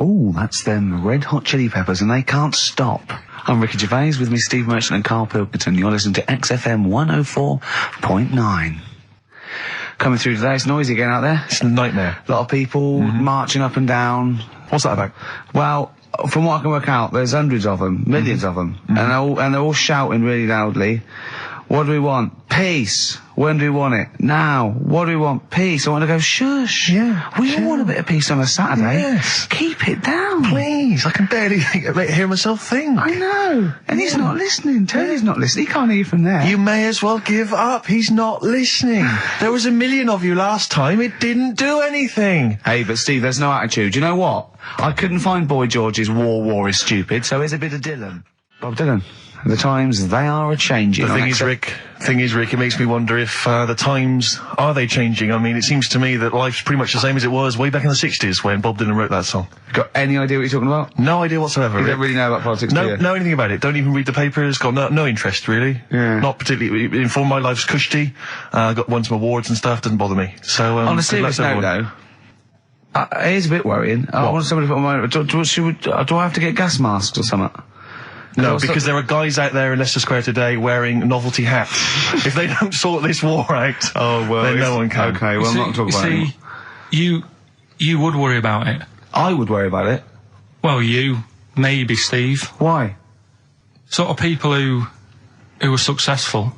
Oh, that's them Red Hot Chili Peppers, and they can't stop. I'm Ricky Gervais with me, Steve Merchant and Karl Pilkington. You're listening to XFM 104.9. Coming through today, it's noisy again out there. It's a nightmare. A lot of people marching up and down. What's that about? Well, from what I can work out, there's hundreds of them, millions of them, and they're all shouting really loudly. What do we want? Peace. When do we want it? Now. What do we want? Peace. I want to go, shush. Yeah. We all want a bit of peace on a Saturday. Yes. Keep it down. Please, I can barely hear myself think. I know. And he's not listening. Tony's not listening. He can't hear you from there. You may as well give up. He's not listening. There was 1 million of you last time. It didn't do anything. Hey, but Steve, there's no attitude. You know what? I couldn't find Boy George's War is Stupid, so here's a bit of Dylan. Bob Dylan. The times, they are a-changing. The thing is, Rick, it makes me wonder if the times, are they changing? I mean, it seems to me that life's pretty much the same as it was way back in the 60s when Bob Dylan wrote that song. Got any idea what you're talking about? No idea whatsoever, You Rick. don't really know about politics, do you? Know anything about it. Don't even read the papers. Got no interest, really. Yeah. Not particularly. Informed my life's cushy. Got won some awards and stuff. Doesn't bother me. So, on a serious note, though, it is a bit worrying. I want somebody to put my... Do I have to get gas masks or something? No, because there are guys out there in Leicester Square today wearing novelty hats. If they don't sort this war out, then no one can. Okay, well, I'm not talking about it anymore. You would worry about it. I would worry about it. Well, maybe Steve. Why? Sort of people who are successful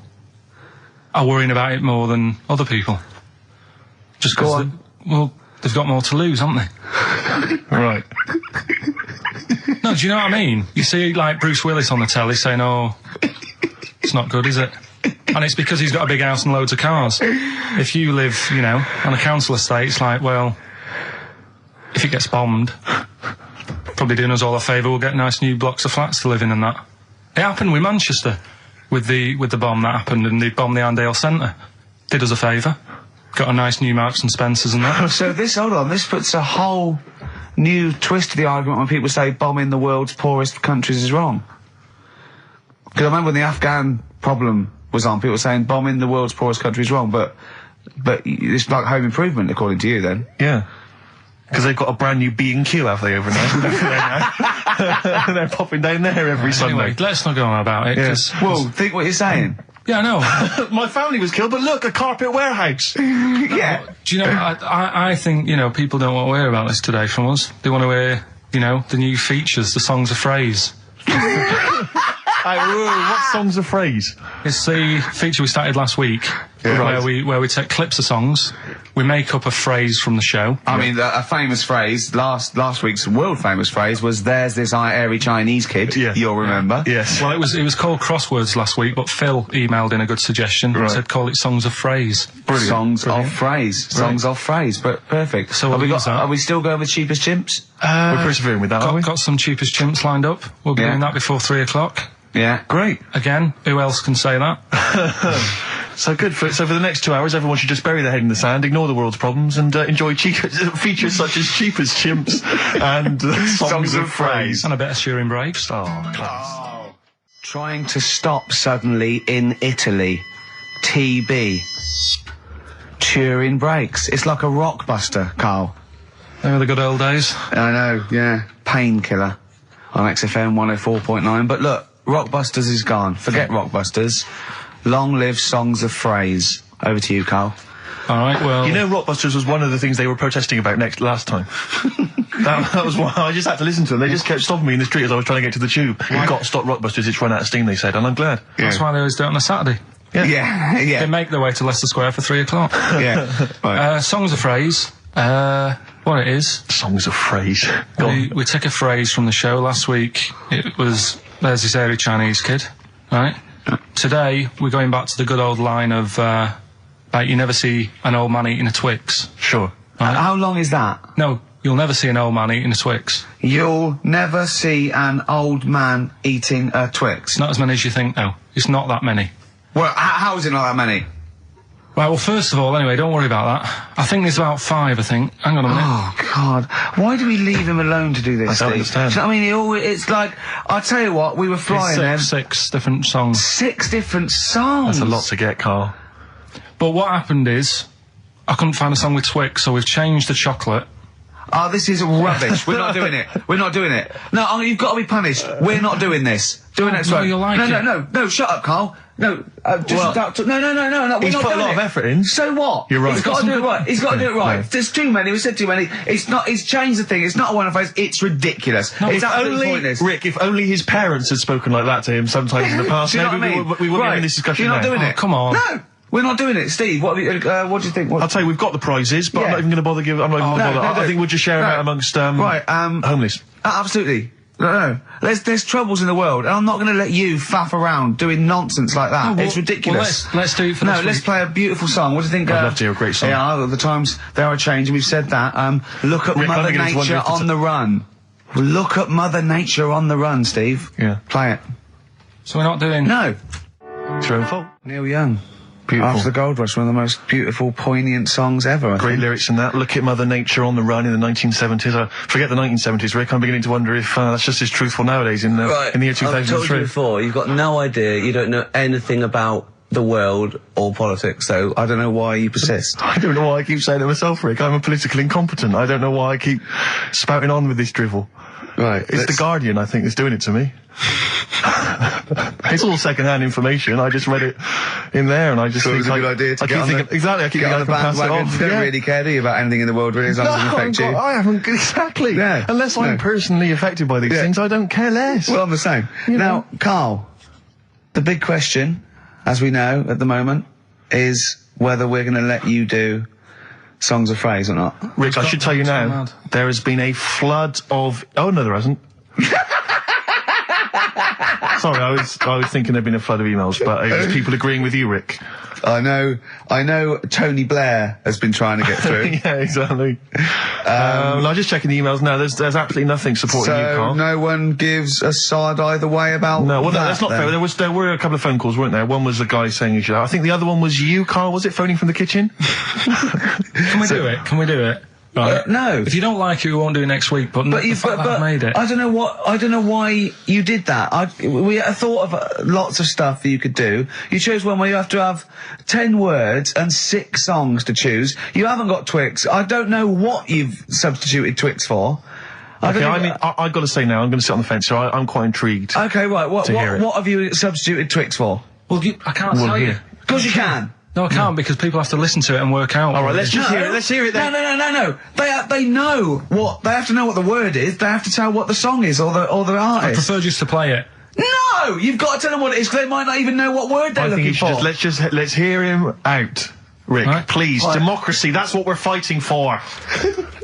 are worrying about it more than other people. Just because, they've got more to lose, haven't they? Right. No, do you know what I mean? You see, like, Bruce Willis on the telly saying, oh, it's not good, is it? And it's because he's got a big house and loads of cars. If you live, on a council estate, it's like, well, if it gets bombed, probably doing us all a favour, we'll get nice new blocks of flats to live in and that. It happened with Manchester, with the bomb that happened, and they bombed the Arndale Centre. Did us a favour. Got a nice new Marks and Spencers and that. So this puts a whole new twist to the argument when people say bombing the world's poorest countries is wrong. Because I remember when the Afghan problem was on, people were saying bombing the world's poorest country is wrong, but it's like home improvement, according to you, then. Yeah. Because they've got a brand new B&Q, have they, over there? They're popping down there every Sunday. Anyway, let's not go on about it. Yeah. Well, think what you're saying. Yeah, I know. My family was killed, but look, a carpet warehouse. Yeah. Do you know, I think, people don't want to hear about this today from us. They want to hear, the new features, the songs of phrase. What songs of phrase? It's the feature we started last week, where we take clips of songs, we make up a phrase from the show. I mean, a famous phrase, last week's world famous phrase was, there's this airy Chinese kid, you'll remember. Yes. Well, it was called Crosswords last week, but Phil emailed in a good suggestion. He said call it Songs of Phrase. Brilliant. Songs of phrase. Songs of phrase, but perfect. So are we still going with Cheapest Chimps? We're persevering with that, aren't we? Got some Cheapest Chimps lined up. We'll be doing that before 3 o'clock. Yeah. Great. Again, who else can say that? So good. So for the next 2 hours, everyone should just bury their head in the sand, ignore the world's problems, and enjoy features such as Cheapest Chimps and songs of phrase. And a bit of Shearing Braves. Oh, class. Trying to stop suddenly in Italy. TB. Turin brakes. It's like a rockbuster, Karl. They were the good old days. I know, yeah. Painkiller on XFM 104.9. But look, Rockbusters is gone. Forget Rockbusters. Long live Songs of Phrase. Over to you, Karl. All right, well... Rockbusters was one of the things they were protesting about last time. that was why I just had to listen to them. They just kept stopping me in the street as I was trying to get to the tube. You've got to stop Rockbusters, it's run out of steam, they said, and I'm glad. Yeah. That's why they always do it on a Saturday. Yeah. They make their way to Leicester Square for 3 o'clock. Yeah. Right. Songs of Phrase. What it is... Songs of Phrase. We take a phrase from the show. Last week, it was, there's this airy Chinese kid, right? Today, we're going back to the good old line of, like, you never see an old man eating a Twix. Sure. Right? How long is that? No, you'll never see an old man eating a Twix. You'll never see an old man eating a Twix? Not as many as you think, though. It's not that many. Well, how is it not that many? Right, well, first of all, anyway, don't worry about that. I think there's about 5, I think. Hang on a minute. Oh, God. Why do we leave him alone to do this, I don't understand. Do you know what I mean? It's like, I'll tell you what, we were flying there. 6 different songs. 6 different songs? That's a lot to get, Karl. But what happened is, I couldn't find a song with Twix, so we've changed the chocolate Oh, this is rubbish. We're not doing it. We're not doing it. No, you've got to be punished. We're not doing this. Do it next no, week. you'll like it. No, shut up, Carl. No, Well, no. He's put a lot of effort in. So what? You're right. He's got to do it right. He's got to do it right. No. There's too many. We said too many. It's not. He's changed the thing. It's not a one-off phrase. It's ridiculous. No, it's if absolutely only, pointless. Rick, if only his parents had spoken like that to him sometimes in the past, Do you know maybe what I mean? we wouldn't be having this discussion You're not now. doing it. Come on. No. We're not doing it, Steve. What do you think? I'll tell you, we've got the prizes, but I'm not even going to bother giving. I'm not even going to bother. I think we'll just share them out amongst homeless. Absolutely. No. There's troubles in the world, and I'm not going to let you faff around doing nonsense like that. No, it's ridiculous. Well, let's do it for this let's week. play a beautiful song. What do you think? I'd love to hear a great song. Yeah, the times they are changing. We've said that. Look at Rick, I'm Mother beginning to wonder Nature if it's on the run. Look at Mother Nature on the run, Steve. Yeah. Play it. So we're not doing... No. It's your own fault. Neil Young. Beautiful. After the Gold Rush, one of the most beautiful, poignant songs ever. I Great think. lyrics in that. Look at Mother Nature on the run in the 1970s. Forget the 1970s, Rick. I'm beginning to wonder if that's just as truthful nowadays in the year 2003. I've told you before, you've got no idea, you don't know anything about the world or politics, so I don't know why you persist. I don't know why I keep saying it myself, Rick. I'm a political incompetent. I don't know why I keep spouting on with this drivel. Right. It's The Guardian, I think, that's doing it to me. It's all second-hand information. I just read it in there, and I just So think it's a good idea to I get keep on thinking, the, exactly. I keep get on thinking the I can pass it bandwagon. off. You don't really care, do you, about anything in the world, really, as long as it doesn't affect you? I haven't exactly. Yeah. Unless I'm personally affected by these things, I don't care less. Well, I'm the same. Now, Carl, the big question, as we know at the moment, is whether we're going to let you do Songs of Phrase or not. Rick, I should tell you now, there has been a flood of... Oh, no, there hasn't. Sorry, I was thinking there'd been a flood of emails, but it was people agreeing with you, Rick. I know Tony Blair has been trying to get through. Yeah, exactly. I'm just checking the emails now. There's absolutely nothing supporting you, Karl. No one gives a side either way about No, well, that, that's not fair. There were a couple of phone calls, weren't there? One was the guy saying you should. I think the other one was you, Karl. Was it phoning from the kitchen? Can we do it? Can we do it? Right. No. If you don't like it, we won't do it next week. But I've made it. I don't know why you did that. We thought of lots of stuff that you could do. You chose one where you have to have 10 words and 6 songs to choose. You haven't got Twix. I don't know what you've substituted Twix for. Okay, I've got to say now, I'm going to sit on the fence, so I'm quite intrigued. Okay, right. What have you substituted Twix for? Well, I can't tell you. Of course you can. No, I can't because people have to listen to it and work out. All right, let's just hear it. Let's hear it then. No. They know what they have to know what the word is. They have to tell what the song is or the artist. I prefer just to play it. No, you've got to tell them what it is because they might not even know what word they're looking for. Let's hear him out, Rick. Right. Please, democracy. That's what we're fighting for.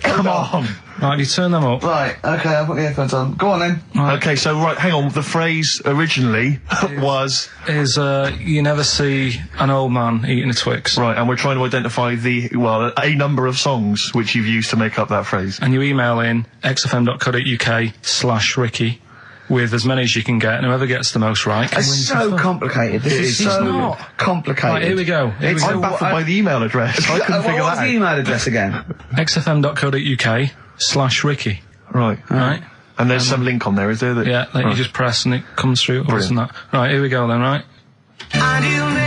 Come on. Right, you turn them up. Right. Okay, I'll put the headphones on. Go on then. Right. Okay, so hang on. The phrase originally was you never see an old man eating a Twix. right, and we're trying to identify a number of songs which you've used to make up that phrase. And you email in xfm.co.uk/Ricky with as many as you can get, and whoever gets the most right. It's so complicated. This is so complicated. Right, here we go. I'm baffled by the email address. I couldn't figure What's that the out. email address again? xfm.co.uk/Ricky. Right. Right. And there's some link on there, is there? That, Yeah, that you just press and it comes through. Brilliant. And that. Right, here we go then, right? And you'll never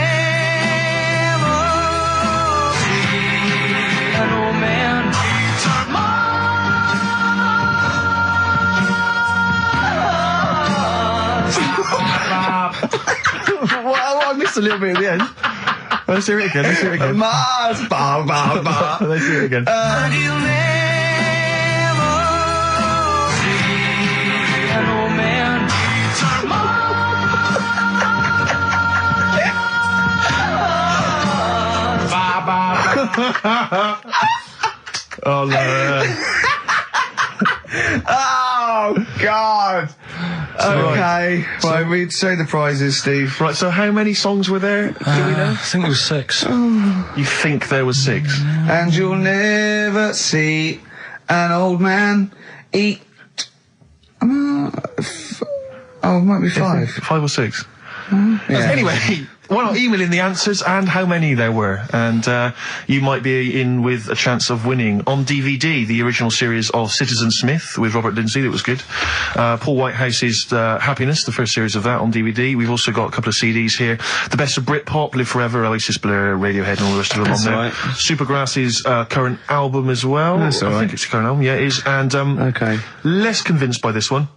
see an old man turn Well, I missed a little bit at the end. Let's hear it again. Mars, ba ba ba. Let's hear it again. and you'll never see an old man turn Oh, no. Oh God. Okay. Right, we'd say the prizes, Steve. Right, so how many songs were there? Do we know? I think there was 6. You think there was 6? And you'll never see an old man eat. It might be 5. 5 or 6? Yeah. Anyway, why not email in the answers and how many there were, and you might be in with a chance of winning on DVD the original series of Citizen Smith with Robert Lindsay. That was good. Paul Whitehouse's Happiness, the first series of that on DVD. We've also got a couple of CDs here. The Best of Britpop, Live Forever, Oasis, Blur, Radiohead, and all the rest of them on there. Right. Supergrass's current album as well. That's all I right. think it's a current album. Yeah, it is. And Okay. less convinced by this one.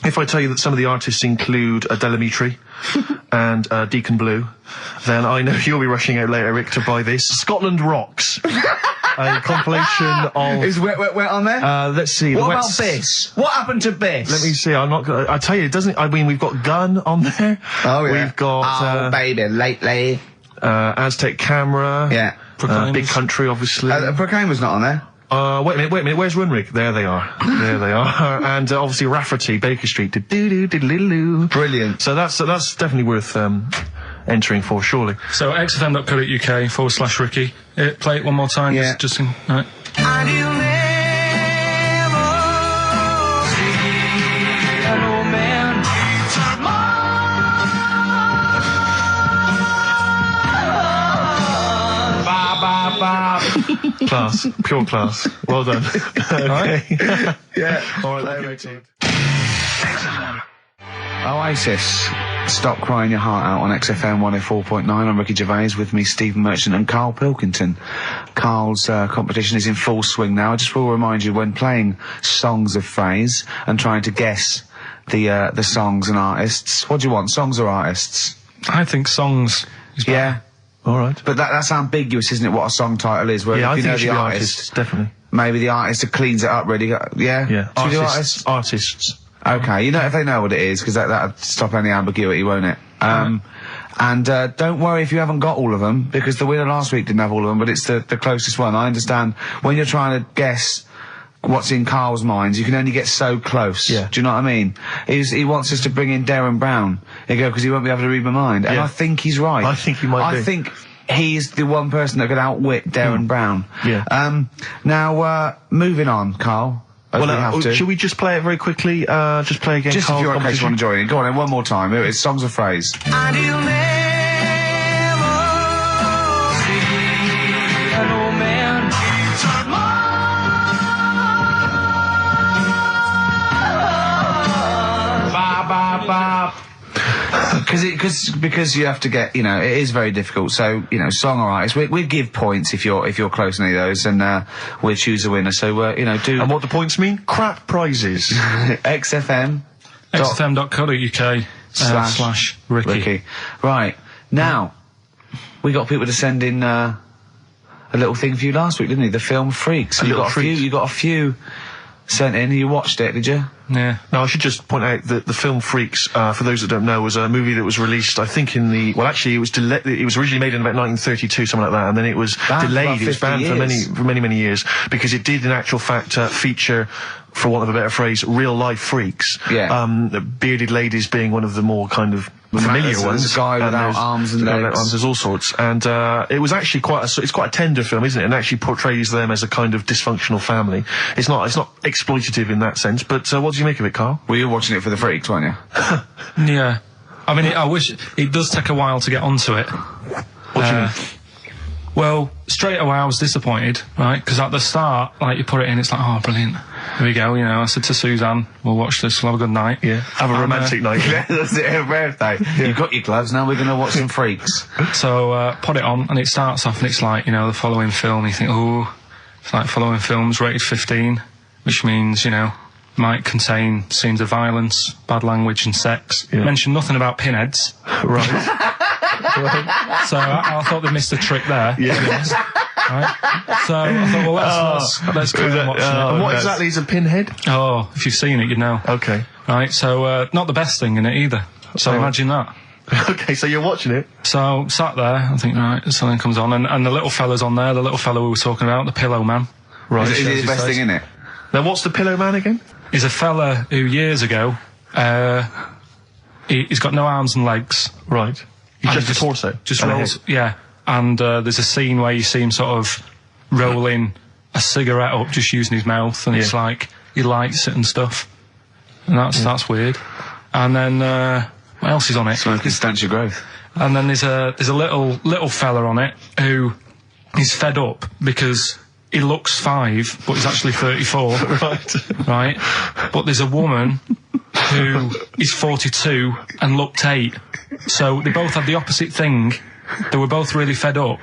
If I tell you that some of the artists include Delamitri and Deacon Blue, then I know you'll be rushing out later, Rick, to buy this. Scotland Rocks. A compilation of... Is Wet on there? let's see. What the about Wets- Biss? What happened to Biss? Let me see. I'm not gonna... I tell you, it doesn't... I mean, we've got Gun on there. Oh, yeah. We've got... baby, lately. Aztec Camera. Yeah. Big Country, obviously. Proclaimer's not on there. Wait a minute, where's Runrig? There they are. There they are. And obviously Rafferty, Baker Street. Do-do-do-do-do-do. Brilliant. So that's definitely worth entering for, surely. So xfm.co.uk/Ricky. Play it one more time. Yeah. Just in, right. And you'll never see an old man determined. Ba, ba, ba. Class. Pure class. Well done. Okay. Yeah. All right, thank you. Oasis. Stop Crying Your Heart Out on XFM 104.9. I'm Ricky Gervais, with me Stephen Merchant and Karl Pilkington. Karl's competition is in full swing now. I just will remind you, when playing songs of phrase and trying to guess the songs and artists, what do you want, songs or artists? I think songs. Is better. Yeah. All right. But that's ambiguous, isn't it, what a song title is? Where Yeah, I if you think know it should the be artist, artists, definitely. maybe the artist cleans it up really. Yeah? Yeah. Should we do artists? Artists. Okay, you know, if they know what it is, because that'll stop any ambiguity, won't it? And don't worry if you haven't got all of them, because the winner last week didn't have all of them, but it's the closest one. I understand when you're trying to guess what's in Karl's mind, you can only get so close. Yeah. Do you know what I mean? He wants us to bring in Darren Brown. He go, because he won't be able to read my mind. And Yeah. I think he's right. I think he might be. I think he's the one person that could outwit Darren Brown. Yeah. Now, moving on, Karl. as we have to. Should we just play it very quickly? Just play again. Just if Karl's you're in case you competition? want to join in. Go on then, one more time. Here it is, songs of phrase. And you'll never see an old man determined. Ba ba ba. Because you have to get, you know, it is very difficult. So, you know, song or artist, we give points if you're close to any of those, and we'll choose a winner. So, you know, do And what the points mean? Crap prizes. XFM xfm.co.uk slash Ricky. Right now, we got people to send in a little thing for you last week, didn't we? The film Freaks. A You little got a few. treat. You got a few sent in. You watched it, did you? Yeah. Now, I should just point out that the film Freaks, for those that don't know, was a movie that was released, I think, it was originally made in about 1932, something like that, and then it was Banned for delayed. about It was 50 banned years. for many years, because it did, in actual fact, feature, for want of a better phrase, real-life freaks. Yeah. The bearded ladies being one of the more kind of familiar There's ones. a guy And without there's- arms and without legs. arms, there's all sorts. And it was actually it's quite a tender film, isn't it? And actually portrays them as a kind of dysfunctional family. It's not exploitative in that sense, but what do you make of it, Karl? Well, you were watching it for the Freaks, weren't you? Yeah. I mean, I wish it does take a while to get onto it. What do you mean? Well, straight away I was disappointed, right? Because at the start, like, you put it in, it's like, oh, brilliant. Here we go, you know. I said to Suzanne, we'll watch this, we'll have a good night. Yeah. Have a romantic night. That's it, her birthday. You've got your gloves, now we're going to watch some Freaks. So, put it on, and it starts off, and it's like, you know, the following film, you think, oh, it's like following films rated 15, which means, you know, might contain scenes of violence, bad language and sex. Yeah. Mention nothing about pinheads. Right. So I thought they missed a trick there. Yeah. Right? So I thought, well, let's carry on watching it. And what exactly is a pinhead? Oh, if you've seen it, you'd know. Okay. Right, so not the best thing in it either. So Oh. imagine that. Okay, so you're watching it. So sat there, I think, right, something comes on, and the little fella's on there, the little fella we were talking about, the Pillow Man. Right. Is it the best thing in it? Now, what's the Pillow Man again? He's a fella who years ago, he's got no arms and legs. Right. He's And just a torso. Just and a rolls, head. yeah. And there's a scene where you see him sort of rolling a cigarette up, just using his mouth, and it's Yeah. like he lights it and stuff. And that's weird. And then what else is on it? Smoking stench of growth. And then there's a little fella on it who is fed up because he looks 5, but he's actually 34. Right. But there's a woman who is 42 and looked 8. So they both had the opposite thing. They were both really fed up.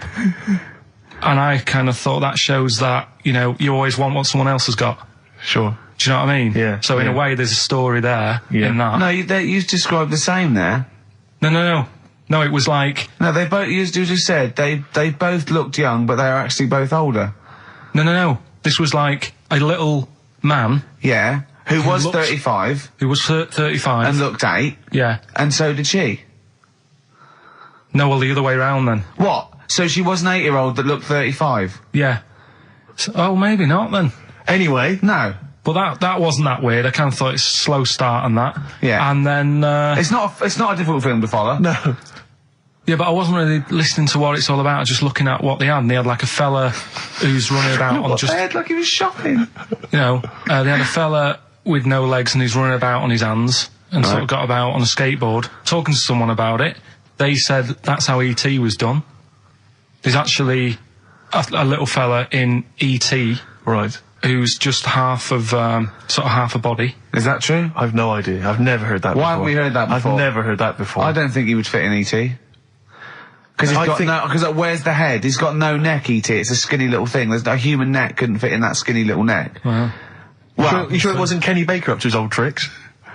And I kind of thought that shows that, you know, you always want what someone else has got. Sure. Do you know what I mean? Yeah. So in a way, there's a story there in that. No, you described the same there. No, it was like... No, they both, you just said, they both looked young, but they are actually both older. No. This was like a little man... Yeah, who was looked- 35. Who was 35. And looked 8. Yeah. And so did she. No, well, the other way round then. What? So she was an 8-year-old that looked 35? Yeah. So, oh, maybe not then. Anyway. No. But that wasn't that weird. I kind of thought it's a slow start and that. Yeah. And then... It's not a difficult film to follow. No. Yeah, but I wasn't really listening to what it's all about. I was just looking at what they had. And they had like a fella who's running about on just... They had like he was shopping. You know, they had a fella with no legs and he's running about on his hands and sort of got about on a skateboard, talking to someone about it. They said that's how E.T. was done. There's actually a little fella in E.T. Right. who's just half of, sort of half a body. Is that true? I've no idea. I've never heard that before. Why haven't we heard that before? I've never heard that before. I don't think he would fit in E.T. Because where's the head? He's got no neck, E.T. It's a skinny little thing. There's a human neck couldn't fit in that skinny little neck. Well, You sure it wasn't Kenny Baker up to his old tricks?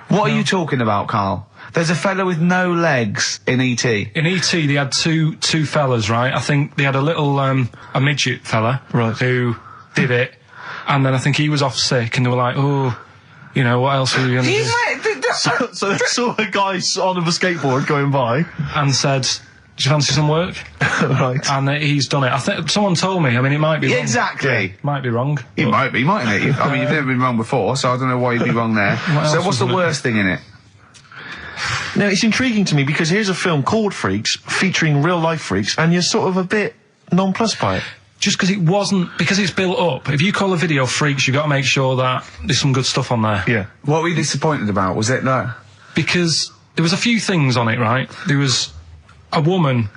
What are you talking about, Karl? There's a fella with no legs in E.T. in E.T. they had two fellas, right? I think they had a little, a midget fella. Right. Who did it. And then I think he was off sick and they were like, oh, you know, what else are we going to do? So they saw a guy on a skateboard going by. And said, do you fancy some work? Right. And he's done it. I think someone told me. I mean, it might be wrong. Exactly. Might be wrong. It might be, mightn't it? I mean, you've never been wrong before, so I don't know why you'd be wrong there. So else what's the was it? worst thing in it? Now, it's intriguing to me because here's a film called Freaks, featuring real-life freaks, and you're sort of a bit nonplussed by it. Just because it wasn't, because it's built up. If you call a video Freaks, you've got to make sure that there's some good stuff on there. Yeah. What were you disappointed about? Was it that? Because there was a few things on it, right? There was a woman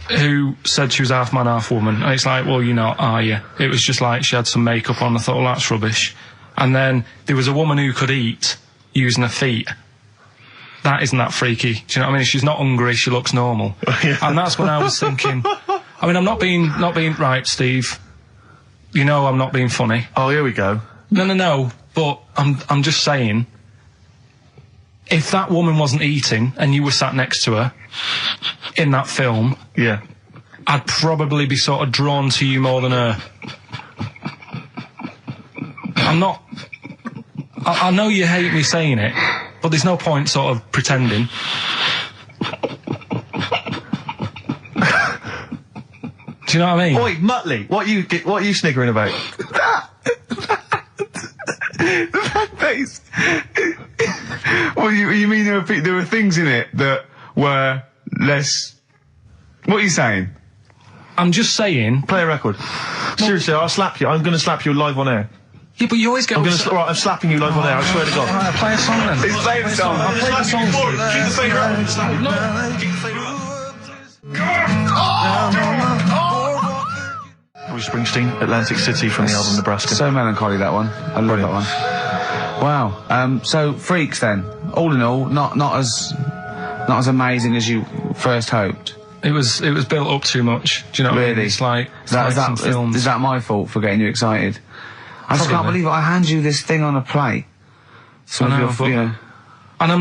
who said she was half man, half woman. And it's like, well, you're not, are you? It was just like she had some makeup on. I thought, well, that's rubbish. And then there was a woman who could eat using her feet. That isn't that freaky. Do you know what I mean? She's not hungry, she looks normal. Yeah. And that's when I was thinking, I mean, I'm not being right, Steve. You know I'm not being funny. Oh, here we go. No, but I'm just saying, if that woman wasn't eating and you were sat next to her in that film, Yeah. I'd probably be sort of drawn to you more than her. I'm not... I know you hate me saying it, but there's no point sort of pretending. Do you know what I mean? Oi, Muttley, what are you sniggering about? Well, you mean there were things in it that were less... What are you saying? I'm just saying... Play a record. Seriously, I'll slap you. I'm going to slap you live on air. Yeah, but you always get... I'm slapping you live on air, I swear to God. Alright, play a song then. He's playing a song. I'll play the song for you. Keep the fader up. Keep the fader up. Bruce Springsteen, Atlantic City from the album Nebraska. So melancholy, that one. I love that one. Wow. So Freaks then. All in all, not as amazing as you first hoped. It was built up too much. Do you know what I mean? Really? It's like some Is films. that my fault for getting you excited? I just can't Probably. believe it. I hand you this thing on a plate. Some I know, of but- your, you know, And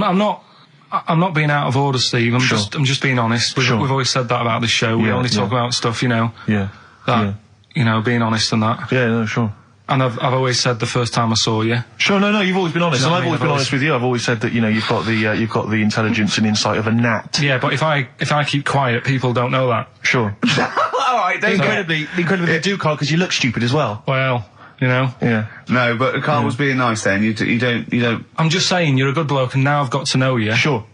I'm not being out of order, Steve. I'm Sure. just being honest. We've always said that about this show. We Yeah, only talk yeah. about stuff, you know, Yeah. that you know, being honest and that. Yeah, no, sure. And I've always said the first time I saw you. Sure, no, you've always been honest, Do you and know I've what I always mean? been honest with you. I've always said that, you know, you've got the intelligence and insight of a gnat. Yeah, but if I keep quiet, people don't know that. Sure. all right, don't incredibly they do, Carl, because you look stupid as well. Well, you know. Yeah. No, but Karl was being nice then. You don't. I'm just saying you're a good bloke, and now I've got to know you. Sure.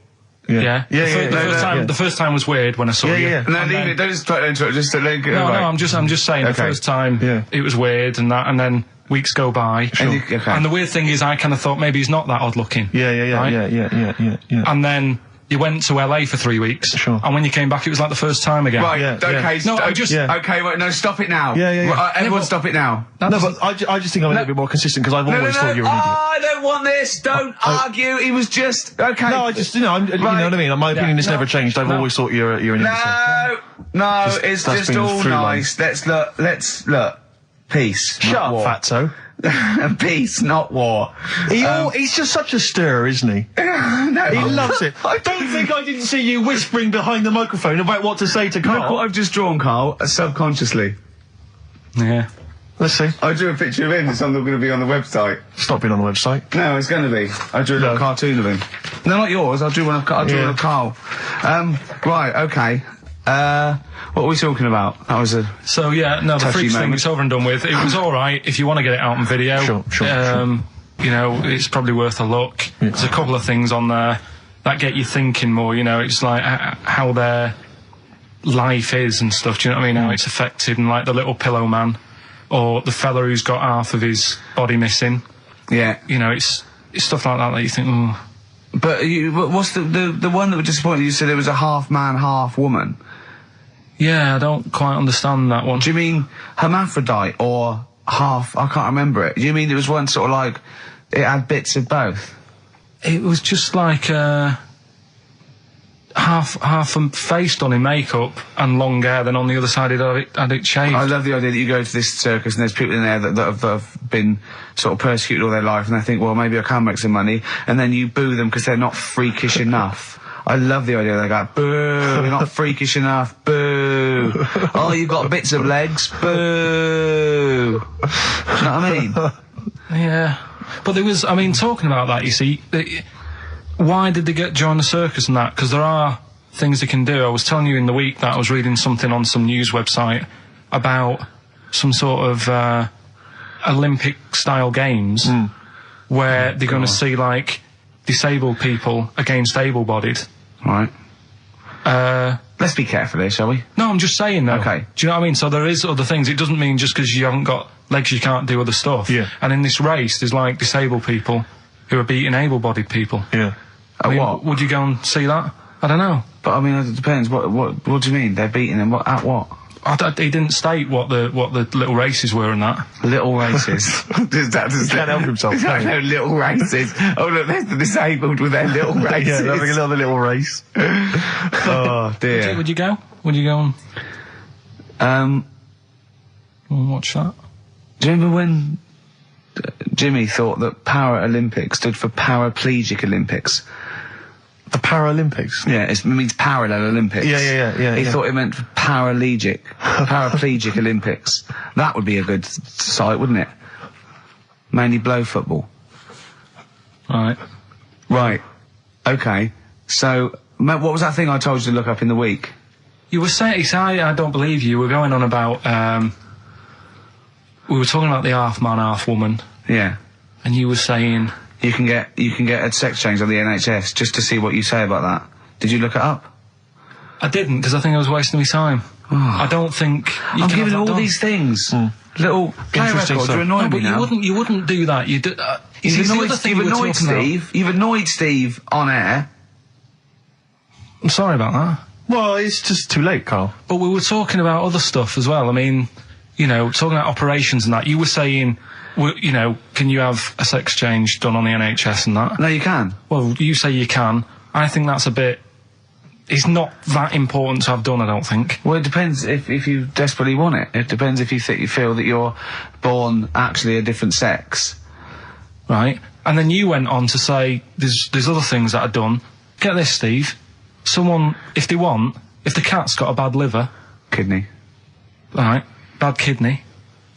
Yeah. Yeah. The first time was weird when I saw you. Yeah. No, And leave then- it. Don't just try to interrupt. Just let it go. No, right. I'm just saying Okay. the first time it was weird and that, and then weeks go by. And you- okay. And the weird thing is, I kind of thought maybe he's not that odd looking. Yeah. Right? Yeah. And then you went to LA for 3 weeks. Sure. And when you came back, it was like the first time again. Right, Yeah, okay, yeah. No, I'm just- Yeah. Okay, wait, no, stop it now. Yeah, yeah, yeah. Right, everyone but- stop it now. No, but I just think I'm a little bit more consistent because I've always thought you were an idiot. I don't want this. Don't argue. He was just okay. No, I just, you know, you know what I mean? My opinion has never changed. I've always thought you're an idiot. No, Just- it's that's just been all through nice. Let's look. Peace. Shut not up, war. fatso. Peace, not war. He's just such a stirrer, isn't he? No, He loves it. Don't think I didn't see you whispering behind the microphone about what to say to Look what Karl. I've just drawn, Karl, subconsciously. Yeah. Let's see. I drew a picture of him. It's going to be on the website. Stop being on the website. No, it's going to be. I drew a little cartoon of him. No, not yours. I drew one of Karl. Right, okay. What were we talking about? That was a... So yeah, no, the Touchy Freaks thing moment. is over and done with. It was alright if you want to get it out on video. Sure. You know, it's probably worth a look. There's a couple of things on there that get you thinking more, you know, it's like how their life is and stuff, do you know what I mean? How it's affected, and like the little pillow man, or the fella who's got half of his body missing. Yeah. You know, it's stuff like that you think, oh. But what's the one that was disappointing? You said it was a half man, half woman. Yeah, I don't quite understand that one. Do you mean hermaphrodite or half? I can't remember it. Do you mean it was one sort of like it had bits of both? It was just like half a face done in makeup and long hair, then on the other side it had it shaved. I love the idea that you go to this circus and there's people in there that have been sort of persecuted all their life, and they think, well, maybe I can make some money, and then you boo them because they're not freakish enough. I love the idea they go, boo, you're not freakish enough, boo. Oh, you've got bits of legs, boo. Do you know what I mean? Yeah. But there was, I mean, talking about that, you see, why did they join the circus and that? Because there are things they can do. I was telling you in the week that I was reading something on some news website about some sort of Olympic-style games where they're going to see, like, disabled people against able-bodied. Right. Let's be careful here, shall we? No, I'm just saying, though. Okay. Do you know what I mean? So there is other things. It doesn't mean just because you haven't got legs you can't do other stuff. Yeah. And in this race, there's, like, disabled people who are beating able-bodied people. Yeah. I mean, what? Would you go and see that? I don't know. But I mean, it depends. What do you mean? They're beating them? At what? He didn't state what the little races were and that. Little races. Does Can't help himself, No, can he? no, little races. Oh, look, there's the disabled with their little races. Yeah, they're having another little race. Oh, dear. Would you go? Would you go and watch that? Do you remember when Jimmy thought that Paralympics stood for Paraplegic Olympics? The Paralympics. Yeah, it means parallel Olympics. Yeah. He thought it meant paraplegic Olympics. That would be a good site, wouldn't it? Mainly blow football. Right. Right. Okay. So, what was that thing I told you to look up in the week? You were saying, I don't believe you. You were going on about, we were talking about the half man, half woman, Yeah. and you were saying, You can get a sex change on the NHS just to see what you say about that. Did you look it up? I didn't, because I think I was wasting my time. I don't think you I'm can giving have all that done. these things. Little play Interesting records. stuff. You're annoying No, me but now. you wouldn't do that. You see, You've the annoyed, other thing you've we were annoyed talking about- Steve. You've annoyed Steve on air. I'm sorry about that. Well, it's just too late, Karl. But we were talking about other stuff as well. I mean, you know, talking about operations and that. You were saying, you know, can you have a sex change done on the NHS and that? No, you can. Well, you say you can. I think that's a bit... It's not that important to have done, I don't think. Well, it depends if you desperately want it. It depends if you feel that you're born actually a different sex. Right? And then you went on to say there's other things that are done. Get this, Steve. Someone, if the cat's got a bad liver, Kidney. right, bad kidney,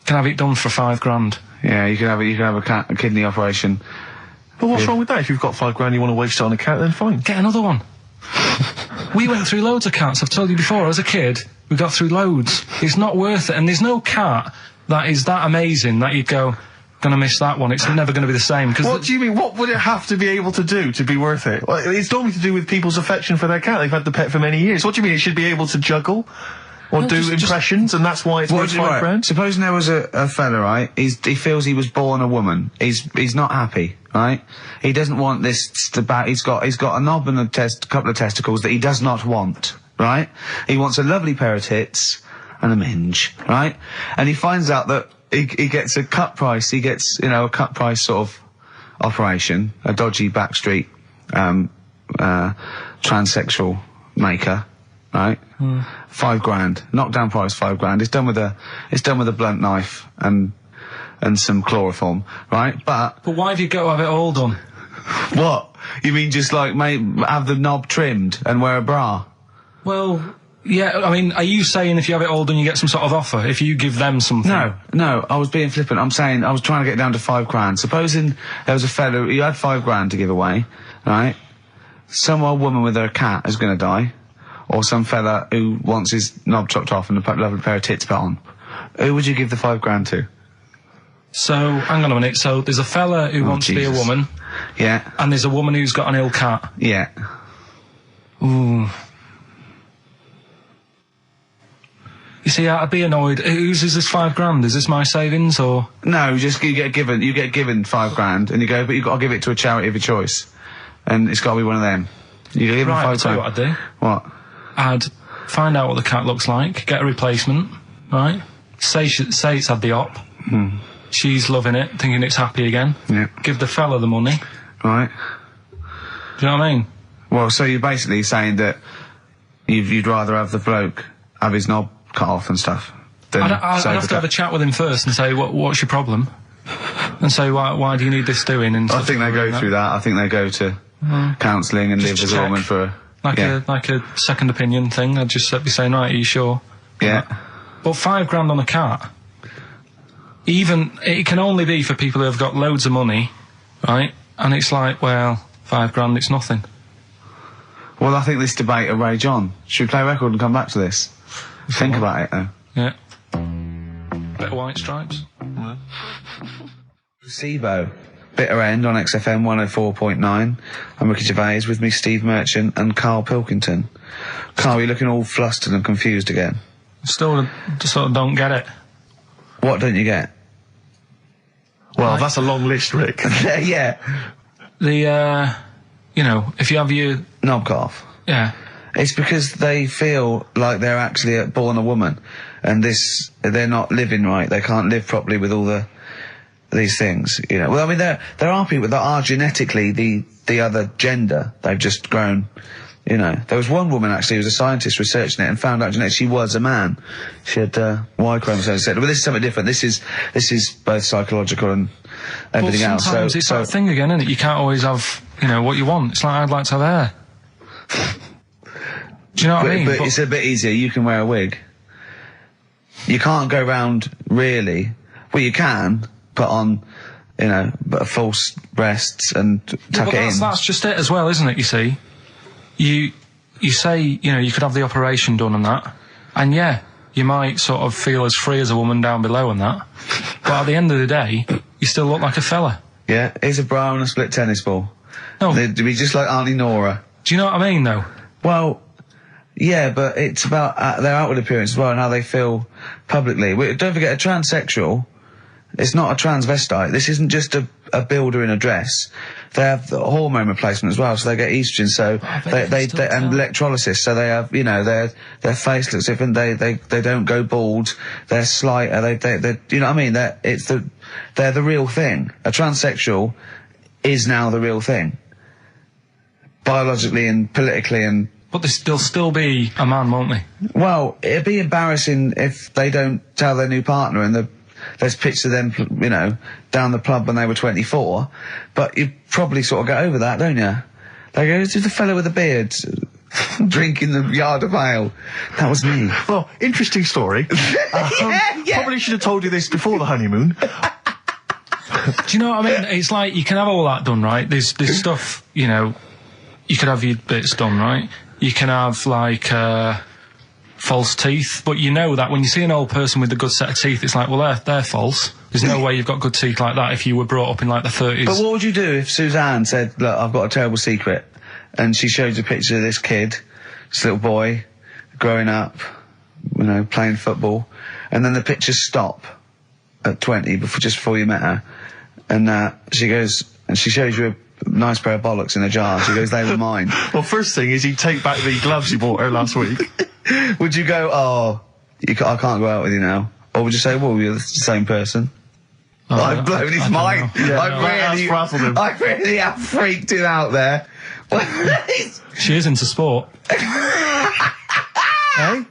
can have it done for $5,000. Yeah, you can have a kidney operation. But what's wrong with that? If you've got £5,000 you want to waste it on a cat, then fine. Get another one. We went through loads of cats. I've told you before, as a kid, we got through loads. It's not worth it. And there's no cat that is that amazing that you'd go, gonna miss that one. It's never gonna be the same. What do you mean? What would it have to be able to do to be worth it? Well, it's normally to do with people's affection for their cat. They've had the pet for many years. What do you mean? It should be able to juggle? Or No, do just- impressions, and that's why it's worth £5,000? Supposing there was a fella, right? He feels he was born a woman. He's not happy, right? He doesn't want this he's got a knob and a couple of testicles that he does not want, right? He wants a lovely pair of tits and a minge, right? And he finds out that he gets a cut price. He gets, a cut price sort of operation, a dodgy backstreet transsexual maker, right? £5,000, knockdown price £5,000. It's done with a blunt knife and some chloroform, right? But why have you got to have it all done? what? You mean just like have the knob trimmed and wear a bra? Well, yeah, I mean, are you saying if you have it all done, you get some sort of offer? If you give them something? No, I was being flippant. I'm saying I was trying to get down to £5,000. Supposing there was a fellow who had £5,000 to give away, right? Some old woman with her cat is going to die, or some fella who wants his knob chopped off and a lovely pair of tits put on. Who would you give the £5,000 to? So, hang on a minute. So, there's a fella who wants to be a Jesus. woman, Yeah, and there's a woman who's got an ill cat. yeah. Ooh. You see, I'd be annoyed. Whose is this £5,000? Is this my savings, or...? No, you get given £5,000 and you go, but you've got to give it to a charity of your choice. And it's got to be one of them. You give them Right, I'll £5,000. tell you what I'd do. What? I'd find out what the cat looks like, get a replacement, right? Say it's had the op. She's loving it, thinking it's happy again. Yeah. Give the fella the money. Right. Do you know what I mean? Well, so you're basically saying that you'd rather have the bloke have his knob cut off and stuff than I'd save have the to have a cat. chat with him first and say, what's your problem? And say, why do you need this doing? And I think they go through that. I think they go to counselling and live to as a check. woman for Like a second opinion thing. I'd just be saying, right, are you sure? yeah. But £5,000 on a cat, it can only be for people who have got loads of money, right? And it's like, well, £5,000, it's nothing. Well, I think this debate will rage on. Should we play a record and come back to this? Think about it, though. Yeah. Bit of White Stripes. SIBO, Bitter End on XFM 104.9. I'm Ricky Gervais, with me Steve Merchant and Karl Pilkington. Karl, you're looking all flustered and confused again. Still sort of don't get it. What don't you get? Well, that's a long list, Rick. Yeah. The, if you have your... Knob cut off. Yeah. It's because they feel like they're actually born a woman, and they're not living right. They can't live properly with all these things, Well, I mean, there are people that are genetically the other gender. They've just grown, There was one woman actually who was a scientist researching it and found out genetically she was a man. She had Y chromosomes, etc. But this is something different. This is both psychological and everything Well, else. sometimes it's that thing again, isn't it? You can't always have, what you want. It's like, I'd like to have hair. Do you know what I mean? But it's a bit easier. You can wear a wig. You can't go round really. Well, you can put on, but false breasts and tuck it in. That's just it as well, isn't it? You see, you say you could have the operation done and that, and yeah, you might sort of feel as free as a woman down below and that, but at the end of the day, you still look like a fella. Yeah, here's a bra and a split tennis ball. No, They'd be just like Auntie Nora. do you know what I mean though? Well, yeah, but it's about their outward appearance as well and how they feel publicly. Don't forget, a transsexual, it's not a transvestite. This isn't just a builder in a dress. They have the hormone replacement as well, so they get estrogen. So they and electrolysis. So they have, their face looks different. They don't go bald. They're slighter. They you know what I mean? They're the real thing. A transsexual is now the real thing, biologically and politically and. But they'll still be a man, won't they? Well, it'd be embarrassing if they don't tell their new partner and there's pictures of them, down the pub when they were 24. But you probably sort of get over that, don't you? They go, "Who's the fellow with the beard drinking the yard of ale?" That was me. Well, interesting story. Probably should have told you this before the honeymoon. Do you know what I mean? It's like you can have all that done, right? There's stuff, you could have your bits done, right? You can have like false teeth, but you know that when you see an old person with a good set of teeth, it's like, well, they're false. There's no way you've got good teeth like that if you were brought up in like the 30s. But what would you do if Suzanne said, "Look, I've got a terrible secret," and she showed you a picture of this kid, this little boy, growing up, playing football, and then the pictures stop at 20 just before you met her, and she goes and she shows you a nice pair of bollocks in a jar. She goes, they were mine. Well, first thing is you take back the gloves you bought her last week. Would you go, oh, I can't go out with you now? Or would you say, well, you're the same person? I've blown his mind. Yeah, I really have freaked him out there. She is into sport. Hey?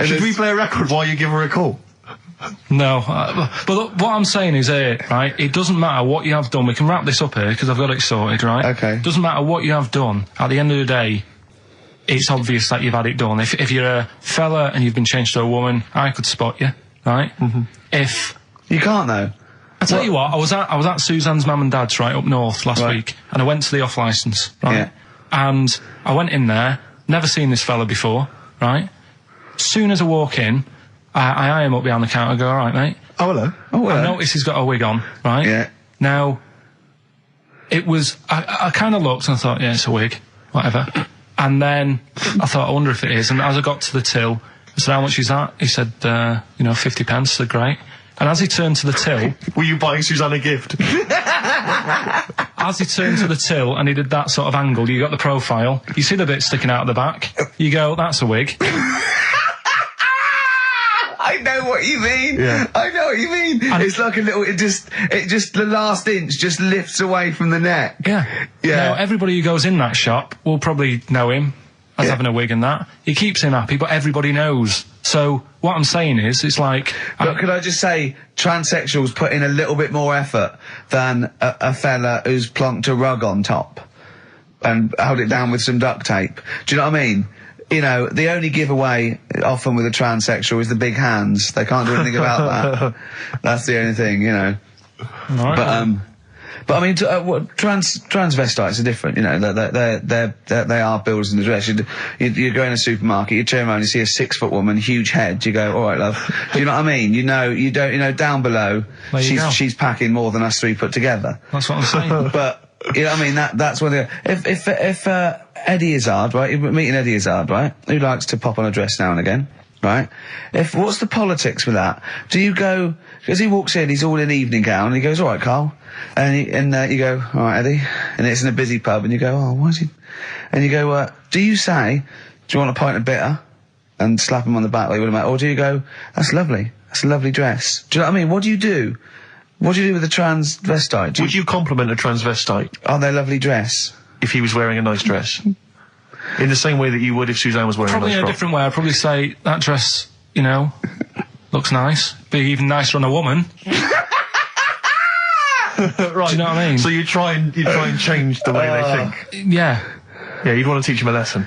Should we play a record while you give her a call? No, but look, what I'm saying is right, it doesn't matter what you have done. We can wrap this up here because I've got it sorted, right? Okay. Doesn't matter what you have done. At the end of the day, it's obvious that you've had it done. If you're a fella and you've been changed to a woman, I could spot you, right? If you can't though. I tell you what, I was at Suzanne's mum and dad's right up north last week, and I went to the off licence, right? Yeah. And I went in there, never seen this fella before, right? Soon as I walk in, I eye him up behind the counter, go, all right, mate. Oh, hello. I notice he's got a wig on, right? Yeah. Now, it was, I kind of looked and I thought, yeah, it's a wig, whatever. And then I thought, I wonder if it is. And as I got to the till, I said, how much is that? He said, 50 pence. I said, great. And as he turned to the till... Were you buying Suzanne a gift? As he turned to the till and he did that sort of angle, you got the profile, you see the bit sticking out of the back, you go, that's a wig. I know what you mean. Yeah. I know what you mean. And it's like a little. It just the last inch just lifts away from the neck. Yeah. Yeah. Now, everybody who goes in that shop will probably know him as having a wig and that. He keeps him happy, but everybody knows. So what I'm saying is, it's like... But could I just say, transsexuals put in a little bit more effort than a fella who's plonked a rug on top and held it down with some duct tape. Do you know what I mean? The only giveaway often with a transsexual is the big hands. They can't do anything about that. That's the only thing, Right. But I mean, transvestites are different. They are builders in the dress. You go in a supermarket, you turn around, you see a 6 foot woman, huge head. You go, all right, love. Do you know what I mean? Down below, she's packing more than us 3 put together. That's what I'm saying. But you know what I mean? That's when if Eddie Izzard, right? You're meeting Eddie Izzard, right? Who likes to pop on a dress now and again, right? What's the politics with that? Do you go, because he walks in, he's all in evening gown, and he goes, all right, Karl. And you go, all right, Eddie. And it's in a busy pub, and you go, oh, why is he? And you go, do you say, do you want a pint of bitter? And slap him on the back like you would a mate? Or do you go, that's lovely. That's a lovely dress. Do you know what I mean? What do you do? What do you do with a transvestite? Would you compliment a transvestite on their lovely dress? if he was wearing a nice dress? In the same way that you would if Suzanne was wearing Probably a nice in a frock. different way. I'd probably say, that dress, looks nice. Be even nicer on a woman. Right. Do you know what I mean? So you try and change the way they think. Yeah. Yeah, you'd want to teach them a lesson.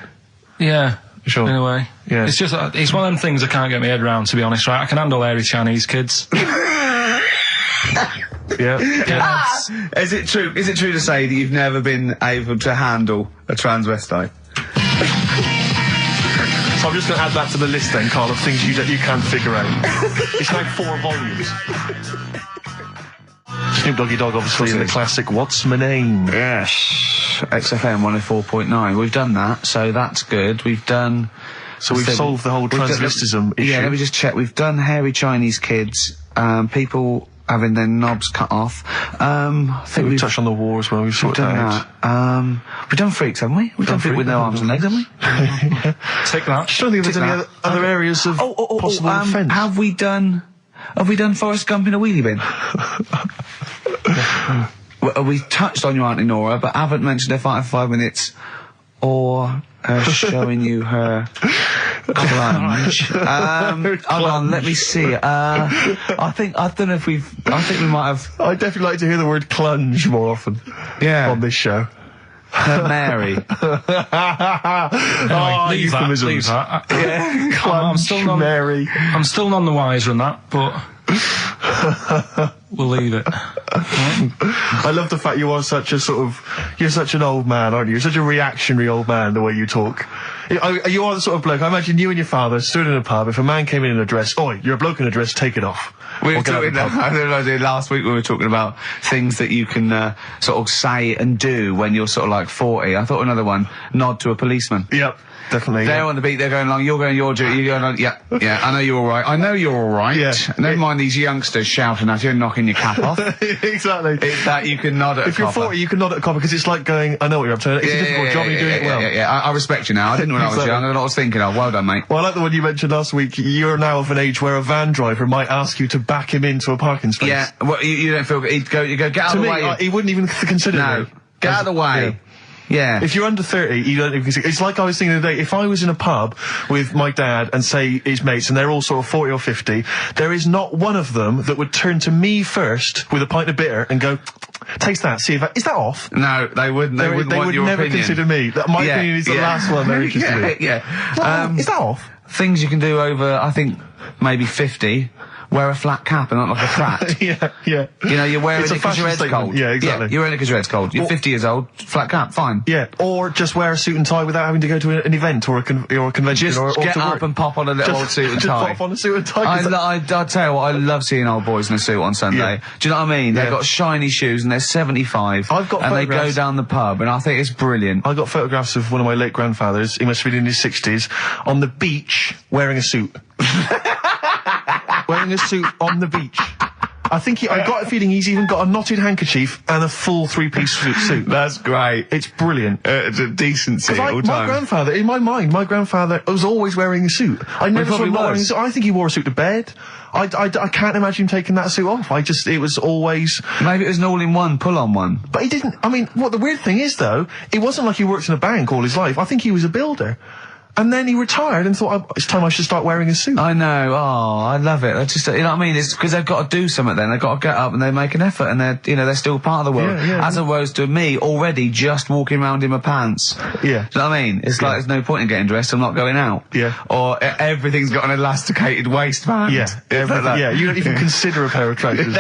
Yeah. Sure. In a way. Yeah. It's just, it's one of them things I can't get my head around, to be honest, right? I can handle hairy Chinese kids. Yeah. Is it true to say that you've never been able to handle a transvestite? So I'm just going to add that to the list then, Karl, of things you can't figure out. It's like 4 volumes. Snoop Doggy Dogg, obviously, in the classic What's My Name? Yes. XFM 104.9. We've done that, so that's good. We've done... So we've solved the whole transvestism issue. Yeah, let me just check. We've done hairy Chinese kids, people having their knobs cut off. I think we've touched on the war as well. We've sorted that out. We've done freaks, haven't we? We've done freaks with no arms and legs, haven't we? Take that. Just don't think there's any other areas of possible offence. Have we done Forrest Gump in a wheelie bin? Well, we touched on your Auntie Nora, but haven't mentioned her fighting for 5 minutes, or her showing you her clunge. Hold on, let me see. I don't know if I think we might have. I'd definitely like to hear the word clunge more often. Yeah. On this show. Her Mary. Leave euphemisms. that. Yeah. Clunge, Mary. I'm still none the wiser on that, but we'll leave it. I love the fact you are such a you're such an old man, aren't you? You're such a reactionary old man, the way you talk. You are the sort of bloke, I imagine you and your father stood in a pub, if a man came in a dress, oi, you're a bloke in a dress, take it off. We were Or get out of talking, the pub. I don't know, last week we were talking about things that you can sort of say and do when you're sort of like 40. I thought another one, nod to a policeman. Yep, definitely. They're yeah. on the beat, they're going along, you're going your duty, you're going on, yeah, I know you're alright. I know you're alright. Yeah. Never mind these youngsters shouting at you and knocking your cap off. Exactly. It's that you can nod at If a you're copper. 40, you can nod at a copper because it's like going, I know what you're up to. It's a difficult job and you're doing it well. Yeah, I respect you now. I didn't when I was Exactly. young. I know what I was thinking of. Well done, mate. Well, I like the one you mentioned last week. You're now of an age where a van driver might ask you to back him into a parking space. Yeah, well, you don't feel, you go, get out To of the me, way. he wouldn't even consider No, me. get out of the way. Yeah. If you're under 30, you don't even consider. It's like I was thinking the other day, if I was in a pub with my dad and say his mates and they're all sort of 40 or 50, there is not one of them that would turn to me first with a pint of bitter and go, taste that, see if is that off? No, they wouldn't. They wouldn't they want would your never opinion. consider me. My Yeah, opinion is the yeah. last one they're interested in. Yeah. Is that off? Things you can do over, I think, maybe 50. Wear a flat cap and not like a frat. Yeah. You know, you're wearing It's it a because your fashion head's statement. cold. Yeah, exactly. You're wearing it because your head's cold. You're 50 years old, flat cap, fine. Yeah, or just wear a suit and tie without having to go to an event or a convention Just or get to up work. and pop on a little old suit and just tie. pop on a suit and tie. 'cause I tell you what, I love seeing old boys in a suit on Sunday. Yeah. Do you know what I mean? Yeah. They've got shiny shoes and they're 75. I've got and they go photographs. down the pub and I think it's brilliant. I got photographs of one of my late grandfathers, he must have been in his 60s, on the beach wearing a suit. Wearing a suit on the beach. I got a feeling he's even got a knotted handkerchief and a full three-piece suit. That's great. It's brilliant. It's a decency Because all the my time. grandfather, in my mind, my grandfather was always wearing a suit. I never saw probably him not wearing a was. suit. I think he wore a suit to bed. I can't imagine him taking that suit off. It was always... Maybe it was an all-in-one, pull-on one. But he didn't... I mean, what the weird thing is, though, it wasn't like he worked in a bank all his life. I think he was a builder. And then he retired and thought, it's time I should start wearing a suit. I know. Oh, I love it. I just, you know what I mean? It's because they've got to do something then. They've got to get up and they make an effort and they're still part of the world. Yeah. As opposed to me already just walking around in my pants. Yeah. Do you know what I mean? It's like there's no point in getting dressed. I'm not going out. Yeah. Or everything's got an elasticated waistband. Yeah. It's like that. Yeah, you don't even consider a pair of trousers.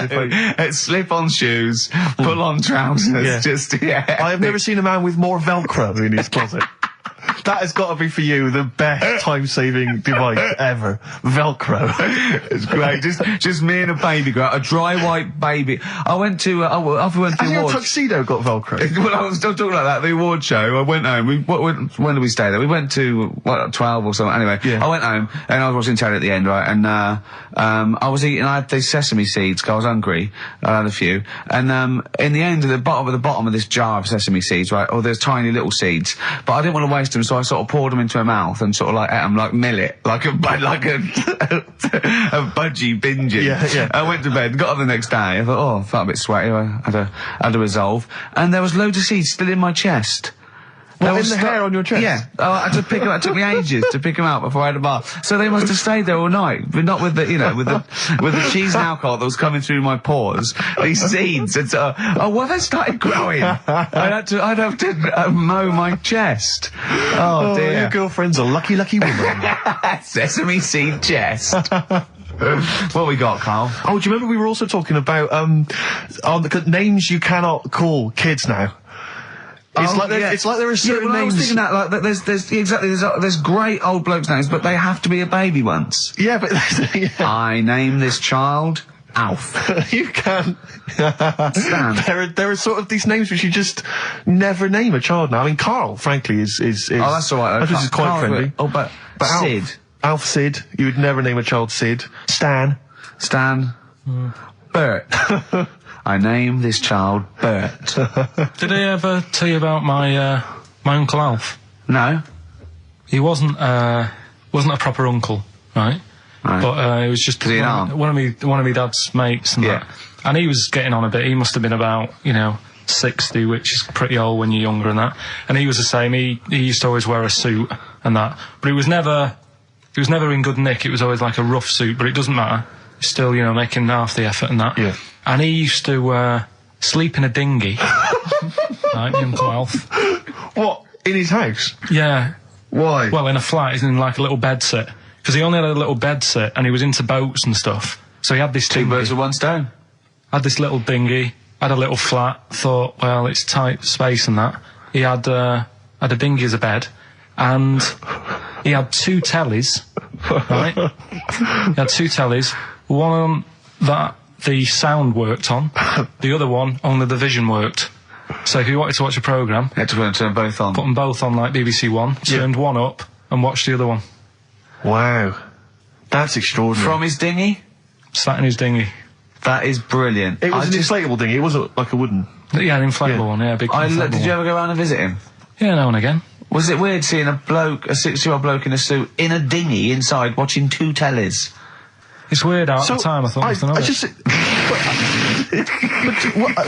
It's slip-on shoes, pull-on trousers. Yeah. Just, yeah. I have never seen a man with more Velcro in his closet. That has got to be for you the best time-saving device ever. Velcro. It's great. Just me and a baby girl, a dry white baby. I went to the Has your awards. tuxedo got Velcro? Well, I was still talking like that. The award show. I went home. When did we stay there? We went to 12 or something. Anyway, Yeah. I went home and I was watching telly at the end, right? And I was eating. I had these sesame seeds 'cause I was hungry. I had a few, and in the end, at the bottom of this jar of sesame seeds, right? Oh, there's tiny little seeds, but I didn't want to waste them, so I sort of poured them into my mouth and sort of like ate them like millet, like a budgie binging. Yeah. I went to bed, got up the next day. I thought, oh, I felt a bit sweaty. I had a resolve, and there was loads of seeds still in my chest. What, They in were the hair on your chest? Yeah. Oh, I had to pick them up. It took me ages to pick them out before I had a bath. So they must have stayed there all night, but not with the, with the cheese and alcohol that was coming through my pores. These seeds. And so, well, they started growing. I'd have to mow my chest. Oh, Your dear. girlfriend's a lucky woman. Sesame seed chest. What we got, Karl? Oh, do you remember we were also talking about names you cannot call kids now? It's like there are certain I was names. thinking that, like, there's great old blokes' names, but they have to be a baby once. Yeah, but yeah. I name this child Alf. You can. Stan. There are sort of these names which you just never name a child now. I mean, Karl, frankly, is. Oh, that's all right. I think this is quite Karl's friendly. good. Oh, but Alf. Sid. Alf Sid. You would never name a child Sid. Stan. Bert. I name this child Bert. Did I ever tell you about my Uncle Alf? No? He wasn't a proper uncle, right? Right. But he was just Was he an aunt? one of me dad's mates and Yeah. that. And he was getting on a bit. He must have been about 60, which is pretty old when you're younger and that. And he was the same. He used to always wear a suit and that. But he was never in good nick. It was always like a rough suit. But it doesn't matter. He's still making half the effort and that. Yeah. And he used to sleep in a dinghy. Right, my Uncle Alf. What? In his house? Yeah. Why? Well, in a flat, he's in like a little bed sit. Because he only had a little bed sit and he was into boats and stuff. So he had this Two dinghy. birds with one stone. Had this little dinghy, had a little flat, thought, well, it's tight space and that. He had a dinghy as a bed, and he had two tellies, right? He had two tellies, one that the sound worked on. The other one, only the vision worked. So if you wanted to watch a programme, You had to turn both on. put them both on like BBC One, turned one up and watched the other one. Wow. That's extraordinary. From his dinghy? Sat in his dinghy. That is brilliant. It was I an just- inflatable thing, it wasn't like a wooden. Yeah, an inflatable Yeah. one, yeah, big inflatable Did you one. ever go around and visit him? Yeah, now and again. Was it weird seeing a 60-year-old bloke in a suit, in a dinghy inside, watching 2 tellies? It's weird out at the time, I thought. nothing of I it. just.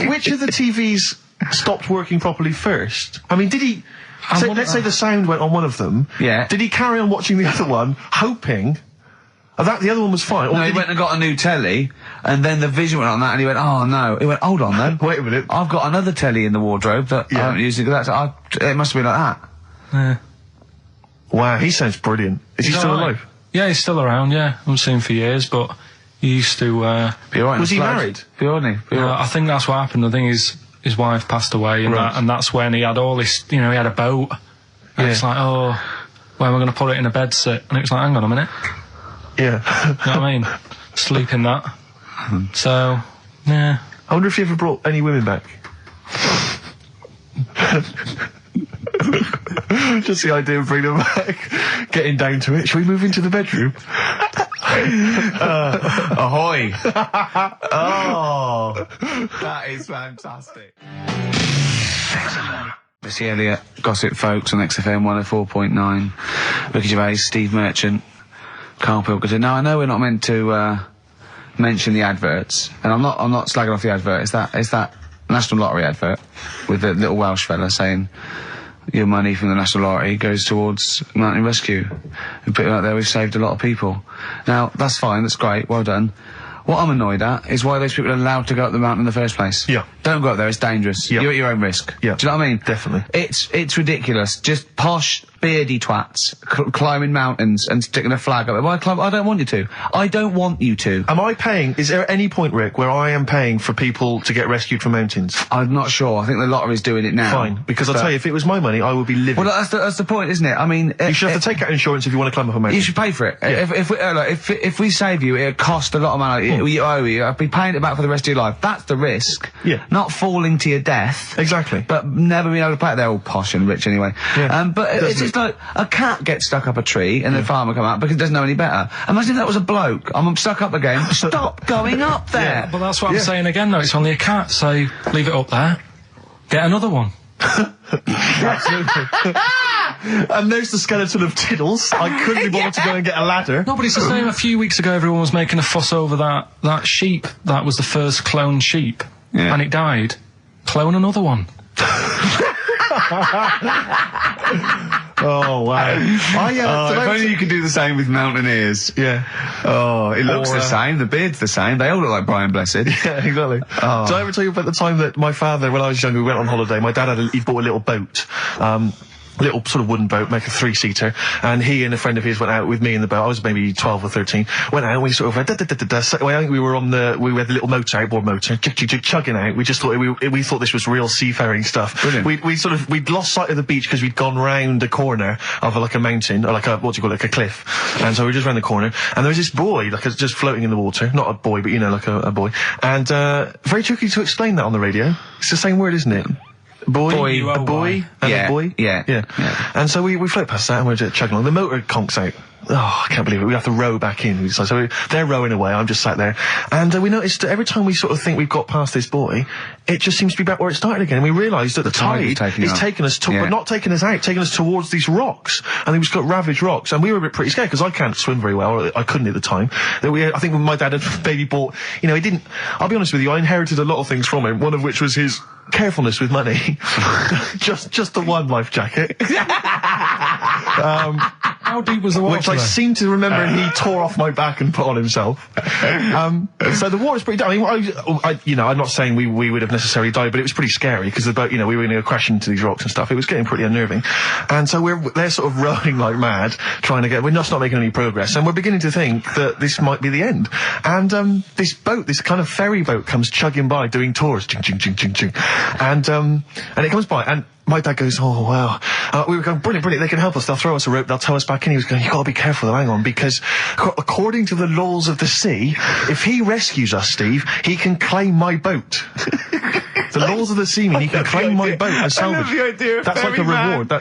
Which of the TVs stopped working properly first? I mean, did he? Let's say the sound went on one of them. Yeah. Did he carry on watching the other one, hoping that the other one was fine? Or No, did he went and got a new telly, and then the vision went on that, and he went, oh no. He went, hold on then. Wait a minute. I've got another telly in the wardrobe that I haven't used. It must have been like that. Yeah. Wow, he sounds brilliant. Is he still alive? Yeah, he's still around, yeah. I haven't seen him for years, but he used to, Be all right in Was the he flat. married? Be all right, Be all right. I think that's what happened. I think his wife passed away, and, Right. and that's when he had all this, he had a boat. And Yeah. it's like, oh, where am I going to put it in a bed sit? And it was like, hang on a minute. Yeah. You know what I mean? Sleep in that. So, yeah. I wonder if he ever brought any women back. Just the idea of bringing them back, getting down to it. Shall we move into the bedroom? Ahoy! Oh, that is fantastic. Missy Elliott, Gossip Folks on XFM 104.9. Ricky Gervais, Steve Merchant, Karl Pilkington. Now I know we're not meant to mention the adverts, and I'm not slagging off the advert. It's that National Lottery advert with the little Welsh fella saying your money from the National Lottery goes towards mountain rescue. And put it out there, we've saved a lot of people. Now that's fine, that's great, well done. What I'm annoyed at is why those people are allowed to go up the mountain in the first place. Yeah. Don't go up there, it's dangerous. Yeah. You're at your own risk. Yeah. Do you know what I mean? Definitely. It's ridiculous. Just posh, beardy twats climbing mountains and sticking a flag up there. Why climb? I don't want you to. I don't want you to. Am I paying? Is there any point, Rick, where I am paying for people to get rescued from mountains? I'm not sure. I think the lottery's doing it now. Fine, because I'll tell you, if it was my money, I would be living. Well, that's the point, isn't it? I mean, you should have to take out insurance if you want to climb up a mountain. You should pay for it. If we save you, it'll cost a lot of money. You owe you. I'll be paying it back for the rest of your life. That's the risk. Yeah. Not falling to your death. Exactly. But never being able to pay it. They're all posh and rich anyway. Yeah. But it's just like a cat gets stuck up a tree and the farmer come out because he doesn't know any better. Imagine if that was a bloke. I'm stuck up again. Stop going up there. But that's what I'm saying again, though. It's only a cat, so leave it up there. Get another one. Absolutely. And there's the skeleton of Tiddles. I couldn't be bothered to go and get a ladder. No, but it's the same. A few weeks ago, everyone was making a fuss over that sheep. That was the first cloned sheep. Yeah. And it died. Clone another one. Oh, wow. If only you could do the same with mountaineers. Yeah. Oh, it looks Or, the same. The beard's the same. They all look like Brian Blessed. Yeah, exactly. Did I ever tell you about the time that my father, when I was younger, we went on holiday, my dad he'd bought a little boat. Little sort of wooden boat, like a 3-seater, and he and a friend of his went out with me in the boat. I was maybe 12 or 13. Went out and we sort of went, I think we were we had the little motor, outboard motor, chugging out. We just thought we thought this was real seafaring stuff. Brilliant. We'd lost sight of the beach because we'd gone round a corner of like a mountain, or like a, what do you call it, like a cliff. And so we just round the corner, and there was this boy, like just floating in the water. Not a boy, but like a boy. And, very tricky to explain that on the radio. It's the same word, isn't it? Boy, a boy, and Yeah, a boy. yeah. And so we float past that and we're just chugging along. The motor conks out. Oh, I can't believe it. We have to row back in. So they're rowing away. I'm just sat there. And we noticed that every time we sort of think we've got past this boy, it just seems to be back where it started again. And we realised that the tide is taking us to, but not taking us out, taking us towards these rocks. And we've got ravaged rocks. And we were a bit pretty scared because I can't swim very well. Or I couldn't at the time. I think when my dad had maybe bought, he didn't, I'll be honest with you, I inherited a lot of things from him. One of which was his carefulness with money. just the one life jacket. How deep was the water? Which I seem to remember he tore off my back and put on himself. So the water's pretty down. I'm not saying we would have necessarily died, but it was pretty scary because the boat, we were going to go crash into these rocks and stuff. It was getting pretty unnerving. And so they're sort of rowing like mad, we're just not making any progress. And we're beginning to think that this might be the end. And, this boat, this kind of ferry boat comes chugging by doing tours. Ching, ching, ching, ching, ching. And it comes by and my dad goes, oh, wow. We were going, brilliant, brilliant, they can help us, they'll throw us a rope, they'll tow us back in. He was going, you've got to be careful though, hang on, because according to the laws of the sea, if he rescues us, Steve, he can claim my boat. The laws of the sea mean he can claim my boat as salvage. I love the idea of That's like a reward. doing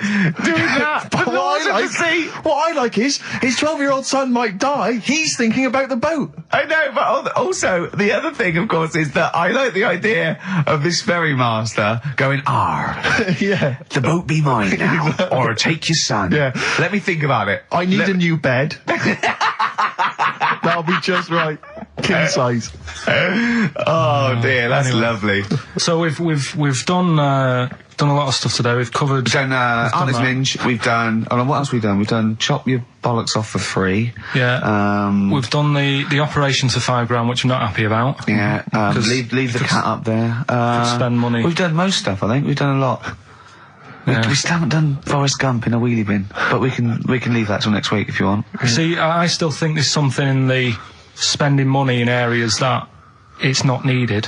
that. But The laws of the sea. what I like is, his 12-year-old son might die, he's thinking about the boat. I know, but also, the other thing, of course, is that I like the idea of this ferrymaster going, Yeah. the boat be mine now, or take your son. Yeah. Let me think about it. I need a new bed. That'll be just right. King size. Oh dear, that's lovely. So we've done a lot of stuff today. We've covered. We've done Artist Minge, we've done, what else have we done? We've done Chop Your Bollocks Off for Free. Yeah. We've done the operation to £5,000, which I'm not happy about. Yeah, leave the cat up there. Spend money. We've done most stuff, I think. We've done a lot. Yeah. We still haven't done Forrest Gump in a wheelie bin, but we can leave that till next week if you want. See, I still think there's something in the spending money in areas that it's not needed.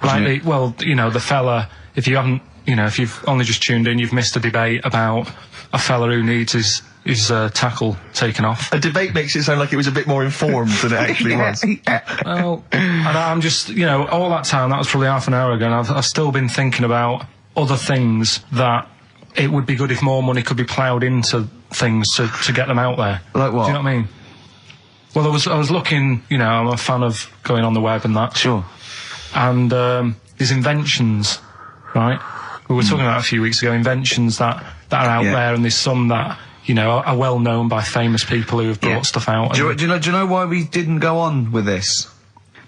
Like, the fella, if you've only just tuned in, you've missed a debate about a fella who needs his tackle taken off. A debate makes it sound like it was a bit more informed than it actually was. Well, and I'm just, all that time, that was probably half an hour ago, and I've still been thinking about other things that it would be good if more money could be ploughed into things to get them out there. Like what? Do you know what I mean? Well, I was looking, I'm a fan of going on the web and that. Sure. And these inventions, right? We were talking about a few weeks ago, inventions that are out there, and there's some that, are well known by famous people who have brought stuff out. Do you know why we didn't go on with this?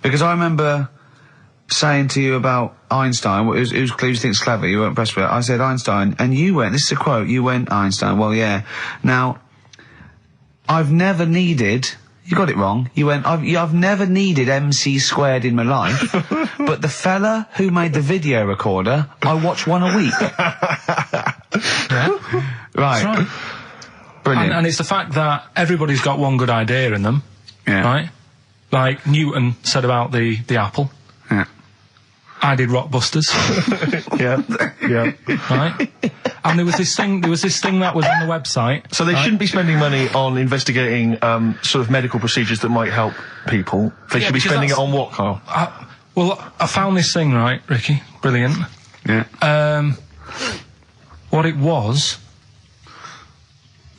Because I remember saying to you about Einstein, who's thinks clever, you weren't impressed with it. I said Einstein, and you went, this is a quote, you went Einstein, well, yeah. Now, I've never needed, you got it wrong, you went, I've never needed MC² in my life, but the fella who made the video recorder, I watch one a week. Yeah. Right. That's right. Brilliant. And it's the fact that everybody's got one good idea in them, right? Like Newton said about the apple. Yeah. I did Rockbusters. Yeah. Right? And there was this thing that was on the website. So they shouldn't be spending money on investigating sort of medical procedures that might help people. They should be spending it on what, Carl? I found this thing, right, Ricky? Brilliant. Yeah. What it was,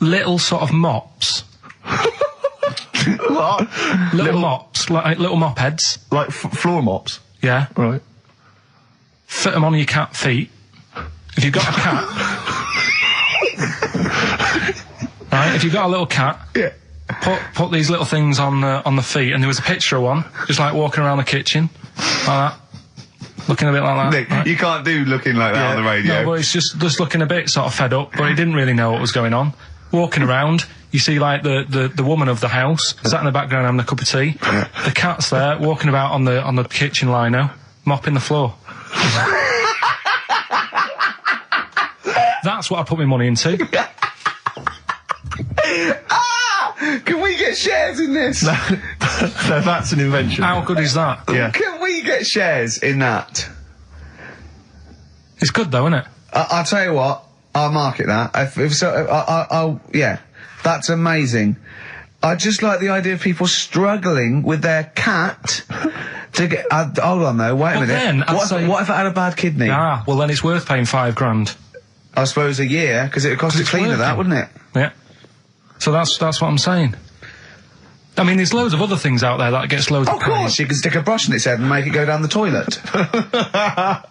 little sort of mops. What? Little mops, like little mop heads. Like floor mops? Yeah. Right. Fit them on your cat feet. If you've got a cat... right, if you've got a little cat... Yeah. Put these little things on the feet, and there was a picture of one, just like walking around the kitchen, like that. Looking a bit like that. Nick, right? you can't do looking like that on the radio. No, but it's just looking a bit sort of fed up, but he didn't really know what was going on. Walking around, you see like the woman of the house sat in the background having a cup of tea. Yeah. The cat's there walking about on the kitchen lino, mopping the floor. That's what I put my money into. Can we get shares in this? No, that's an invention. How good is that? Yeah. Can we get shares in that? It's good though, isn't it? I'll tell you what, I'll market that. I'll yeah, that's amazing. I just like the idea of people struggling with their cat to get. Hold on though, wait a Well, minute. then, I'd say- What if it had a bad kidney? Well then it's worth paying £5,000. I suppose a year, because it would cost a it's cleaner that, working. wouldn't it? Yeah. So that's what I'm saying. I mean, there's loads of other things out there that gets loads of Of course, you can stick a brush in its head and make it go down the toilet.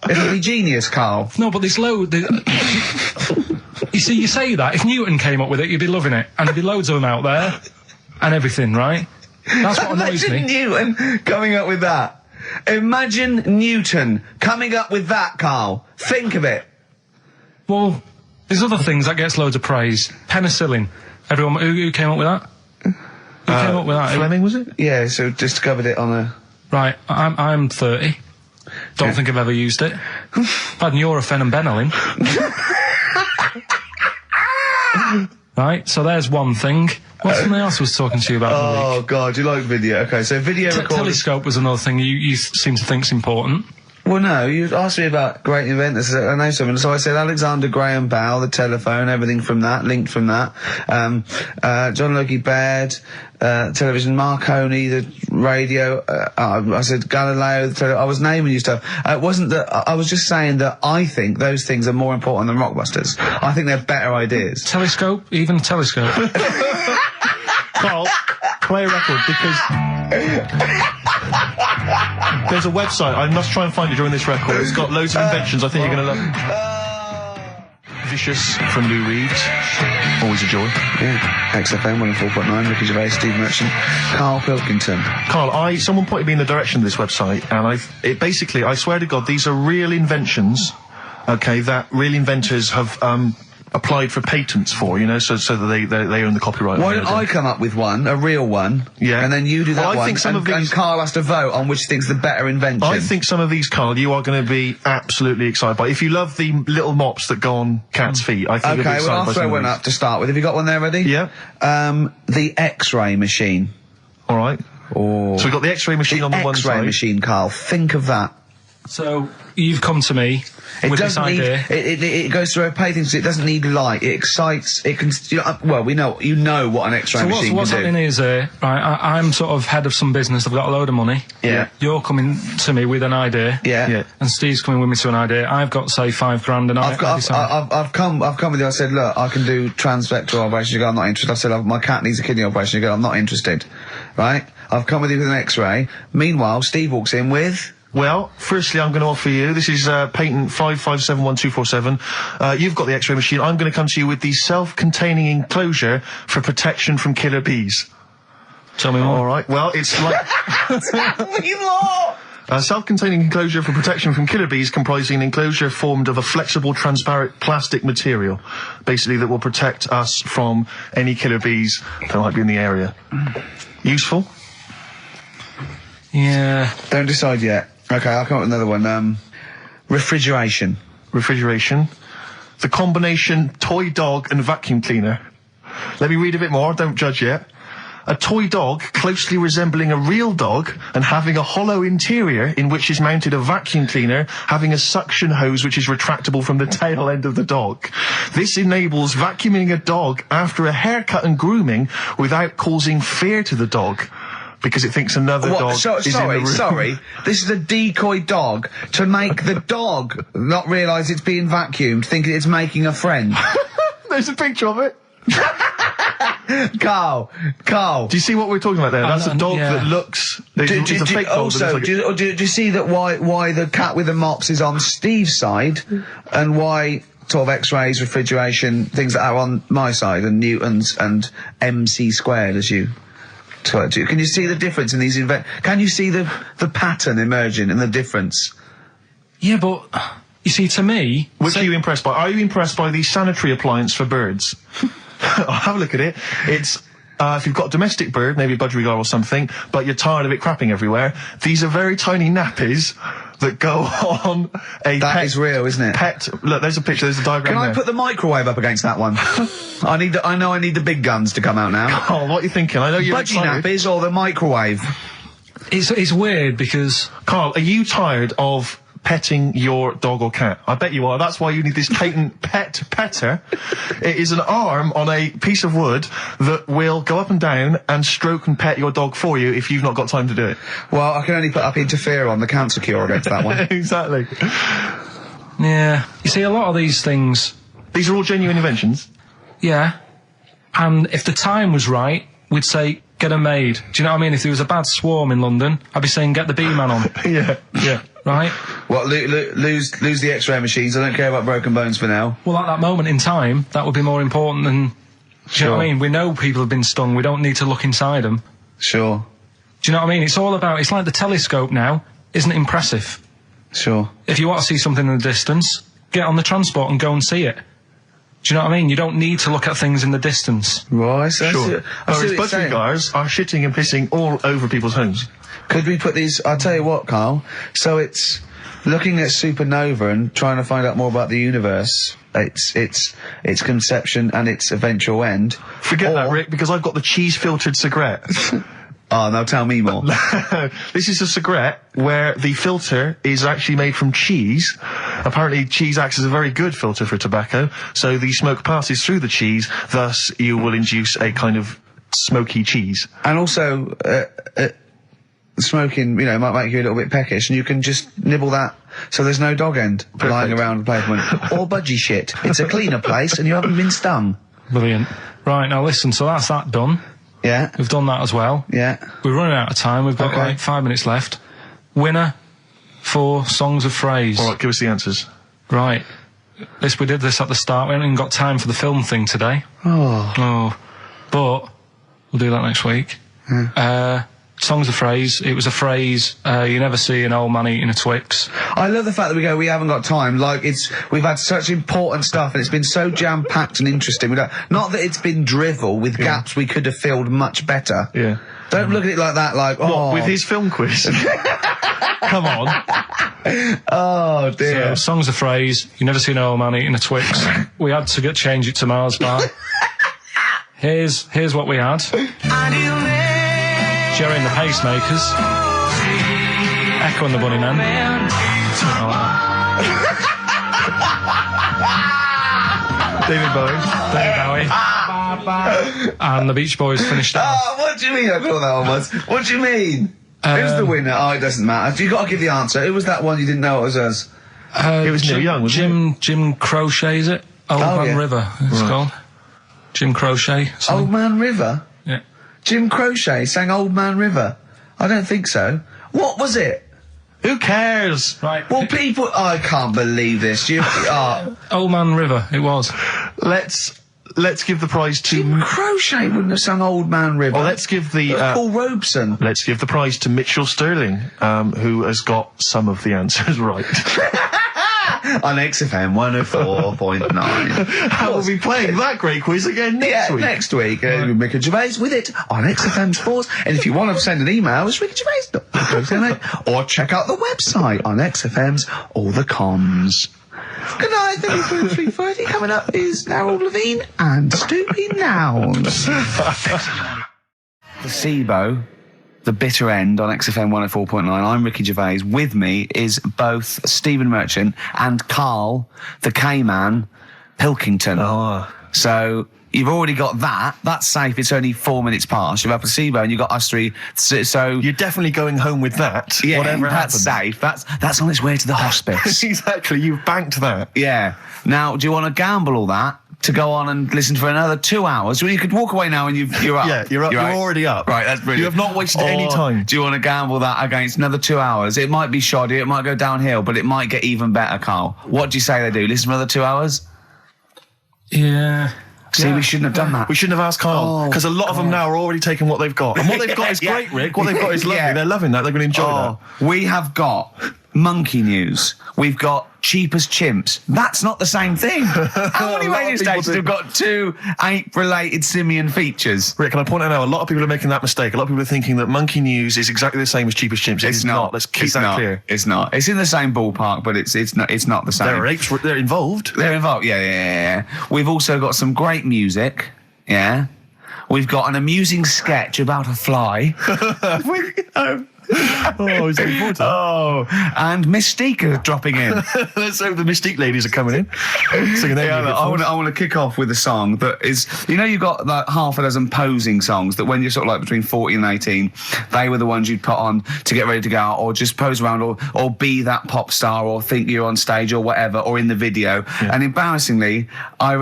It'll be genius, Carl. No, but there's loads... You see, you say that, if Newton came up with it, you'd be loving it. And there'd be loads of them out there, and everything, right? That's what annoys Imagine me. Newton coming up with that. Imagine Newton coming up with that, Carl. Think of it. Well, there's other things that gets loads of praise. Penicillin. Everyone, who came up with that? Who came up with that? Fleming, was it? Yeah, so discovered it on a... Right, I'm 30. Don't think I've ever used it. I've had Nurofen and Benylin. Right, so there's one thing. What's something else I was talking to you about in the week? Oh, God, you like video. Okay, so video recording... Telescope was another thing you seem to think's important. Well, no, you asked me about great inventors. I know someone, so I said Alexander Graham Bell, the telephone, everything from that, linked from that. John Logie Baird, television, Marconi, the radio. I said Galileo, the I was naming you stuff. It wasn't that, I was just saying that I think those things are more important than Rockbusters. I think they're better ideas. Telescope? Even a telescope? Carl, play a record, because there's a website. I must try and find it during this record. It's got loads of inventions I think you're going to love. Vicious from Lou Reed. Always a joy. Yeah. XFM 104.9, Ricky Gervais, Steve Merchant, Karl Pilkington. Carl, someone pointed me in the direction of this website, and basically, I swear to God, these are real inventions, okay, that real inventors have, applied for patents for, you know, so that they own the copyright. Why don't I come up with one, a real one, yeah, and then you do that well, I one, think some of these, and Karl has to vote on which thing's the better invention. I think some of these, Carl, you are going to be absolutely excited by. If you love the little mops that go on cats' feet, I think you'll be Okay, excited well, I'll by throw some one of up to start with. Have you got one there ready? Yeah. The X-ray machine. All right. Oh. So we've got the X-ray machine on the one X-ray side. machine, Karl. Think of that. So, you've come to me with this idea. It goes through opaque things. It doesn't need light. It excites. It can. Well, you know what an X-ray machine can do. What's happening is, right, I'm sort of head of some business. I've got a load of money. Yeah. You're coming to me with an idea. Yeah. And Steve's coming with me to an idea. I've got, say, $5,000, and I've come with you. I said, look, I can do transvector operation. You go, I'm not interested. I said, my cat needs a kidney operation. You go, I'm not interested. Right? I've come with you with an X-ray. Meanwhile, Steve walks in with. Well, firstly, I'm going to offer you, this is patent 55712447. You've got the X-ray machine. I'm going to come to you with the self-containing enclosure for protection from killer bees. Tell me more. All right. Well, it's like Tell me more! a self-containing enclosure for protection from killer bees, comprising an enclosure formed of a flexible, transparent plastic material, basically that will protect us from any killer bees that might be in the area. Useful? Yeah. Don't decide yet. Okay, I'll come up with another one. Refrigeration. Refrigeration. The combination toy dog and vacuum cleaner. Let me read a bit more, don't judge yet. A toy dog closely resembling a real dog and having a hollow interior in which is mounted a vacuum cleaner having a suction hose which is retractable from the tail end of the dog. This enables vacuuming a dog after a haircut and grooming without causing fear to the dog, because it thinks another dog is in the room. Sorry. This is a decoy dog to make the dog not realise it's being vacuumed, thinking it's making a friend. There's a picture of it. Carl. Do you see what we're talking about there? That's a dog yeah. that looks... It's a fake dog. Also, do you see that why the cat with the mops is on Steve's side, and why sort of X-rays, refrigeration, things that are on my side, and Newtons and MC squared, as you... Can you see the difference in these can you see the pattern emerging and the difference? Yeah, but you see, to me, Which are you impressed by? Are you impressed by the sanitary appliance for birds? I'll have a look at it. It's if you've got a domestic bird, maybe a budgerigar or something, but you're tired of it crapping everywhere, these are very tiny nappies that go on a That pet. is real, isn't it? Pet. Look, there's a picture. There's a diagram. Can I there. put the microwave up against that one? I know I need the big guns to come out now. Oh, what are you thinking? I know you're Budgie excited. nappies or the microwave? it's weird because Carl, are you tired of petting your dog or cat? I bet you are. That's why you need this patent pet petter. It is an arm on a piece of wood that will go up and down and stroke and pet your dog for you if you've not got time to do it. Well, I can only put up interferon, the cancer cure, against that one. Exactly. yeah, you see, a lot of these things, These are all genuine inventions. yeah, and if the time was right, we'd say get them made. Do you know what I mean? If there was a bad swarm in London, I'd be saying get the bee man on. Yeah. Right? What, lose the X-ray machines? I don't care about broken bones for now. Well, at that moment in time, that would be more important than... Do you know what I mean? We know people have been stung. We don't need to look inside them. Sure. Do you know what I mean? It's all about... It's like the telescope now. Isn't it impressive? Sure. If you want to see something in the distance, get on the transport and go and see it. Do you know what I mean? You don't need to look at things in the distance. Right, Sure. Whereas budgerigars are shitting and pissing all over people's homes. Could we put these... I'll tell you what, Karl. So it's looking at supernova and trying to find out more about the universe, its conception and its eventual end. Forget that, Rick, because I've got the cheese-filtered cigarette. Oh, now tell me more. This is a cigarette where the filter is actually made from cheese. Apparently, cheese acts as a very good filter for tobacco, so the smoke passes through the cheese, thus you will induce a kind of smoky cheese. And also, smoking, you know, might make you a little bit peckish, and you can just nibble that so there's no dog end lying around the pavement. Or budgie shit. It's a cleaner place, and you haven't been stung. Brilliant. Right, now listen, so that's that done. Yeah. We've done that as well. Yeah. We're running out of time. We've got like 5 minutes left. Winner for Songs of Phrase. All right, give us the answers. Right. We did this at the start. We haven't even got time for the film thing today. Oh. But we'll do that next week. Songs of Phrase. It was a phrase you never see an old man eating a Twix. I love the fact that we haven't got time. Like, we've had such important stuff, and it's been so jam-packed and interesting. Not that it's been drivel with gaps we could have filled much better. Yeah. Don't look at it like that, like, What, with his film quiz? Come on. Oh, dear. So, Songs of Phrase. You never see an old man eating a Twix. We had to change it to Mars Bar. Here's what we had. Jerry and the Pacemakers. Echo and the Bunnymen. David Bowie. And the Beach Boys finished off. Oh, what do you mean I thought that one was? What do you mean? Who's the winner? Oh, it doesn't matter. You've got to give the answer. Who was that one you didn't know it was us? It was Neil Young, wasn't it? Jim Crochet, is it? Old Man River, it's called. Jim Crochet. Something. Old Man River? Yeah. Jim Crochet sang Old Man River? I don't think so. What was it? Who cares? Right. Well, people... I can't believe this. Old Man River, it was. Let's give the prize to... Jim Crochet wouldn't have sung Old Man River. Well, let's give the... Paul Robeson. Let's give the prize to Mitchell Sterling, who has got some of the answers right. On XFM 104.9. How will we playing that great quiz again next week? Next week. Ricky Gervais with it on XFM Sports. And if you want to send an email, it's rickygervais.co.uk, or check out the website on XFM's All the Comms. Good night, 33-33. Coming up is Harold Levine and Stooping Nouns. The SIBO, The Bitter End on XFM 104.9. I'm Ricky Gervais. With me is both Stephen Merchant and Karl, the K-Man, Pilkington. Oh. So you've already got that. That's safe. It's only 4 minutes past. You've had placebo and you've got us three. So you're definitely going home with that. yeah, whatever that's happens. safe. That's on its way to the hospice. Exactly. You've banked that. Yeah. Now, do you want to gamble all that to go on and listen for another 2 hours? Well, you could walk away now and you're up. Yeah, you're up. You're right. already up. Right, that's brilliant. You have not wasted any time. Do you want to gamble that against another 2 hours? It might be shoddy, it might go downhill, but it might get even better, Karl. What do you say they do? Listen for another 2 hours? Yeah. See, we shouldn't have done that. We shouldn't have asked Karl, because a lot of them now are already taking what they've got. And what they've got is great, Rick. What they've got is lovely. Yeah. They're loving that. They're going to enjoy that. We have got monkey news. We've got cheap as chimps. That's not the same thing. How many A lot radio of people stations do. have got two ape-related simian features? Rick, can I point out now, a lot of people are making that mistake. A lot of people are thinking that monkey news is exactly the same as cheap as chimps. It's not. Let's keep that clear. It's not. It's in the same ballpark, but it's not the same. There are apes. They're involved. They're involved. Yeah. We've also got some great music. Yeah. We've got an amusing sketch about a fly. Oh, is that important? Oh, and Mystique are dropping in. Let's hope the Mystique ladies are coming in. Singing their music I for us. want to kick off with a song that is, you've got like half a dozen posing songs that when you're sort of like between 40 and 18, they were the ones you'd put on to get ready to go out or just pose around or be that pop star or think you're on stage or whatever or in the video. Yeah. And embarrassingly, I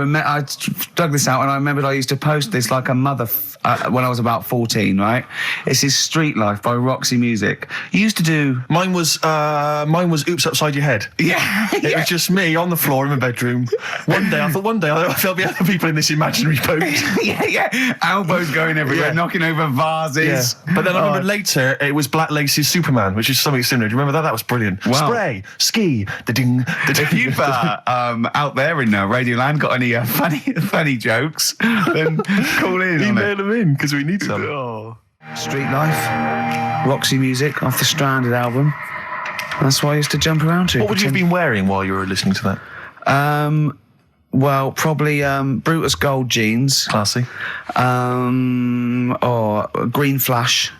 dug this out and I remembered I used to post this like a mother when I was about 14, right? It's his Street Life by Roxy Music. You used to do... Mine was Oops Upside Your Head. Yeah. It was just me on the floor in my bedroom. One day there'll be other people in this imaginary boat. yeah. Elbows going everywhere, knocking over vases. Yeah. But then I remember later it was Black Lace's Superman, which is something similar. Do you remember that? That was brilliant. Wow. Spray, ski, da-ding, da-ding. If you've out there in Radioland got any funny jokes, then call in. Email them in because we need some. Street Life, Roxy Music off the Stranded album. That's why I used to jump around to. What would you have been wearing while you were listening to that? Well, probably Brutus Gold jeans. Classy. Or Green Flash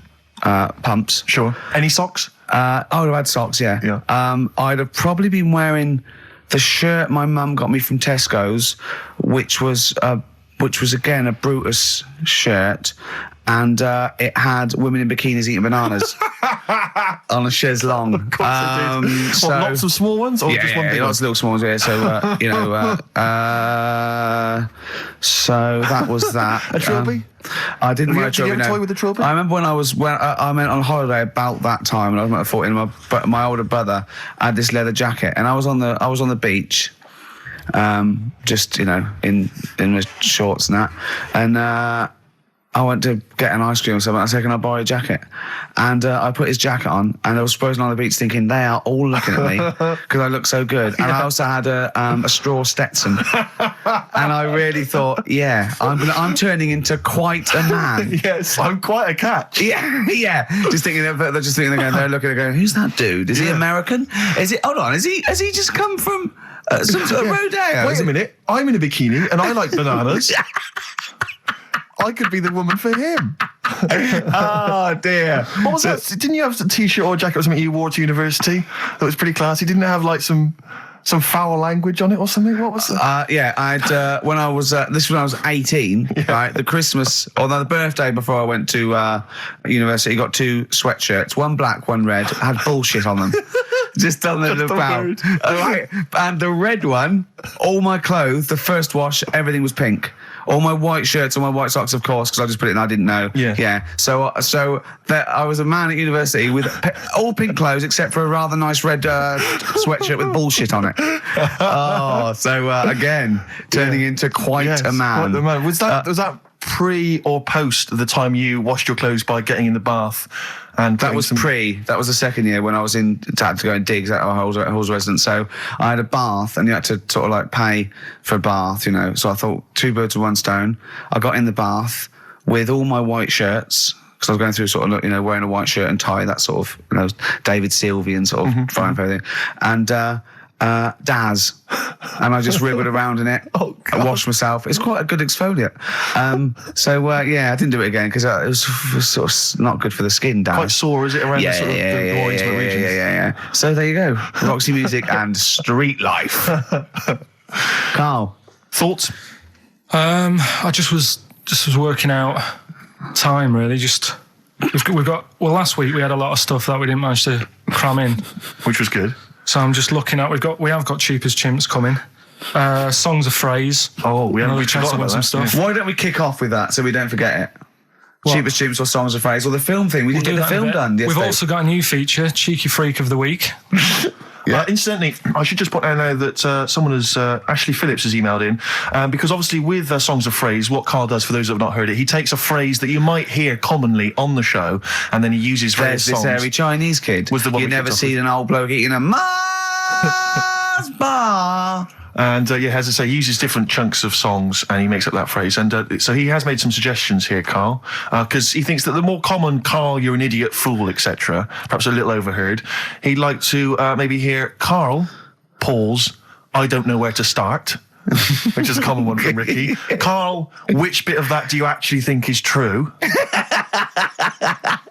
pumps. Sure. Any socks? I would have had socks, yeah. Yeah. I'd have probably been wearing the shirt my mum got me from Tesco's, which was again a Brutus shirt, and it had women in bikinis eating bananas on a chaise longue. Of course it did. So, Lots of small ones, or just one big lots of little small ones. Yeah, so so that was that. A trilby? I didn't wear a Did you trilby. have a no. toy with a trilby? I remember when I went on holiday about that time, and I was about 14. But my older brother had this leather jacket, and I was on the beach, just in my shorts and that, and I went to get an ice cream or something. I said, "Can I borrow your jacket?" And I put his jacket on, and I was frozen on the beach thinking, they are all looking at me because I look so good. And I also had a straw Stetson. And I really thought, yeah, I'm turning into quite a man. Yes, I'm quite a catch. Yeah. Just thinking, they're looking, going, who's that dude? Is he American? Has he just come from some sort of rodeo? Wait a minute, I'm in a bikini and I like bananas. I could be the woman for him. Oh dear. What was that? Didn't you have a t-shirt or a jacket or something you wore to university that was pretty classy? Didn't it have like some foul language on it or something? What was that? Yeah, I'd when I was 18, right? The Christmas or the birthday before I went to university, got 2 sweatshirts, one black, one red, had bullshit on them. Just on the about. Right. And the red one, all my clothes, the first wash, everything was pink. All my white shirts and my white socks, of course, because I just put it in. I didn't know. Yeah. So that I was a man at university with all pink clothes except for a rather nice red sweatshirt with bullshit on it. Again, turning into quite a man. Quite the man. Was that pre or post the time you washed your clothes by getting in the bath? And that was pre. That was the second year when I was had to go in digs at our Halls residence. So I had a bath, and you had to sort of like pay for a bath, So I thought 2 birds with 1 stone. I got in the bath with all my white shirts, because I was going through sort of wearing a white shirt and tie, that sort of David Sylvian sort of frying for everything, and Daz, and I just wriggled around in it. I washed myself. It's quite a good exfoliant. I didn't do it again because it was sort of not good for the skin. Daz. Quite sore, is it, around the sort of the more intimate regions? Yeah. So there you go, Roxy music and street life. Karl, thoughts? I just was working out time, really. We've got last week we had a lot of stuff that we didn't manage to cram in, which was good. So I'm just looking at we have got Cheap as Chimps coming. Songs of Phrase. Oh, we haven't forgotten about some stuff. Why don't we kick off with that so we don't forget it? Cheap as Chimps or Songs of Phrase or the film thing. We didn't get the film done yesterday. We've also got a new feature, Cheeky Freak of the Week. Incidentally, I should just point out now that someone has, Ashley Phillips has emailed in, because obviously with Songs of Phrase, what Karl does, for those who have not heard it, he takes a phrase that you might hear commonly on the show, and then he uses various songs. There's this hairy Chinese kid. Was the one you never seen an old bloke eating a Mars bar. And as I say, he uses different chunks of songs and he makes up that phrase. And so he has made some suggestions here, Karl, because he thinks that the more common "Karl, you're an idiot, fool," etc., perhaps a little overheard, he'd like to maybe hear "Karl, pause, I don't know where to start," which is a common one from Ricky. "Karl, which bit of that do you actually think is true?"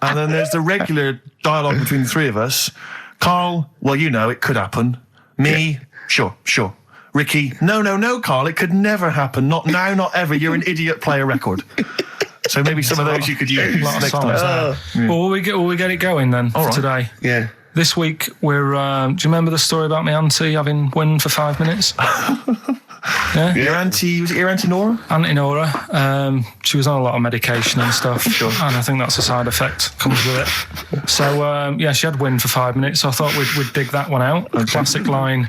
And then there's the regular dialogue between the three of us. "Karl, well, it could happen." Me, sure. Ricky, no, Karl, it could never happen. Not now, not ever. You're an idiot, play a record. So maybe some of those you could use next time. Well, will we get it going then for today? Yeah. This week we're. Do you remember the story about my auntie having wind for 5 minutes? Yeah. Your auntie, was it your auntie Nora? Auntie Nora. She was on a lot of medication and stuff. Sure. And I think that's a side effect comes with it. So she had wind for 5 minutes. So I thought we'd dig that one out. Okay. Classic line.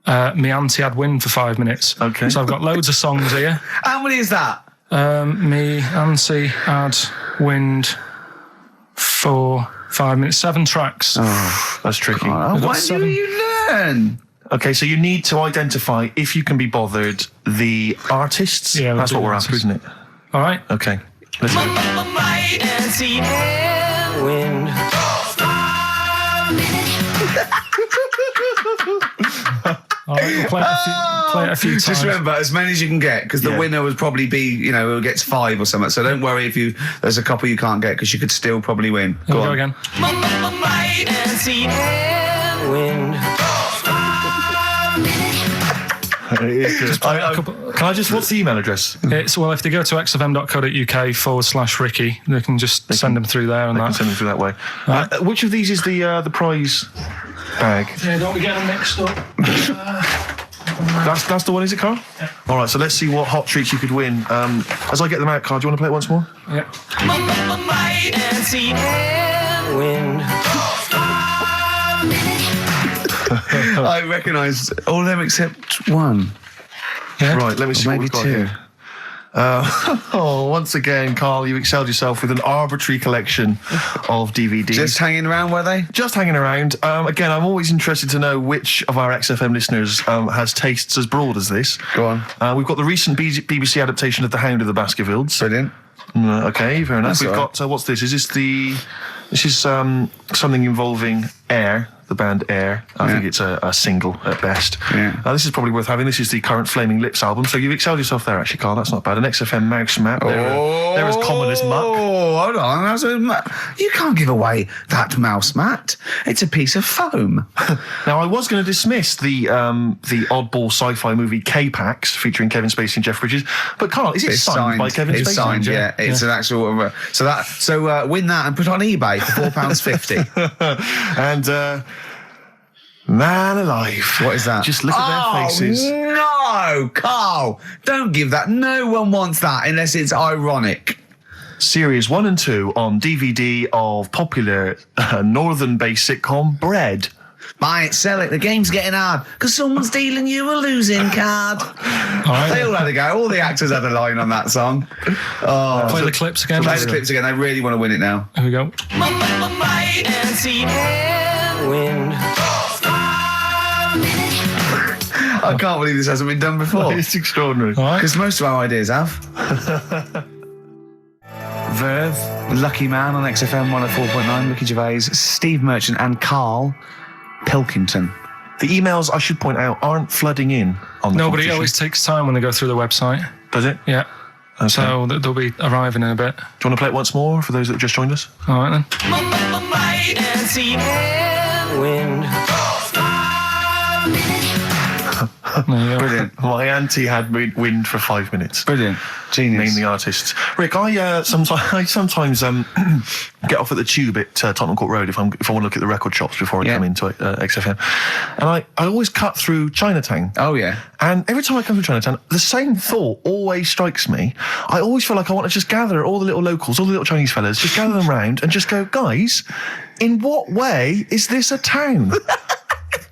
Me auntie had wind for 5 minutes. Okay. So I've got loads of songs here. How many is that? Me auntie had wind for 5 minutes. 7 tracks. Oh, that's tricky. Why do you learn? Okay, so you need to identify, if you can be bothered, the artists. Yeah, that's what we're after, isn't it? All right. Okay. Let's go. My auntie had wind. All right, we'll play it a few times. Just remember, as many as you can get, because the winner would probably be, who gets 5 or something. So don't worry if there's a couple you can't get, because you could still probably win. Here we go again. Wait and see and win. Can I just, what's the email address? It's, well, if they go to xfm.co.uk/Ricky, they can just send them through there and that. Send them through that way. Which of these is the prize bag? Yeah, don't get them mixed up. That's the one, is it, Karl? Yeah. All right, so let's see what hot treats you could win. As I get them out, Karl, do you want to play it once more? Yeah. Wait and see and win. I recognise all of them except one. Yeah. Right, let me see what Maybe we've got 2. here. Once again, Karl, you excelled yourself with an arbitrary collection of DVDs. Just hanging around, were they? Just hanging around. Again, I'm always interested to know which of our XFM listeners has tastes as broad as this. Go on. We've got the recent BBC adaptation of The Hound of the Baskervilles. Brilliant. Okay, fair enough. That's We've all got, what's this? Is this this is something involving Air, the band Air. I think it's a single at best. Yeah. This is probably worth having. This is the current Flaming Lips album. So you've excelled yourself there, actually, Karl. That's not bad. An XFM mouse map. They're as common as muck. Oh, hold on. You can't give away that mouse mat. It's a piece of foam. Now, I was going to dismiss the oddball sci-fi movie K-Pax featuring Kevin Spacey and Jeff Bridges, but Karl, is it signed by Kevin Spacey? It's signed, yeah. It's an actual. So win that and put it on eBay for £4.50. And man alive, What is that? Just look at their faces. No, Karl, don't give that. No one wants that unless it's ironic. Series 1 and 2 on DVD of popular northern-based sitcom Bread. Buy it, sell it. The game's getting hard because someone's dealing you a losing card. They all had a go. All the actors had a line on that song. Play the clips again. Play the clips again. They really want to win it now. Here we go. Wait and see and win. I can't believe this hasn't been done before. It's extraordinary. All right. Because most of our ideas have. Verve, Lucky Man on XFM 104.9, Ricky Gervais, Steve Merchant and Karl Pilkington. The emails, I should point out, aren't flooding in on the No, but it competition. always takes time when they go through the website. Does it? Yeah. Okay. So they'll be arriving in a bit. Do you want to play it once more for those that have just joined us? All right, then. Wait and see and win. There you go. Brilliant. My auntie had wind for 5 minutes. Brilliant. Genius. Name the artists. Rick, I sometimes get off at the Tube at Tottenham Court Road if I want to look at the record shops before I come into XFM, and I always cut through Chinatown. Oh, yeah. And every time I come through Chinatown, the same thought always strikes me. I always feel like I want to just gather all the little locals, all the little Chinese fellas, just gather them round and just go, guys, in what way is this a town?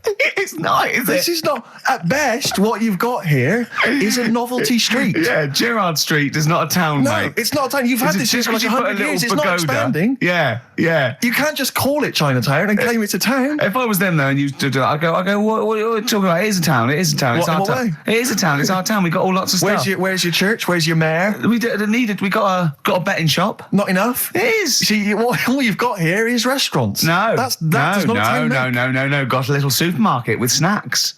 It's not, is This is not, at best, what you've got here is a novelty street. Yeah, Gerrard Street is not a town, No, mate. it's not a town. You've had this here for like 100 years. It's not expanding. Yeah, yeah. You can't just call it Chinatown and claim it's a town. If I was them though, and you do that, I go. What are you talking about? It is a town. It is a town. It's What- our in what town. way? It is a town. It's our town. We got all lots of stuff. Where's your church? Where's your mayor? We needed. We got a betting shop. Not enough. It is. See, all you've got here is restaurants. No, that does not a town make. no. Got a little supermarket with snacks.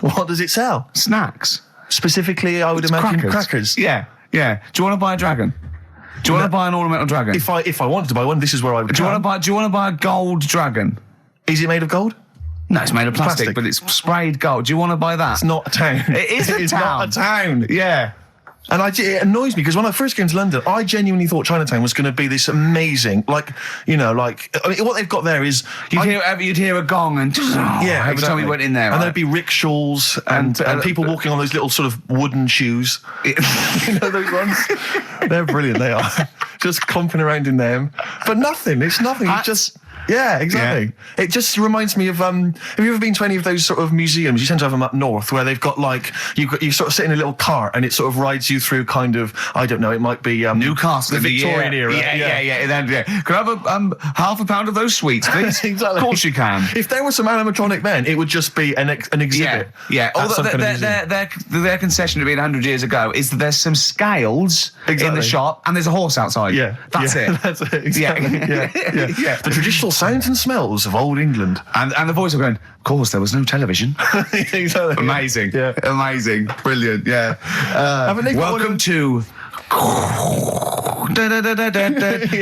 What does it sell? Snacks. Specifically, I would imagine crackers. Yeah. Do you want to buy a dragon? Do you want to buy an ornamental dragon? If I wanted to buy one, this is where I would. Do you want to buy a gold dragon? Is it made of gold? No, it's made of plastic, but it's sprayed gold. Do you want to buy that? It's not a town. It is a It's town. not a town. Yeah. And it annoys me because when I first came to London, I genuinely thought Chinatown was going to be this amazing, what they've got there is You'd hear a gong and every time you went in there, and right? there'd be rickshaws and people walking on those little sort of wooden shoes. You know those ones? They're brilliant. They are just clomping around in them, but nothing. It's nothing. It's just. Yeah, exactly. Yeah. It just reminds me of, have you ever been to any of those sort of museums? You tend to have them up north where they've got like, you sort of sit in a little cart and it sort of rides you through kind of, I don't know, it might be Newcastle, the Victorian era. Yeah. Could I have half a pound of those sweets, please? Exactly. Of course you can. If there was some animatronic then, it would just be an exhibit. Yeah. Although Their concession to being 100 years ago is that there's some scales in the shop and there's a horse outside. Yeah. That's it. That's it. Exactly. Yeah. The traditional sounds and smells of old England. And the voice of going, of course, there was no television. Exactly. Amazing. Yeah. Amazing. Brilliant. Yeah. Haven't they got one Welcome of- to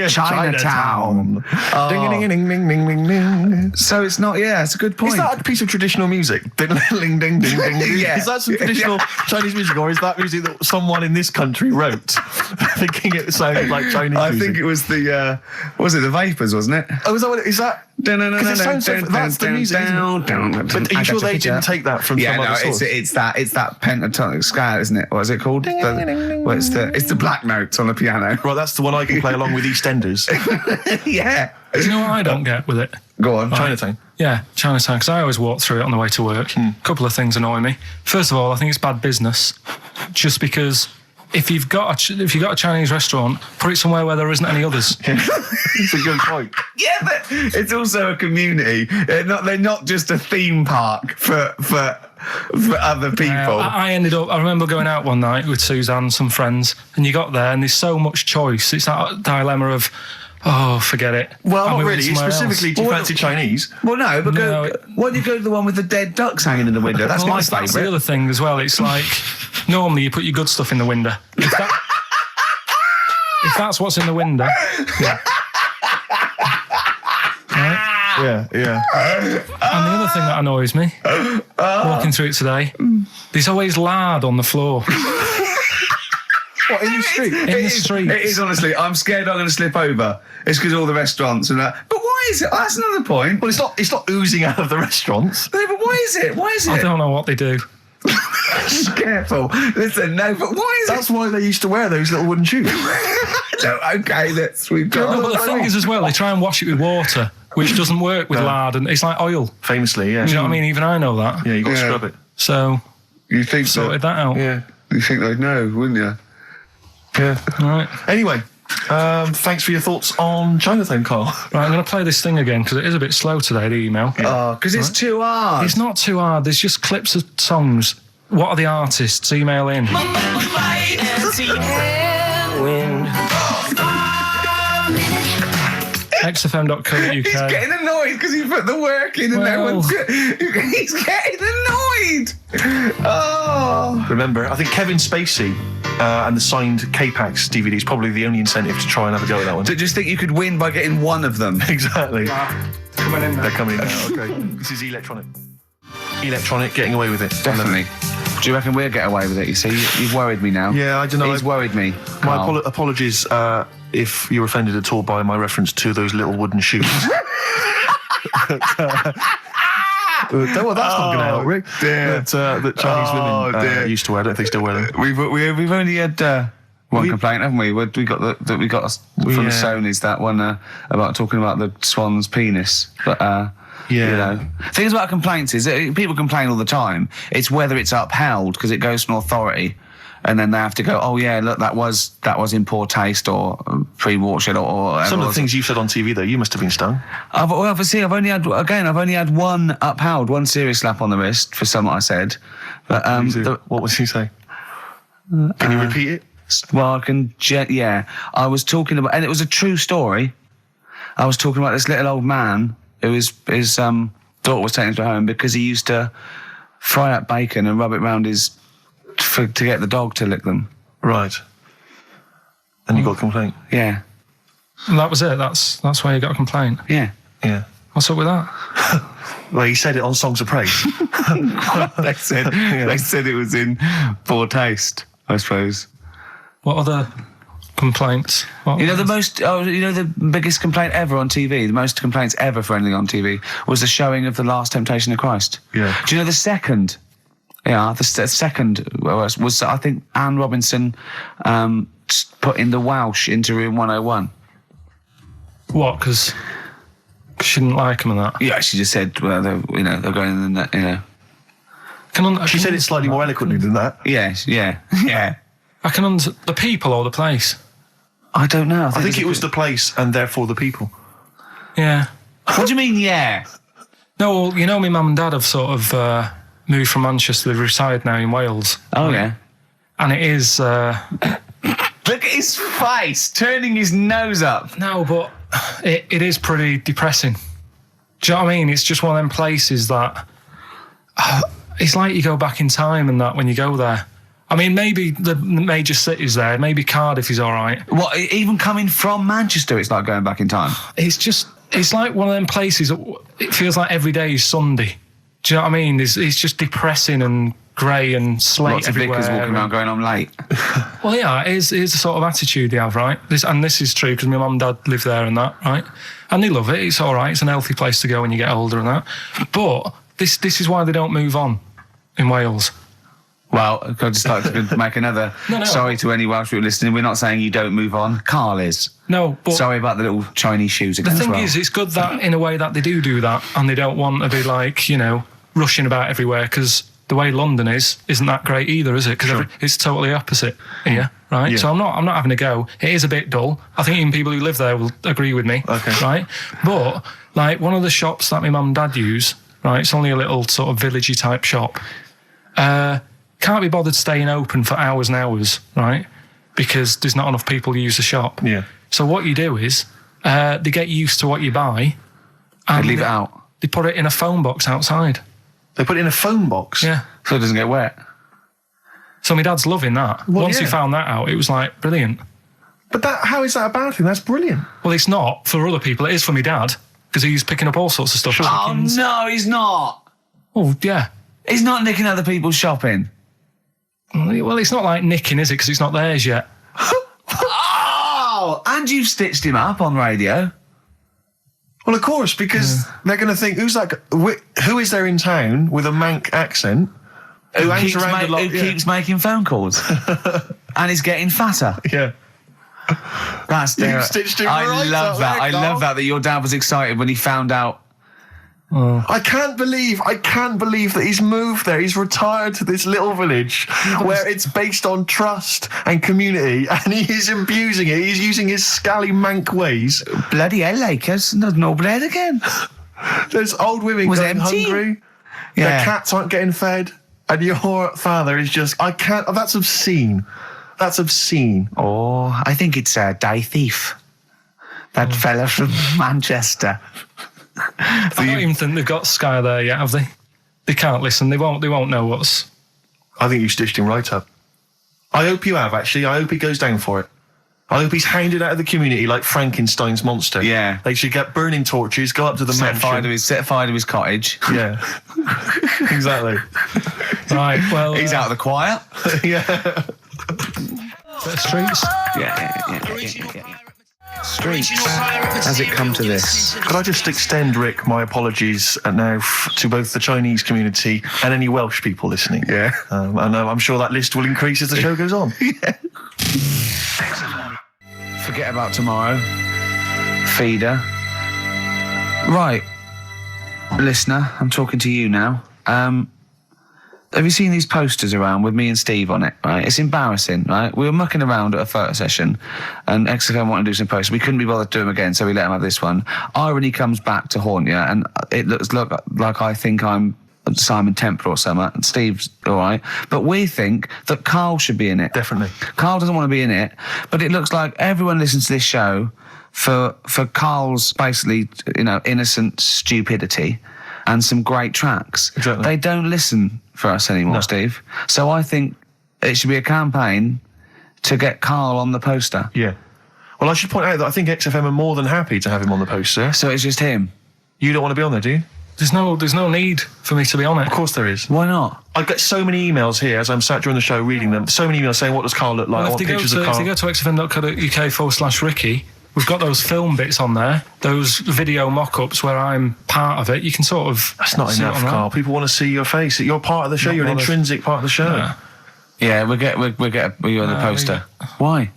Chinatown. Oh. Ding, ding, ding, ding, ding, ding, ding. So it's not, it's a good point. Is that a piece of traditional music? Ding, ding, ding, ding, ding, ding. Yeah. Is that some traditional Chinese music, or is that music that someone in this country wrote, thinking it sounded like Chinese I music? think it was the Vapors, wasn't it? Oh, is that what it is? That? Because it sounds so, that's the music, isn't it? But are you sure they didn't take that from some other source? it's that pentatonic scale, isn't it? What is it called? It's the black notes on the piano. Right, that's the one I can play along with EastEnders. Yeah. Do you know what I don't get with it? Go on. Chinatown. Yeah, Chinatown, because I always walk through it on the way to work. A couple of things annoy me. First of all, I think it's bad business, just because if you've got a Chinese restaurant, put it somewhere where there isn't any others. It's a good point. Yeah, but it's also a community. They're not just a theme park for other people. I remember going out one night with Suzanne, some friends, and you got there and there's so much choice. It's that dilemma of, oh, forget it. Well, And not we really. went somewhere Specifically, else. do you fancy Chinese? Well, no, but No, why don't you go to the one with the dead ducks hanging in the window? That's my That's the favourite. other thing as well. It's like, normally you put your good stuff in the window. If that's what's in the window, yeah. Right? Yeah. And the other thing that annoys me, walking through it today, there's always lard on the floor. What, in the street? It is, honestly. I'm scared I'm going to slip over. It's because all the restaurants and that. But why is it? That's another point. Well, it's not oozing out of the restaurants. No, but why is it? Why is I it? don't know what they do. Careful. Listen, no, but why is That's why they used to wear those little wooden shoes. it? No, okay, we've got. No, but the thing is as well, they try and wash it with water, which doesn't work with lard, and it's like oil. Famously, yeah. You know what I mean? Even I know that. Yeah, you got to Yeah. scrub it. So, You think sorted that out. Yeah. You think they'd know, wouldn't you? Yeah. Right. Anyway, thanks for your thoughts on Chinatown, Karl. Right, I'm going to play this thing again, because it is a bit slow today, the email. Oh, because it's too hard. It's not too hard. There's just clips of songs. What are the artists? Email in. Light and see and win. xfm.co.uk. He's getting annoyed because he put the work in and no Well. one's good. He's getting annoyed. Oh. Remember, I think Kevin Spacey and the signed K-Pax DVD is probably the only incentive to try and have a go at that one. Do you just think you could win by getting one of them? Exactly. Coming in They're coming in now. Okay. This is electronic. Electronic, getting away with it. Definitely. Do you reckon we'll get away with it? You see, you've worried me now. Yeah, I don't know. He's worried me. My Karl. apologies if you're offended at all by my reference to those little wooden shoes. Well, that's not going to help, Rick. dear. That Chinese Oh, women dear. used to wear. I don't think they still wear them. We've only had one complaint, haven't we? We got from the Sony's that one about talking about the swan's penis, but. Yeah. You know, things about complaints is people complain all the time. It's whether it's upheld because it goes to an authority, and then they have to go, oh yeah, look, that was in poor taste or pre-watershed or Some of the things you've said on TV, though, you must have been stung. I've only had one upheld, one serious slap on the wrist for something I said. But What was he saying? Can you repeat it? well, I can. Yeah, I was talking about, and it was a true story. I was talking about this little old man who his daughter was taken to home because he used to fry up bacon and rub it round to get the dog to lick them. Right. And you got a complaint? Yeah, And that was it. That's why you got a complaint. yeah. Yeah. What's up with that? Well, he said it on Songs of Praise. They said it was in poor taste, I suppose. What other complaints? What You know the biggest complaint ever on TV, the most complaints ever for anything on TV was the showing of The Last Temptation of Christ. Yeah. Do you know the second? Yeah, the second was I think Anne Robinson putting the Welsh into room 101. What? Because she didn't like him and that. Yeah, she just said, well, they're going in the, She said it slightly more eloquently than that. Yes, yeah. I can the people or the place. I don't know. I think it was the place and therefore the people. Yeah. What do you mean, yeah? No, well, you know, my mum and dad have sort of moved from Manchester. They reside now in Wales. Oh, yeah. And it is... Look at his face, turning his nose up. No, but it is pretty depressing. Do you know what I mean? It's just one of them places that it's like you go back in time and that when you go there. I mean, maybe the major cities there, maybe Cardiff is all right. What, even coming from Manchester, it's like going back in time? It's like one of them places, it feels like every day is Sunday. Do you know what I mean? It's just depressing and grey and slate Lots everywhere. of vickers walking around going, I'm late. Well, yeah, it is the sort of attitude they have, right? This is true because my mum and dad live there and that, right? And they love it. It's all right. It's an healthy place to go when you get older and that. But this is why they don't move on in Wales. Well, I'd just like to make another sorry to any Welsh people listening. We're not saying you don't move on. Karl is. No, but... Sorry about the little Chinese shoes again. The thing is, it's good that in a way that they do that and they don't want to be like, rushing about everywhere because the way London isn't that great either, is it? Because it's totally opposite here, right? Yeah. So I'm not having a go. It is a bit dull. I think even people who live there will agree with me, right? But, like, one of the shops that my mum and dad use, right, it's only a little sort of villagey type shop, can't be bothered staying open for hours and hours, right? Because there's not enough people who use the shop. Yeah. So what you do is, they get used to what you buy. And they leave it out. They put it in a phone box outside. They put it in a phone box? Yeah. So it doesn't get wet. So my dad's loving that. Well, Once he found that out, it was like, brilliant. But how is that a bad thing? That's brilliant. Well, it's not for other people. It is for my dad, because he's picking up all sorts of stuff. Oh, no, he's not. Oh, yeah. He's not nicking other people's shopping. Well, it's not like nicking, is it? Because it's not theirs yet. Oh, and you've stitched him up on radio. Well, of course, because they're going to think, who is there in town with a Manc accent who hangs around a lot? Who keeps making phone calls and is getting fatter. Yeah. That's You stitched him I right love up that. there, I love that your dad was excited when he found out. I can't believe that he's moved there. He's retired to this little village where it's based on trust and community, and he is abusing it. He's using his scally Manc ways. Bloody hell, Lakers. There's no bread again. There's old women Was going empty. hungry. Yeah. Their cats aren't getting fed. And your father is just, I can't, that's obscene. That's obscene. Oh, I think it's a die thief. That fella from Manchester. I don't even think they've got Sky there yet, have they? They can't listen. They won't know what's... I think you stitched him right up. I hope you have, actually. I hope he goes down for it. I hope he's hounded out of the community like Frankenstein's monster. Yeah. They should get burning torches, go up to the Set fire mansion. to his cottage. Yeah. Exactly. Right, well... He's out of the choir. Yeah. The streets. Yeah. Streets. Has it come to this? Could I just extend, Rick, my apologies now to both the Chinese community and any Welsh people listening? Yeah. And I'm sure that list will increase as the show goes on. Yeah. Forget about tomorrow. Feeder. Right. Listener, I'm talking to you now. Have you seen these posters around with me and Steve on it, right? It's embarrassing, right? We were mucking around at a photo session and XFM wanted to do some posters. We couldn't be bothered to do them again, so we let him have this one. Irony comes back to haunt you, and it looks like I think I'm Simon Temple or something, and Steve's all right. But we think that Karl should be in it. Definitely. Karl doesn't want to be in it, but it looks like everyone listens to this show for Karl's basically, innocent stupidity and some great tracks. Exactly. They don't listen for us anymore, Steve. So I think it should be a campaign to get Karl on the poster. Yeah. Well, I should point out that I think XFM are more than happy to have him on the poster. So it's just him. You don't want to be on there, do you? There's no need for me to be on it. Of course there is. Why not? I get so many emails here as I'm sat during the show reading them. So many emails saying, what does Karl look like? Well, I if want they pictures of Karl. go to xfm.co.uk/Ricky, we've got those film bits on there, those video mock-ups where I'm part of it. You can sort of... That's not see it enough, on there. Karl. People want to see your face. You're part of the show. Not You're an bothered. intrinsic part of the show. Yeah. Yeah, we'll get you on the poster. Why?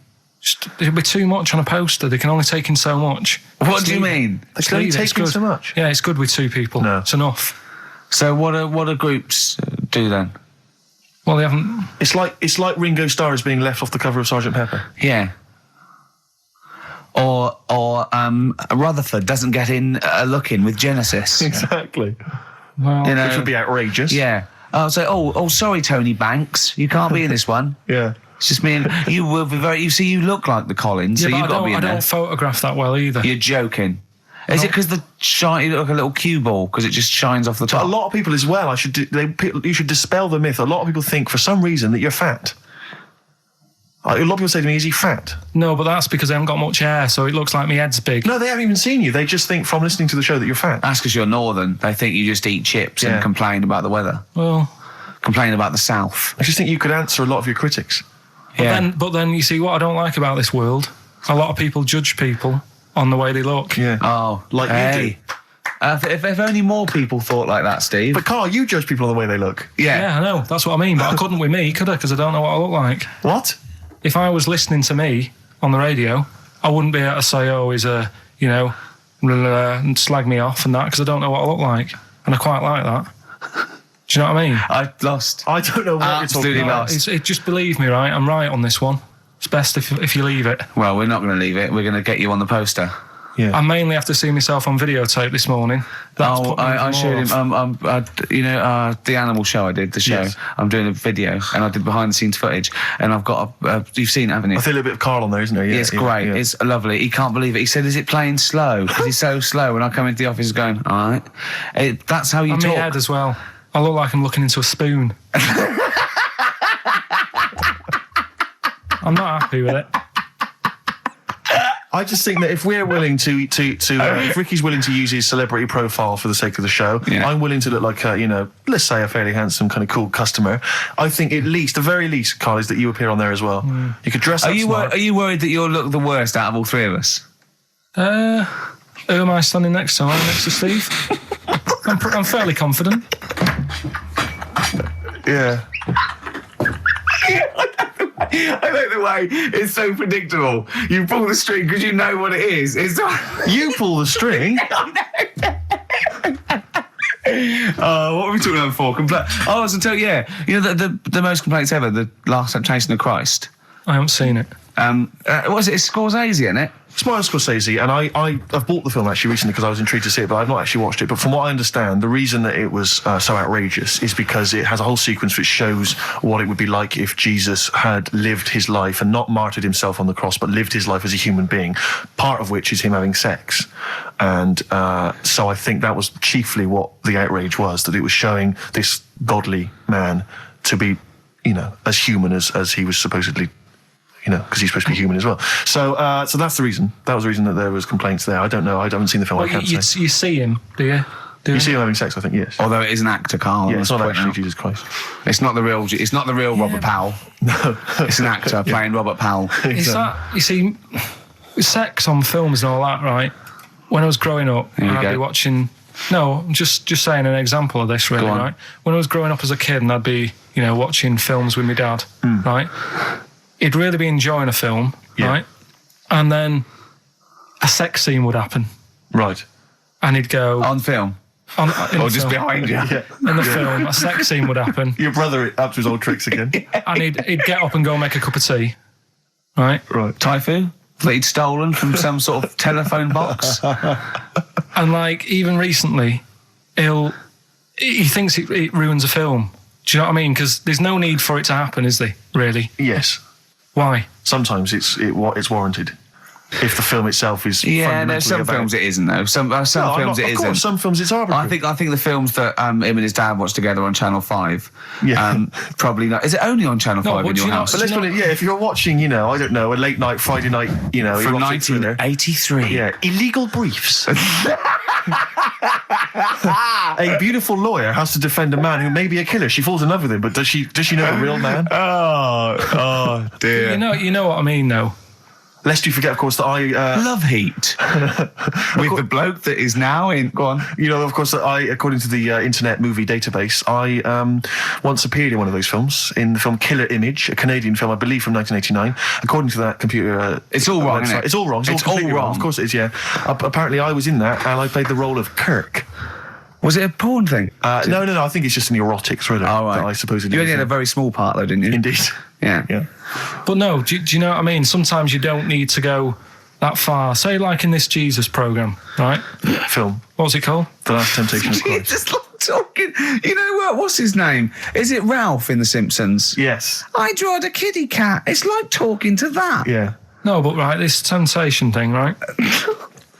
It'll be too much on a poster. They can only take in so much. What do you mean? They can only take in so much. Yeah, it's good with two people. No. It's enough. So what do groups do then? Well, they haven't... It's like Ringo Starr is being left off the cover of Sgt. Pepper. Yeah. Or Rutherford doesn't get in a look in with Genesis. Exactly. Well, You know, Which would be outrageous. yeah. I'll say, sorry, Tony Banks, you can't be in this one. Yeah. It's just me and you will be very. You see, you look like the Collins, so but you've got to be in I there. don't photograph that well either. You're joking. Is it because the you look like a little cue ball because it just shines off the top? A lot of people as well. You should dispel the myth. A lot of people think for some reason that you're fat. A lot of people say to me, "Is he fat?" No, but that's because I haven't got much hair, so it looks like my head's big. No, they haven't even seen you. They just think from listening to the show that you're fat. That's because you're northern. They think you just eat chips and complain about the weather. Well, complain about the south. I just think you could answer a lot of your critics. But then you see what I don't like about this world. A lot of people judge people on the way they look. Yeah. Oh, like you do. If only more people thought like that, Steve. But Carl, you judge people on the way they look. Yeah, I know. That's what I mean. But I couldn't with me, could I? Because I don't know what I look like. What? If I was listening to me on the radio, I wouldn't be able to say, "Oh, he's a," and slag me off and that, because I don't know what I look like, and I quite like that. Do you know what I mean? I lost. I don't know what Absolutely you're talking about. lost. Just believe me, right? I'm right on this one. It's best if you leave it. Well, we're not going to leave it. We're going to get you on the poster. Yeah. I mainly have to see myself on videotape this morning. I showed him. The animal show I did, the show. Yes. I'm doing a video, and I did behind the scenes footage, and I've got you've seen it, haven't you? I feel a little bit of Carl on there, isn't there? Yeah, It's great. Yeah. It's lovely. He can't believe it. He said, "Is it playing slow?" Because he's so slow. When I come into the office, he's going, "All right." That's how you And talk. my head as well. I look like I'm looking into a spoon. I'm not happy with it. I just think that if we're willing if Ricky's willing to use his celebrity profile for the sake of the show, I'm willing to look like let's say a fairly handsome kind of cool customer. I think the very least, Carl, is that you appear on there as well. You could dress up smart. Are you worried that you'll look the worst out of all three of us? Who am I standing next to? I'm next to Steve. I'm fairly confident. Yeah. I like the way it's so predictable. You pull the string because you know what it is. You pull the string. What were we talking about before? I was until the most complaints ever, the Last Temptation of Christ. I haven't seen it. What is it? It's Scorsese, isn't it? It's Martin Scorsese, and I've bought the film actually recently because I was intrigued to see it, but I've not actually watched it. But from what I understand, the reason that it was so outrageous is because it has a whole sequence which shows what it would be like if Jesus had lived his life and not martyred himself on the cross, but lived his life as a human being, part of which is him having sex. And so I think that was chiefly what the outrage was, that it was showing this godly man to be, as human as he was supposedly, because he's supposed to be human as well. So that's the reason. That was the reason that there was complaints there. I don't know. I haven't seen the film. I can't say. You see him, do you? You see him having sex, I think, yes. Although it is an actor, Karl. Yeah, it's not actually Jesus Christ. It's not the real. It's not the real Robert Powell. No, it's an actor playing Robert Powell. Is that, you see, sex on films and all that, right? When I was growing up, I'd be watching. No, just saying an example of this, really, right? When I was growing up as a kid, and I'd be, watching films with my dad, right? He'd really be enjoying a film, right? And then a sex scene would happen. Right. And he'd go... On film? Or just behind you? Yeah. In the film, a sex scene would happen. Your brother up to his old tricks again. And he'd get up and go make a cup of tea, right? Right. Typhoon? That he'd stolen from some sort of telephone box? And, even recently, he thinks it ruins a film. Do you know what I mean? Because there's no need for it to happen, is there, really? Yes. Why? Sometimes it's warranted. If the film itself is some films it isn't though. Some films it isn't. Of course, some films it's arbitrary. I think the films that him and his dad watched together on Channel 5. Yeah. Probably not. Is it only on Channel 5 in your house? But let's put it. Yeah, if you're watching, I don't know, a late night Friday night, from 1983. Yeah, Illegal Briefs. A beautiful lawyer has to defend a man who may be a killer. She falls in love with him, but does she know a real man? Oh dear. You know what I mean, though. Lest you forget, of course, that I... Love Heat. With the bloke that is now in... Go on. Of course, that I, according to the Internet Movie Database, I once appeared in one of those films, in the film Killer Image, a Canadian film, I believe, from 1989. According to that computer... it's all wrong, website. isn't it? It's all wrong. It's all wrong. Of course it is, yeah. Apparently, I was in that, and I played the role of Kirk. Was it a porn thing? No. I think it's just an erotic thriller. Oh, right. That I supposedly... You only had a very small part, though, didn't you? Indeed. Yeah. But no, do you know what I mean? Sometimes you don't need to go that far. Say, like in this Jesus program, right? Film. What was it called? The Last Temptation of Christ. talking. You know what? What's his name? Is it Ralph in The Simpsons? Yes. I drawed a kitty cat. It's like talking to that. Yeah. No, but right, this sensation thing, right?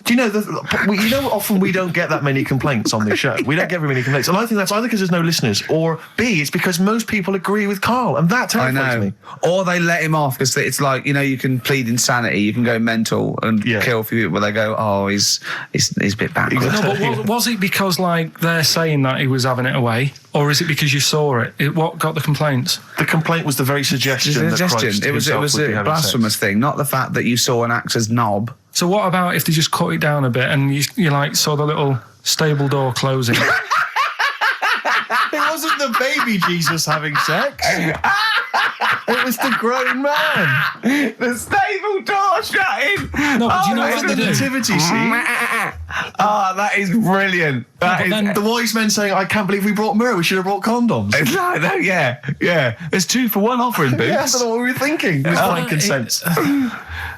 Do you know, often we don't get that many complaints on this show. We don't get very many complaints. And I think that's either because there's no listeners, or B, it's because most people agree with Karl. And that terrifies me. Or they let him off because it's like, you know, you can plead insanity, you can go mental and kill a few people, but they go, oh, he's a bit backwards. No, but was it because, like, they're saying that he was having it away? Or is it because you saw it? What got the complaints? The complaint was the very suggestion. It was a blasphemous thing, not the fact that you saw an actor's knob. So what about if they just cut it down a bit and you like saw the little stable door closing? It wasn't the baby Jesus having sex. It was the grown man. The stable door shutting. No, but do you know what the they do? nativity scene? Oh, that is brilliant. The wise men saying, I can't believe we brought myrrh, we should have brought condoms. It's like that, yeah. There's 2 for 1 offering, Boots. Yeah, I don't know what we were thinking. With frankincense.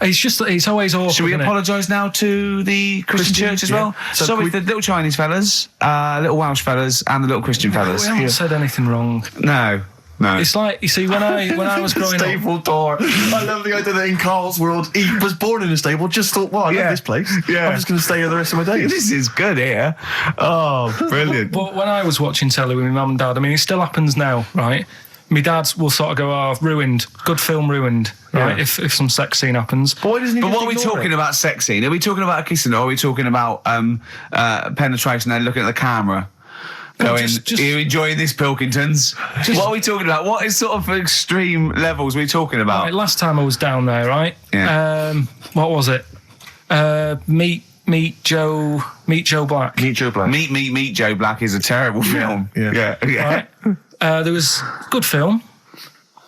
It's just it's always awkward. Should we apologise now to the Christian church as well? So Sorry, the little Chinese fellas, little Welsh fellas, and the little Christian fellas. We haven't said anything wrong. No. It's like, you see, when I was growing up... Stable door. I love the idea that in Karl's world, he was born in a stable, just thought, well, I love this place. Yeah. I'm just going to stay here the rest of my days. This is good here. Oh, brilliant. But when I was watching telly with my mum and dad, I mean, it still happens now, right? My dad will sort of go, oh, ruined. Good film ruined, right? Yeah. If some sex scene happens. But why doesn't he But just what are we ignore talking it? about sex scene? Are we talking about a kissing, or are we talking about penetration and looking at the camera? Going, just- are you enjoying this, Pilkingtons? What are we talking about? What is sort of extreme levels are we talking about? Right, last time I was down there, right? Yeah. What was it? Meet Joe Black. Meet Joe Black. Meet Joe Black is a terrible film. Yeah. Right? There was good film,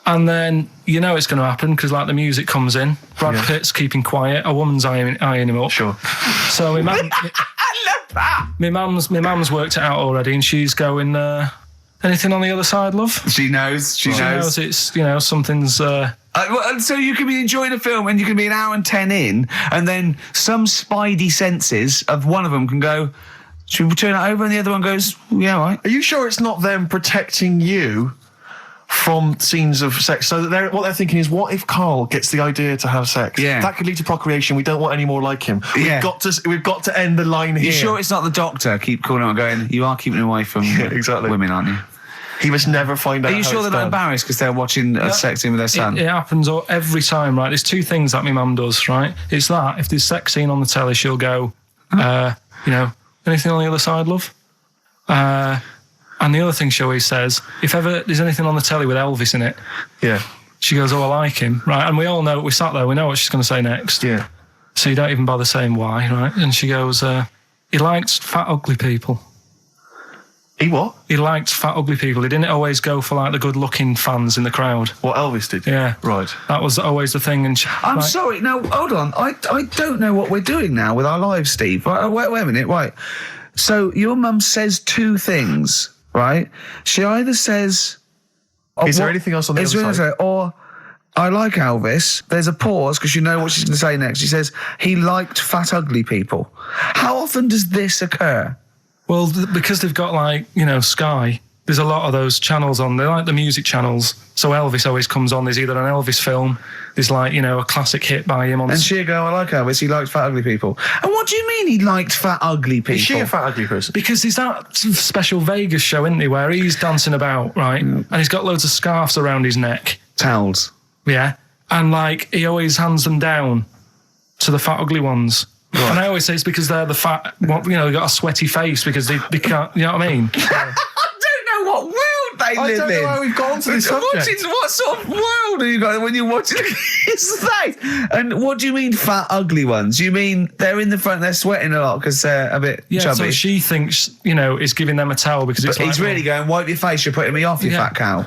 and then you know it's going to happen because like the music comes in. Brad Pitt's keeping quiet. A woman's eyeing him up. Sure. So my mum, I love that. my mum's worked it out already, and she's going. Anything on the other side, love? She knows. She knows. It's something's. And so you can be enjoying a film and you can be an hour and 10 in, and then some spidey senses of one of them can go, should we turn it over? And the other one goes, yeah, all right. Are you sure it's not them protecting you from scenes of sex? So that what they're thinking is, what if Karl gets the idea to have sex? Yeah. That could lead to procreation. We don't want any more like him. Yeah. We've got to end the line here. You sure it's not the doctor? Keep calling on going, you are keeping away from exactly. women, aren't you? He must never find out. Are you how sure it's they're not done. embarrassed because they're watching a sex scene with their son? It happens every time, right? There's 2 things that my mum does, right? It's that if there's sex scene on the telly, she'll go, anything on the other side, love? And the other thing she always says, if ever there's anything on the telly with Elvis in it, she goes, oh, I like him, right? And we all know, we sat there, we know what she's going to say next. Yeah. So you don't even bother saying why, right? And she goes, he likes fat, ugly people. He what? He liked fat, ugly people. He didn't always go for like the good-looking fans in the crowd. What Elvis did? Yeah. Right. That was always the thing. And I'm sorry. No, hold on. I don't know what we're doing now with our lives, Steve. Right, wait a minute. Right. So your mum says 2 things, right? She either says... Is there anything else on the other side? Or, I like Elvis. There's a pause because you know what she's going to say next. She says, he liked fat, ugly people. How often does this occur? Well, because they've got like, Sky, there's a lot of those channels on. They're like the music channels. So Elvis always comes on. There's either an Elvis film, there's like, a classic hit by him on. And she'll go, I like Elvis, he likes fat, ugly people. And what do you mean he liked fat, ugly people? Is she a fat, ugly person? Because there's that special Vegas show, isn't he, where he's dancing about, right? And he's got loads of scarves around his neck. Towels. Yeah. And like, he always hands them down to the fat, ugly ones. Right. And I always say it's because they're the fat, they've got a sweaty face because they can't, you know what I mean? I don't know what world they live in. I don't know how we've gone to this subject. What sort of world are you got when you're watching his face? And what do you mean fat, ugly ones? You mean they're in the front, they're sweating a lot because they're a bit chubby? So she thinks, is giving them a towel because it's he's really going, wipe your face, you're putting me off, you fat cow.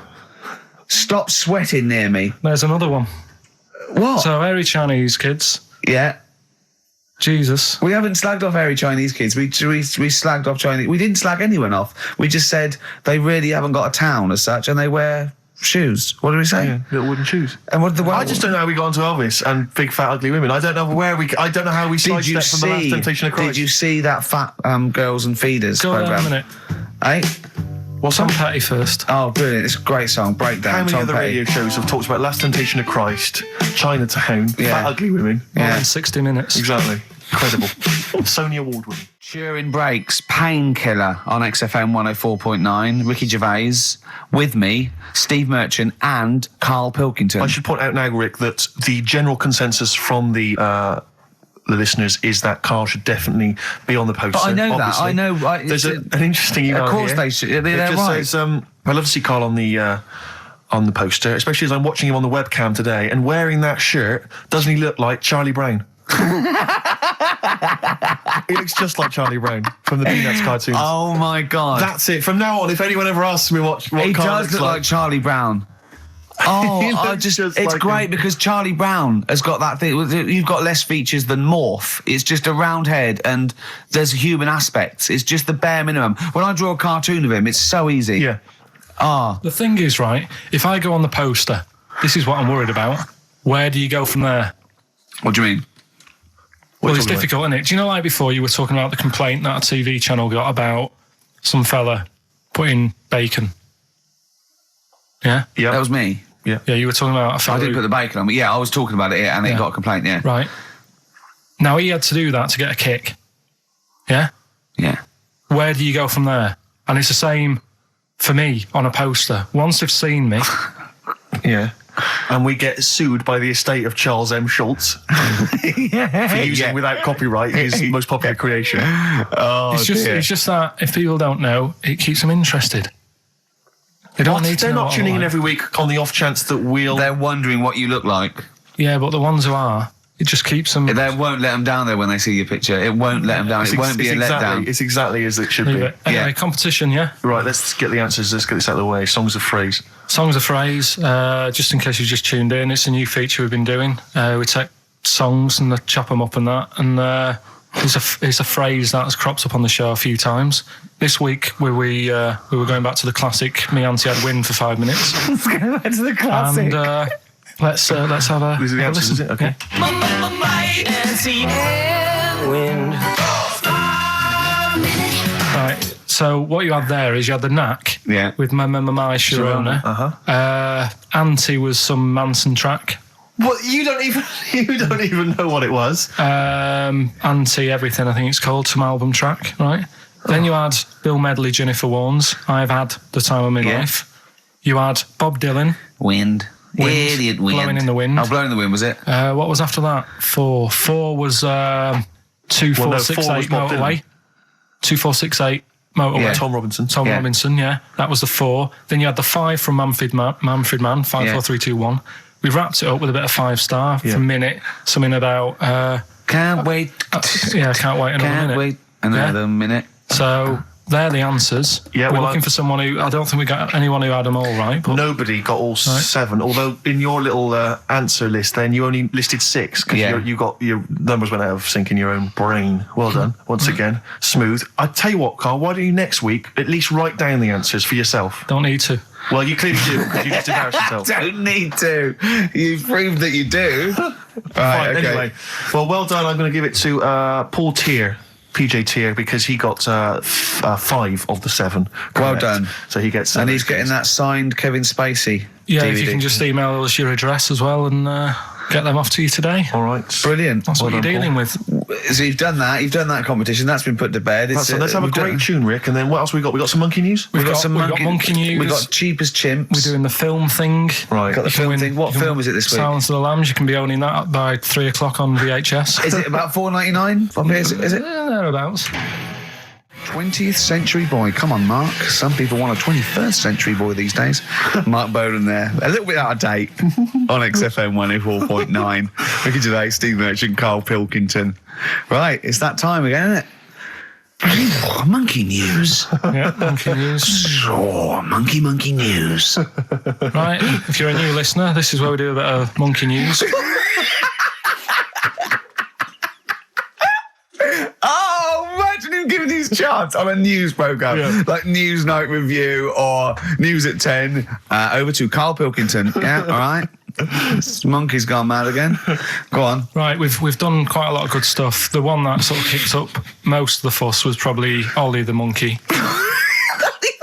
Stop sweating near me. There's another one. What? So, hairy Chinese kids. Yeah. Jesus. We haven't slagged off hairy Chinese kids. We slagged off Chinese. We didn't slag anyone off. We just said they really haven't got a town as such, and they wear shoes. What did we say? Yeah, little wooden shoes. And what did the I just don't know how we got onto Elvis and big fat ugly women. I don't know I don't know how we sidestepped from the Last Temptation of Christ. Did you see that Fat Girls and Feeders Go program? on a minute. Eh? What's Tom that? Petty first. Oh, brilliant. It's a great song. Breakdown. How many Tom other Petty. radio shows have talked about Last Temptation of Christ, Chinatown, Yeah. Fat Ugly Women? More Yeah. than 60 minutes. Exactly. Incredible. Sony Award winning. During breaks, Painkiller on XFM 104.9. Ricky Gervais, with me, Steve Merchant and Karl Pilkington. I should point out now, Rick, that the general consensus from the listeners is that Karl should definitely be on the poster. But I know that. obviously. I know. There's an interesting email Of course here. they should. They're It just right. says, I'd love to see Karl on the poster, especially as I'm watching him on the webcam today, and wearing that shirt, doesn't he look like Charlie Brown? He looks just like Charlie Brown from the Peanuts cartoons. Oh my God. That's it. From now on, if anyone ever asks me what he Karl does looks look like Charlie Brown. Oh, He looks it's just like great him. because Charlie Brown has got that thing. You've got less features than Morph. It's just a round head and there's human aspects. It's just the bare minimum. When I draw a cartoon of him, it's so easy. Yeah. Ah, The thing is, right, if I go on the poster, this is what I'm worried about. Where do you go from there? what do you mean? What Well, are it's you talking difficult, isn't it? Do you know, like before, you were talking about the complaint that a TV channel got about some fella putting bacon? Yeah? about? Yeah. That was me. Yeah, you were talking about a I fella didn't who- put the bacon on, but yeah, I was talking about it and it Yeah. got a complaint, yeah. Right. Now, he had to do that to get a kick. Yeah? Yeah. Where do you go from there? And it's the same for me on a poster. Once they've seen me, Yeah. And we get sued by the estate of Charles M. Schultz for using without copyright his most popular creation. Oh, it's dear. just that if people don't know, it keeps them interested. They don't need to They're know not what I tuning in like. every week on the off chance that we'll... They're wondering what you look like. Yeah, but the ones who are, it just keeps them. They won't let them down there when they see your picture. It won't let them down. It won't be a letdown. It's exactly as it should Leave be. it. Anyway, Yeah. competition, yeah? Right, let's get the answers. Let's get this out of the way. Songs of phrase. Songs of phrase, just in case you just tuned in, it's a new feature we've been doing. We take songs and chop them up and that, and it's a phrase that has cropped up on the show a few times. This week we were going back to the classic "Me Auntie Had Wind" for 5 minutes. Let's go back to the classic. And let's have a These are the have a answers, listen. is it? Okay. My Auntie had wind. Right. So what you had there is you had the Knack Yeah. with My Sharona. Uh-huh. Auntie was some Manson track. Well, you don't even know what it was. Auntie Everything, I think it's called, some album track, right? Then you had Bill Medley, Jennifer Warnes, I've Had the Time of My Yeah. Life. You had Bob Dylan, Wind. Wind. Idiot wind. Blowing in the Wind. Oh, blowing in the wind, was it? What was after that? Four was 2468 Bob Dylan. Motorway. 2468 Motorway. Yeah. Tom Robinson. Tom Yeah. Robinson, yeah. That was the 4. Then you had the 5 from Manfred Man, 5, 4, 3, 2, 1. We wrapped it up with a bit of 5-star for Yeah. a minute. Something about, Can't wait. yeah, can't wait another Can't minute. wait another minute. So they're the answers. Yeah, We're well, looking for someone who, I don't think we got anyone who had them all right. But Nobody got all 7, although in your little answer list then you only listed 6 because Yeah. you got your numbers went out of sync in your own brain. Well done. Once again, smooth. I tell you what, Karl, why don't you next week at least write down the answers for yourself? don't need to. Well, you clearly do because you just embarrassed yourself. Don't need to. You've proved that you do. Right, okay. anyway. Well done. I'm going to give it to Paul Tier, PJ Tier, because he got 5 of the 7. Well correct. done. So he gets... And he's getting that signed Kevin Spacey Yeah, DVD. if you can just email us your address as well and get them off to you today. All right. Brilliant. That's what Well you're done, dealing Paul. with. So you've done that competition, that's been put to bed. Let's have a great tune, Rick. And then what else we got? We got some monkey news? We've got monkey news. We've got cheap as chimps. We're doing the film thing. Right. Got the You can film win- thing. What you can film win is it this week? Silence of the Lambs. You can be owning that by 3 o'clock on VHS. Is it about $4.99? Is it? Thereabouts. 20th century boy. Come on, Mark. Some people want a 21st century boy these days. Mark Bowden there. A little bit out of date on XFM 104.9. Ricky Gervais, Steve Merchant, Karl Pilkington. Right, it's that time again, isn't it? Monkey news. Yeah, monkey news. Oh, monkey news. Right, if you're a new listener, this is where we do a bit of monkey news. Oh, imagine him giving these charts on a news programme, Yeah. like News Night Review or News at 10. Over to Karl Pilkington. Yeah, all right. This monkey's gone mad again. Go on. Right, we've done quite a lot of good stuff. The one that sort of kicked up most of the fuss was probably Ollie the monkey.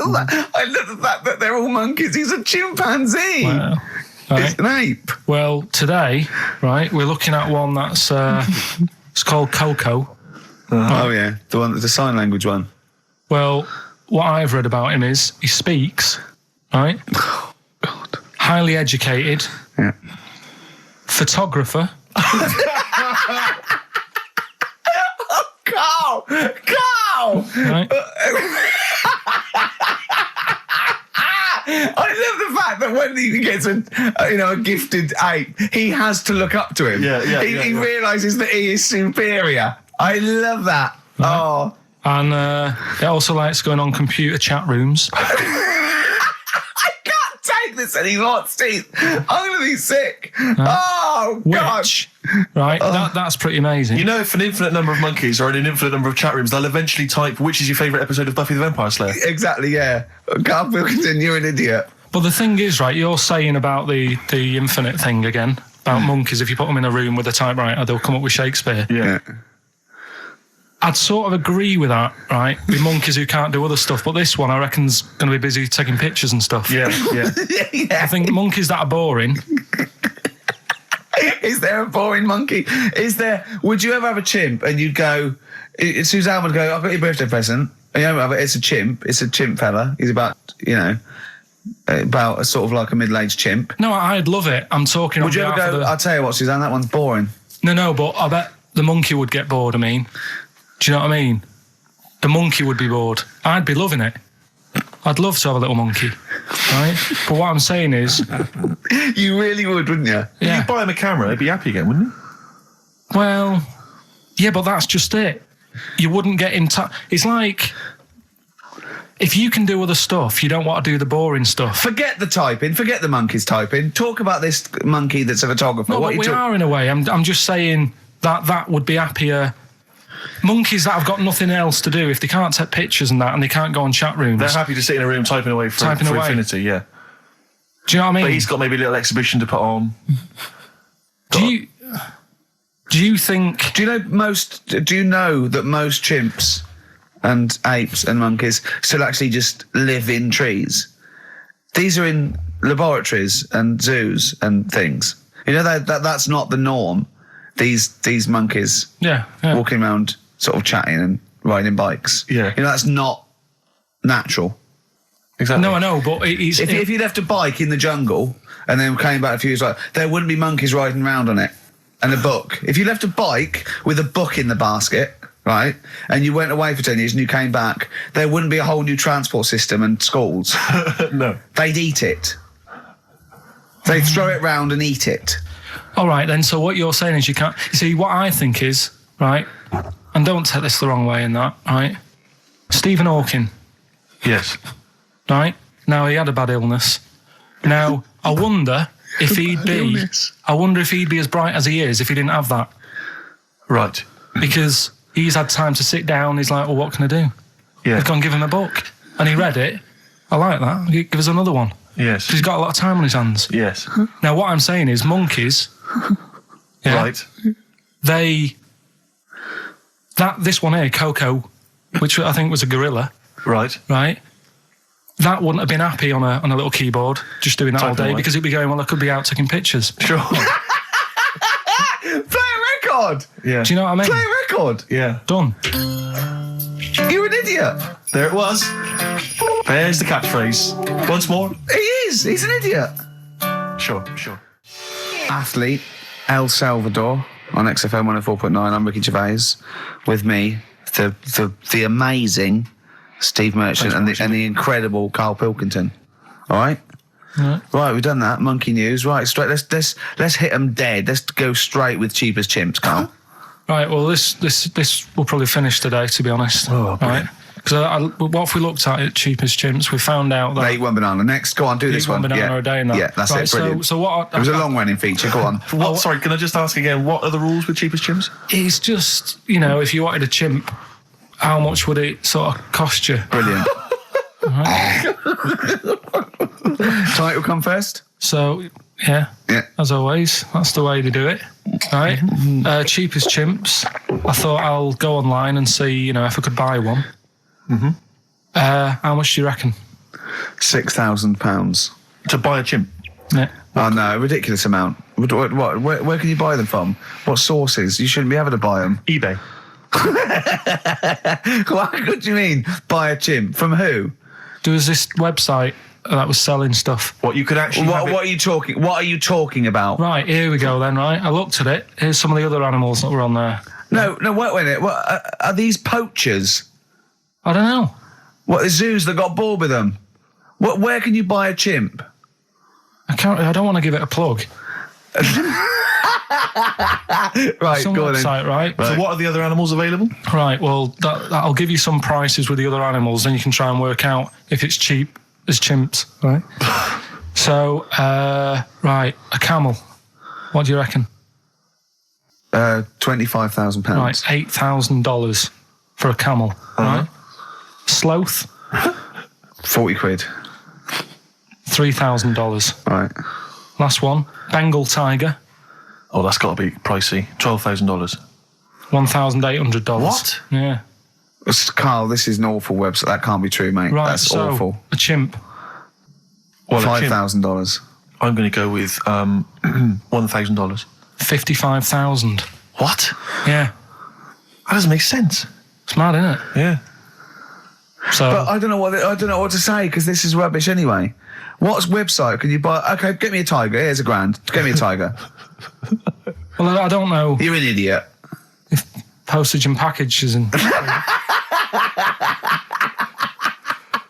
I love the fact that they're all monkeys. He's a chimpanzee. Wow. It's an ape. Well, today, right, we're looking at one that's it's called Coco. Oh yeah, the sign language one. Well, what I've read about him is he speaks, right? Oh, God. Highly educated. Yeah. Photographer. Carl! Right? I love the fact that when he gets a gifted ape, he has to look up to him. He realises that he is superior. I love that. Right. Oh. And he also likes going on computer chat rooms. I can't take this anymore, Steve. I'm going to be sick. Oh, God. Which, right, that's pretty amazing. You know, if an infinite number of monkeys are in an infinite number of chat rooms, they'll eventually type, which is your favourite episode of Buffy the Vampire Slayer? Exactly, yeah. Karl Pilkington, you're an idiot. But the thing is, right, you're saying about the infinite thing again, about monkeys, if you put them in a room with a typewriter, they'll come up with Shakespeare. Yeah. I'd sort of agree with that, right? With monkeys who can't do other stuff, but this one I reckon's going to be busy taking pictures and stuff. Yeah. I think monkeys that are boring. Is there a boring monkey? Would you ever have a chimp and you'd go, Suzanne would go, I've got your birthday present. It's a chimp fella. He's about a sort of like a middle-aged chimp. No, I'd love it. I'm talking. Would you ever go, I'll tell you what, Suzanne, that one's boring. No, but I bet the monkey would get bored, Do you know what I mean? The monkey would be bored. I'd be loving it. I'd love to have a little monkey, right? But what I'm saying is... You really would, wouldn't you? Yeah. You'd buy him a camera, he'd be happy again, wouldn't he? Well, yeah, but that's just it. You wouldn't get in touch. It's like... If you can do other stuff, you don't want to do the boring stuff. Forget the typing. Forget the monkey's typing. Talk about this monkey that's a photographer. No, but we are in a way. I'm just saying that would be happier... Monkeys that have got nothing else to do, if they can't take pictures and that, and they can't go on chat rooms, they're happy to sit in a room typing away for infinity, yeah. Do you know what I mean? But he's got maybe a little exhibition to put on. Do you think... Do you know that most chimps and apes and monkeys still actually just live in trees? These are in laboratories and zoos and things. You know that's not the norm. These monkeys walking around sort of chatting and riding bikes. Yeah. You know, that's not natural. Exactly. No, I know, but if you left a bike in the jungle and then came back a few years later, there wouldn't be monkeys riding around on it and a book. If you left a bike with a book in the basket, right, and you went away for 10 years and you came back, there wouldn't be a whole new transport system and schools. No. They'd eat it. They'd throw it round and eat it. All right, then, so what you're saying is you can't... You see, what I think is, right, and don't take this the wrong way in that, right, Stephen Hawking, Yes. right, now he had a bad illness. Now, I wonder if he'd be as bright as he is if he didn't have that. Right. Because he's had time to sit down, he's like, well, what can I do? Yeah. They've gone give him a book, and he read it. I like that. Give us another one. Yes. He's got a lot of time on his hands. Yes. Now, what I'm saying is monkeys... Yeah, Right. This one here, Coco, which I think was a gorilla, Right. right? That wouldn't have been happy on a little keyboard, just doing that all Typing day, away. because it'd be going, well, I could be out taking pictures. Sure. Play a record! Yeah. Do you know what I mean? Play a record! Yeah. Done. You're an idiot! There it was. There's the catchphrase. Once more. He is! He's an idiot! Sure. Athlete, El Salvador, on XFM 104.9. I'm Ricky Gervais. With me, the amazing Steve Merchant and the incredible Karl Pilkington. All right? Right, we've done that. Monkey news. Right, straight. Let's hit them dead. Let's go straight with cheap as chimps, Karl. Right, well, this will probably finish today, to be honest. Oh, right? Because what if we looked at it, cheapest chimps, we found out that... They eat one banana. Next, go on, do this one. One banana a day and that. Yeah, that's right, it, brilliant. So what... It was a long-running feature, go on. What? Sorry, can I just ask again, what are the rules with cheapest chimps? It's just, if you wanted a chimp, how much would it sort of cost you? Brilliant. Title come first? So, yeah, as always, that's the way they do it, right? Cheapest chimps. I thought I'll go online and see, if I could buy one. How much do you reckon? £6,000. To buy a chimp. Yeah. Oh no, ridiculous amount. Where can you buy them from? What sources? You shouldn't be able to buy them. eBay. What do you mean? Buy a chimp? From who? There was this website that was selling stuff. What you could actually What are you talking? What are you talking about? Right, here we go then, right? I looked at it. Here's some of the other animals that were on there. No, wait a minute. What, are these poachers? I don't know. What, the zoos that got bored with them? Where can you buy a chimp? I don't want to give it a plug. Right, Some go on then. website, right? So what are the other animals available? Right, well, that'll give you some prices with the other animals, then you can try and work out if it's cheap as chimps, right? So, right, a camel. What do you reckon? £25,000. Right, $8,000 for a camel, right? Sloth, 40 quid. $3,000. Right. Last one, Bengal tiger, Oh, that's got to be pricey. $12,000. $1,800. What? Yeah. Karl, this is an awful website. That can't be true, mate. Right, That's so awful. a chimp, Well, a chimp, $5,000. I'm going to go with $1,000. $55,000. What? Yeah. That doesn't make sense. It's mad, isn't it? Yeah. So, But I don't know what to say because this is rubbish anyway. What website can you buy? Okay, get me a tiger. Here's £1,000. Get me a tiger. well, I don't know You're an idiot. if postage and packages and...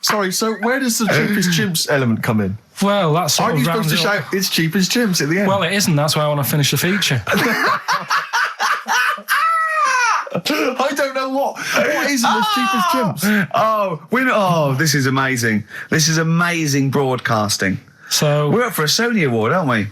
Sorry, so where does the cheapest chimps element come in? Well, that's sort Aren't you of supposed to rounds it up. shout, it's cheap as chimps at the end? Well, it isn't. That's why I want to finish the feature. I don't know what isn't as cheap as chimps. Oh, this is amazing. This is amazing broadcasting. So, We're up for a Sony Award, aren't we?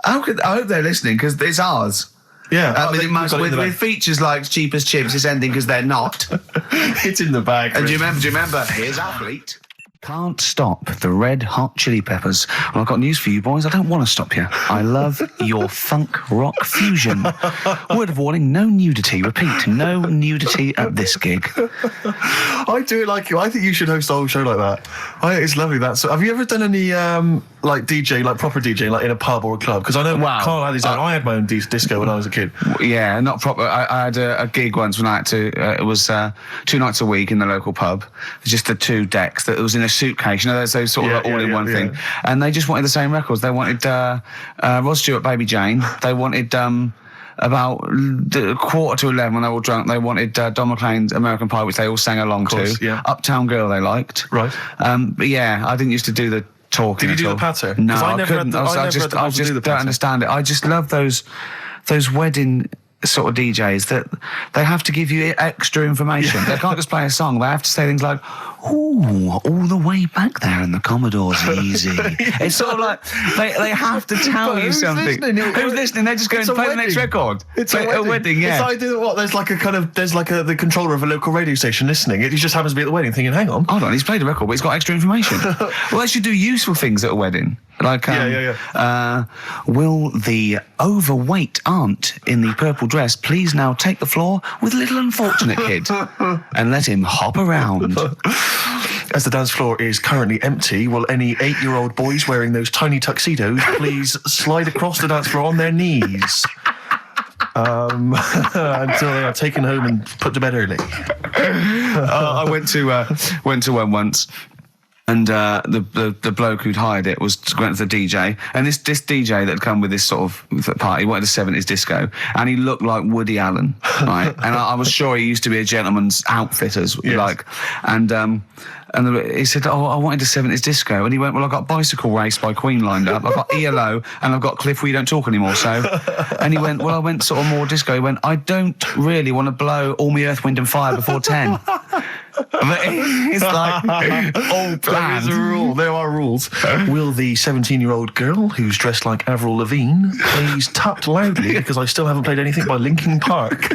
I hope they're listening because it's ours. Yeah, With features like cheap as chips, it's ending because they're not. it's in the bag. And do you remember? Here's our fleet. Can't stop the Red Hot Chili Peppers. Well, I've got news for you, boys. I don't want to stop you. I love your funk rock fusion. Word of warning, no nudity. Repeat, no nudity at this gig. I do it like you. I think you should host a whole show like that. It's lovely that. So, have you ever done any like DJ, like proper DJ, like in a pub or a club? Because I know Karl had his own. I had my own disco when I was a kid. Yeah, not proper. I had a gig once when I had to. It was 2 nights a week in the local pub. Just the 2 decks. That it was in a suitcase. You know, there's those sort of all-in-one thing. And they just wanted the same records. They wanted Rod Stewart, Baby Jane. They wanted about 11:15 when they were all drunk. They wanted Don McLean's American Pie, which they all sang along to. Yeah. Uptown Girl they liked. Right. But yeah, I didn't used to do the talking. Did you do at all. the patter? No, 'Cause I couldn't. I just don't understand it. I just love those wedding sort of DJs that they have to give you extra information. They can't just play a song. They have to say things like, "Ooh, all the way back there in the Commodore's easy." It's sort of like they have to tell you something. Who's listening? They're just going to play the next record. It's a wedding, yeah. It's like, there's the controller of a local radio station listening. He just happens to be at the wedding thinking, hang on. Hold on, he's played a record, but he's got extra information. Well, they should do useful things at a wedding. Like, will the overweight aunt in the purple dress please now take the floor with little unfortunate kid and let him hop around? As the dance floor is currently empty, will any 8-year-old boys wearing those tiny tuxedos please slide across the dance floor on their knees until they are taken home and put to bed early? I went to one once. And the bloke who'd hired it went to the DJ, and this DJ that had come with this sort of party wanted a 70s disco, and he looked like Woody Allen, right? And I was sure he used to be a gentleman's outfitters, like, and he said, "Oh, I wanted a 70s disco," and he went, "Well, I've got Bicycle Race by Queen lined up, I've got ELO, and I've got Cliff We Don't Talk Anymore." So, and he went, "Well, I went sort of more disco." He went, "I don't really want to blow All Me Earth, Wind and Fire before 10. But it's like all planned. There is a rule. There are rules. Will the 17-year-old girl who's dressed like Avril Lavigne please tut loudly because I still haven't played anything by Linkin Park?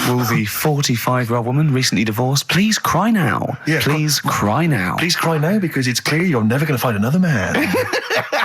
Will the 45-year-old woman recently divorced please cry now? Yeah, please cry now. Please cry now because it's clear you're never going to find another man.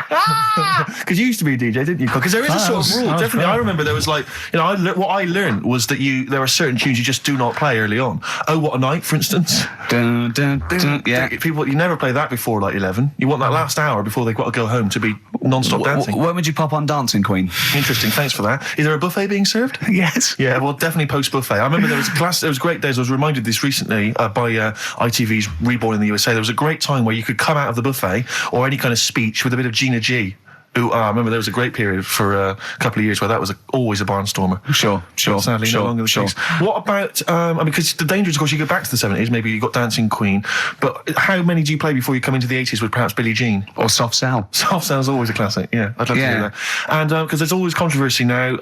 Because you used to be a DJ, didn't you? Because there is a sort of rule. Definitely, I remember there was like, what I learned was that there are certain tunes you just do not play early on. Oh, What a Night, for instance. Dun, dun, dun, yeah. People, you never play that before like 11. You want that last hour before they've got to go home to be non-stop dancing. When would you pop on Dancing Queen? Interesting, thanks for that. Is there a buffet being served? Yes. Yeah, well, definitely post-buffet. I remember there was great days. I was reminded of this recently by ITV's Reborn in the USA. There was a great time where you could come out of the buffet or any kind of speech with a bit of Gina G. I remember there was a great period for a couple of years where that was always a barnstormer. Sure. Sadly, no longer the case. What about, because the danger is, of course, you go back to the 70s, maybe you got Dancing Queen, but how many do you play before you come into the 80s with perhaps Billie Jean? Or Soft Cell. Soft Cell's always a classic, yeah. I'd love to do that. And because there's always controversy now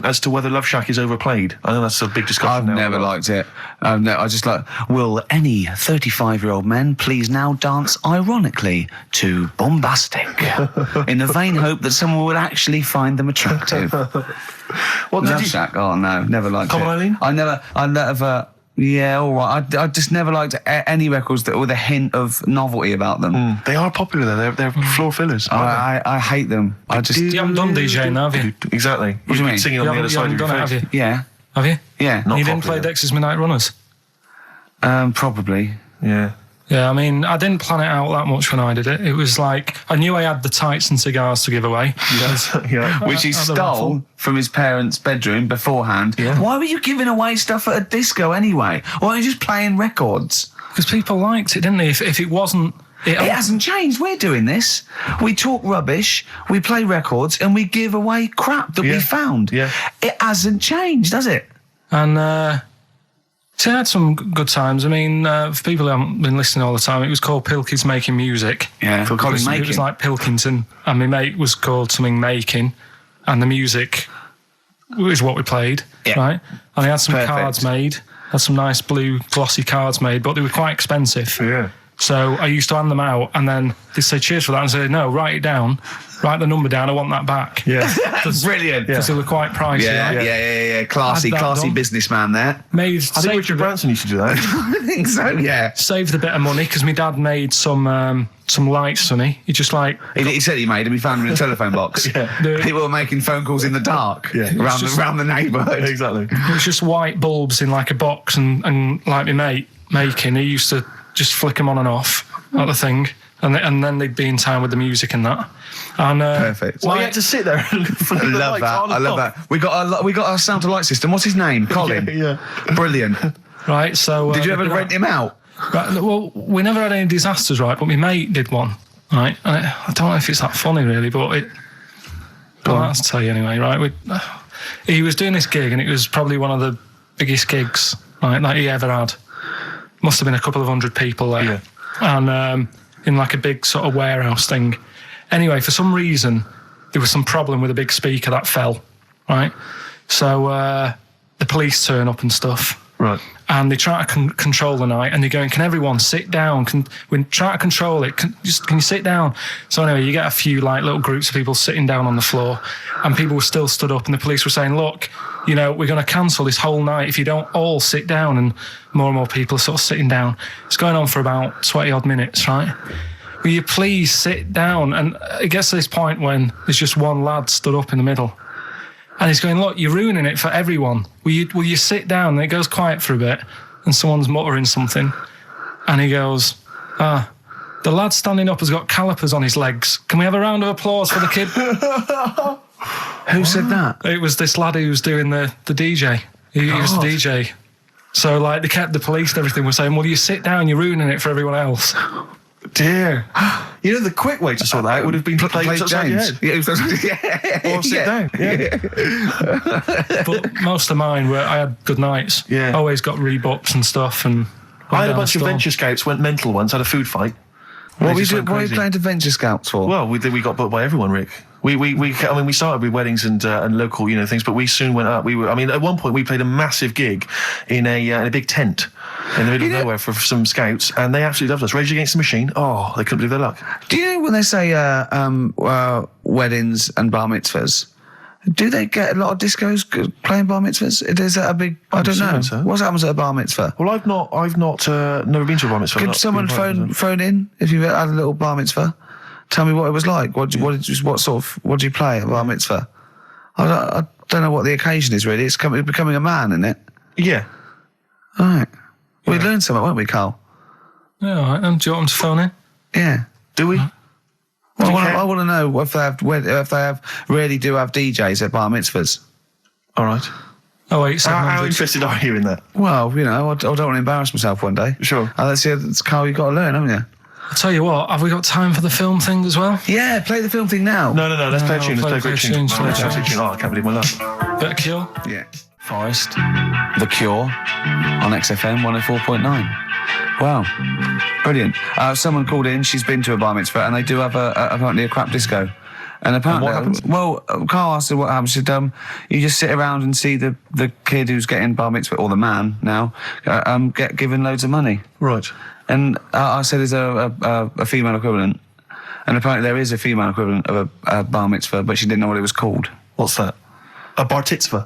as to whether Love Shack is overplayed. I know that's a big discussion now. I've never liked it. I just will any 35-year-old men please now dance ironically to Bombastic in the vain hope that someone would actually find them attractive. Love Shack, oh no, never liked Come it. on, Eileen? I never, yeah, all right. I just never liked any records that with a hint of novelty about them. They are popular though, they're floor fillers. I hate them. You haven't done DJing, have you? Exactly. What do you mean? Singing on the other side of your have face. you? Yeah. Have you? Yeah. You didn't play Dexter's Midnight Runners? Probably. Yeah. Yeah, I mean, I didn't plan it out that much when I did it. It was like, I knew I had the tights and cigars to give away. Yeah. Which he stole from his parents' bedroom beforehand. Yeah. Why were you giving away stuff at a disco anyway? Why weren't you just playing records? Because people liked it, didn't they? If it wasn't... It hasn't changed. We're doing this. We talk rubbish, we play records, and we give away crap that we found. Yeah. It hasn't changed, has it? And... So I had some good times. I mean, for people who haven't been listening all the time, it was called Pilkington's Making Music. Yeah, It was like Pilkington, and my mate was called something Making, and the music was what we played, right? And I had some cards made, had some nice blue glossy cards made, but they were quite expensive. Yeah. So I used to hand them out, and then they'd say, cheers for that, and say, no, write it down, write the number down, I want that back. Yeah. Brilliant. Because they were quite pricey, right? Yeah. Classy businessman there. I think Richard Branson used to do that. I think so, yeah. Saved a bit of money, because my dad made some lights, Sonny. He just like... He said he made them, he found them in a telephone box. People were making phone calls in the dark around the neighbourhood. Exactly. It was just white bulbs in like a box, and like my mate making, he used to just flick them on and off at the thing, and then they'd be in time with the music and that. And perfect. Well, you had to sit there and flick the lights on and I love that. We got our sound to light system. What's his name? Colin. Yeah. Brilliant. Right. So did you ever rent him out? Right, well, we never had any disasters, right? But my mate did one, right? And I don't know if it's that funny, really, but I'll have to tell you anyway, right? He was doing this gig, and it was probably one of the biggest gigs, right, that he ever had. Must have been a couple of hundred people there, and in like a big sort of warehouse thing. Anyway, for some reason, there was some problem with a big speaker that fell, right? So the police turn up and stuff. Right. And they try to control the night, and they're going, can everyone sit down? We try to control it. Can you sit down? So anyway, you get a few like little groups of people sitting down on the floor, and people were still stood up, and the police were saying, look, you know, we're going to cancel this whole night if you don't all sit down. And more people are sort of sitting down. It's going on for about 20 odd minutes, right? Will you please sit down? And it gets to this point when there's just one lad stood up in the middle. And he's going, look, you're ruining it for everyone. Will you sit down? And it goes quiet for a bit, and someone's muttering something. And he goes, the lad standing up has got calipers on his legs. Can we have a round of applause for the kid? Who said that? It was this lad who was doing the DJ. He was the DJ. So, like, the police and everything were saying, well, you sit down, you're ruining it for everyone else. Dear. You know, the quick way to sort that out would have been to play James. Or sit down. Yeah. But most of mine I had good nights. Yeah. Always got rebooked and stuff. And I had a bunch of Venture Scouts went mental once, had a food fight. What were you playing to Venture Scouts for? Well, we got booked by everyone, Rick. We started with weddings and local, things, but we soon went up. At one point we played a massive gig in a big tent in the middle of nowhere for some scouts, and they absolutely loved us. Rage Against the Machine. Oh, they couldn't believe their luck. Do you know when they say weddings and bar mitzvahs? Do they get a lot of discos playing bar mitzvahs? Is that a big? I don't know. So. What happens at a bar mitzvah? Well, I've not never been to a bar mitzvah. Could someone phone in if you've had a little bar mitzvah? Tell me what it was like. What did you play at bar mitzvah? I don't know what the occasion is really. It's becoming a man, isn't it? Yeah. All right. We learned something, won't we, Karl? Yeah, all right. Do you want them to phone in? Yeah. Do we? Well, I want to know if they really do have DJs at bar mitzvahs. All right. Oh, wait, How interested are you in that? Well, I don't want to embarrass myself one day. Sure. Let's see, it's Karl, you've got to learn, haven't you? I'll tell you what, have we got time for the film thing as well? Yeah, play the film thing now. No. Let's play a tune. play Let's play a tune. Let's play a tune. Oh, I can't believe my luck. Bit of Cure? Yeah. Forest, The Cure, on XFM 104.9. Wow, brilliant. Someone called in, she's been to a bar mitzvah, and they do have apparently a crap disco. And apparently, what happens? Well, Karl asked her what happens. She said, you just sit around and see the kid who's getting bar mitzvah, or the man now, get given loads of money. Right. And I said, is there a female equivalent? And apparently there is a female equivalent of a bar mitzvah, but she didn't know what it was called. What's that? A bar titzvah.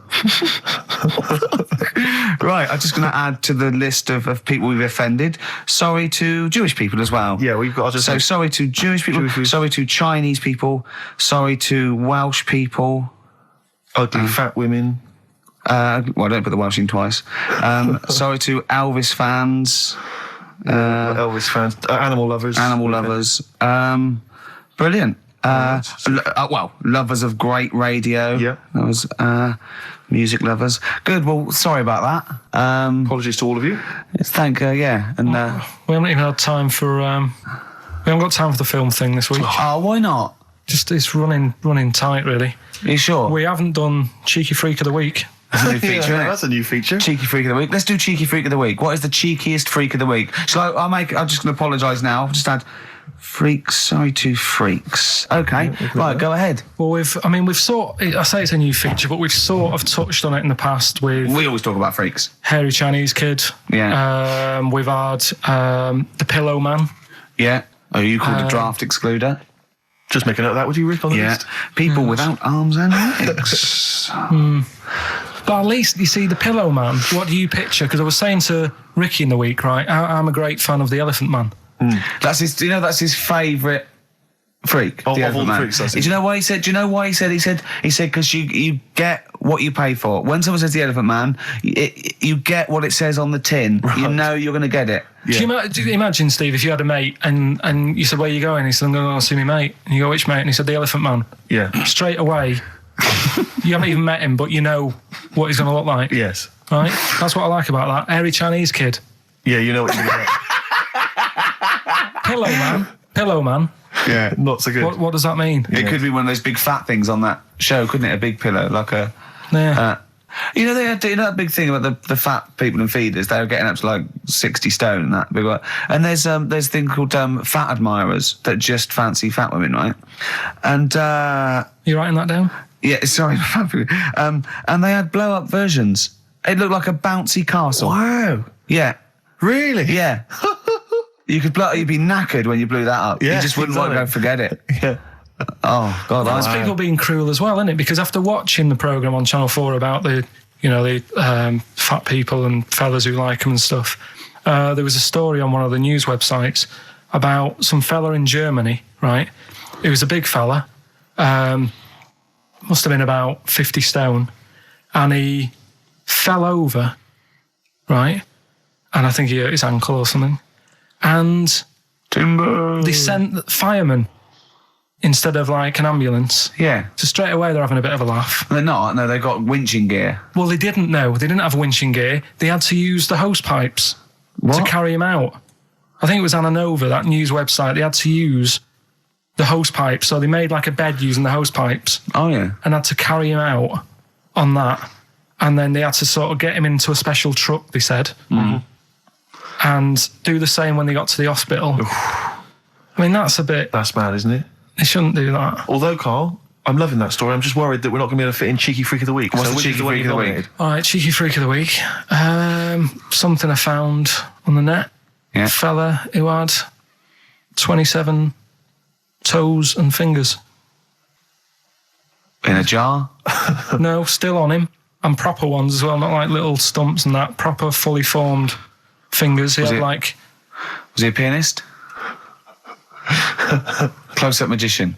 Right, I'm just going to add to the list of people we've offended. Sorry to Jewish people as well. Yeah, we've got to So sorry to Jewish people, sorry to Chinese people, sorry to Welsh people. Ugly fat women. Well, don't put the Welsh in twice. Sorry to Elvis fans. Elvis fans. Animal lovers. Animal lovers. Brilliant. Lovers of great radio. Yeah. That was music lovers. Good. Well, sorry about that. Apologies to all of you. Yeah. And We haven't even had time for... we haven't got time for the film thing this week. why not? Just it's running tight, really. Are you sure? We haven't done Cheeky Freak of the Week. That's a new feature, isn't it? That's a new feature. Cheeky Freak of the Week. Let's do Cheeky Freak of the Week. What is the cheekiest freak of the week? I'm just going to apologise now. I've just had freaks. Sorry to freaks. Okay. Right, go ahead. Well, I say it's a new feature, but we've sort of touched on it in the past with We always talk about freaks. Hairy Chinese Kid. Yeah. We've had the Pillow Man. Yeah. Oh, you called a draft excluder? Just make a note of that, would you, Rick, on the list? People without arms and legs. But at least, you see, the Pillow Man, what do you picture? Because I was saying to Ricky in the week, right, I'm a great fan of the Elephant Man. That's his favourite freak. Of the all Elephant the Man. freaks, that's it. Do you know why he said? Do you know why he said? He said because you get what you pay for. When someone says the Elephant Man, you get what it says on the tin. Right. You know you're going to get it. Yeah. Do you imagine, Steve, if you had a mate and you said, where are you going? He said, I'm going to go see my mate. And you go, which mate? And he said, the Elephant Man. Yeah. Straight away, you haven't even met him, but you know what he's going to look like. Yes. Right? That's what I like about that. Hairy Chinese Kid. Yeah, you know what you're going to get. Pillow Man. Yeah. Not so good. What does that mean? It could be one of those big fat things on that show, couldn't it? A big pillow, like a. Yeah. They had that big thing about the fat people in feeders. They were getting up to like 60 stone and that big one. And there's a thing called fat admirers that just fancy fat women, right? And You writing that down? yeah, sorry, fat people. And they had blow up versions. It looked like a bouncy castle. Wow. Yeah. Really? Yeah. You'd be knackered when you blew that up. Yeah, You just wouldn't want to go forget it. Yeah. Oh God, That's people being cruel as well, isn't it? Because after watching the programme on Channel 4 about the fat people and fellas who like them and stuff, there was a story on one of the news websites about some fella in Germany, right? He was a big fella, must have been about 50 stone, and he fell over, right? And I think he hurt his ankle or something. And Timber. they sent firemen instead of like an ambulance. Yeah. So straight away they're having a bit of a laugh. They're not. No, they've got winching gear. Well, they didn't know. They didn't have winching gear. They had to use the hose pipes to carry him out. I think it was Anna Nova, that news website. They had to use the hose pipes. So they made like a bed using the hose pipes. Oh, yeah. And had to carry him out on that. And then they had to sort of get him into a special truck, they said. Mm-hmm. And do the same when they got to the hospital. I mean, that's mad, isn't it? They shouldn't do that. Although, Karl, I'm loving that story. I'm just worried that we're not going to be able to fit in Cheeky Freak of the Week. What's the which is Cheeky one Freak you of the nominated? Week? All right, Cheeky Freak of the Week. Something I found on the net. Yeah. A fella who had 27 toes and fingers. In a jar? No, still on him. And proper ones as well, not like little stumps and that. Proper, fully formed fingers. He had like... Was he a pianist? Close-up magician.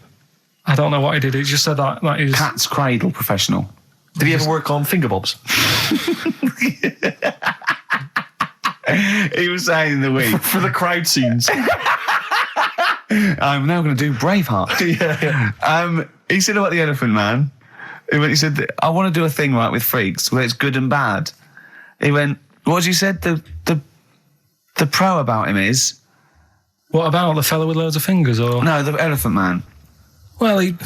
I don't know what he did. He just said that he was... Cat's cradle professional. Did he ever work on finger bobs? He was saying in the week. For the crowd scenes. I'm now going to do Braveheart. He said about the Elephant Man. He said, I want to do a thing right with freaks where it's good and bad. He went, what did you said? The pro about him is... What about the fella with loads of fingers, or...? No, the Elephant Man. Well, he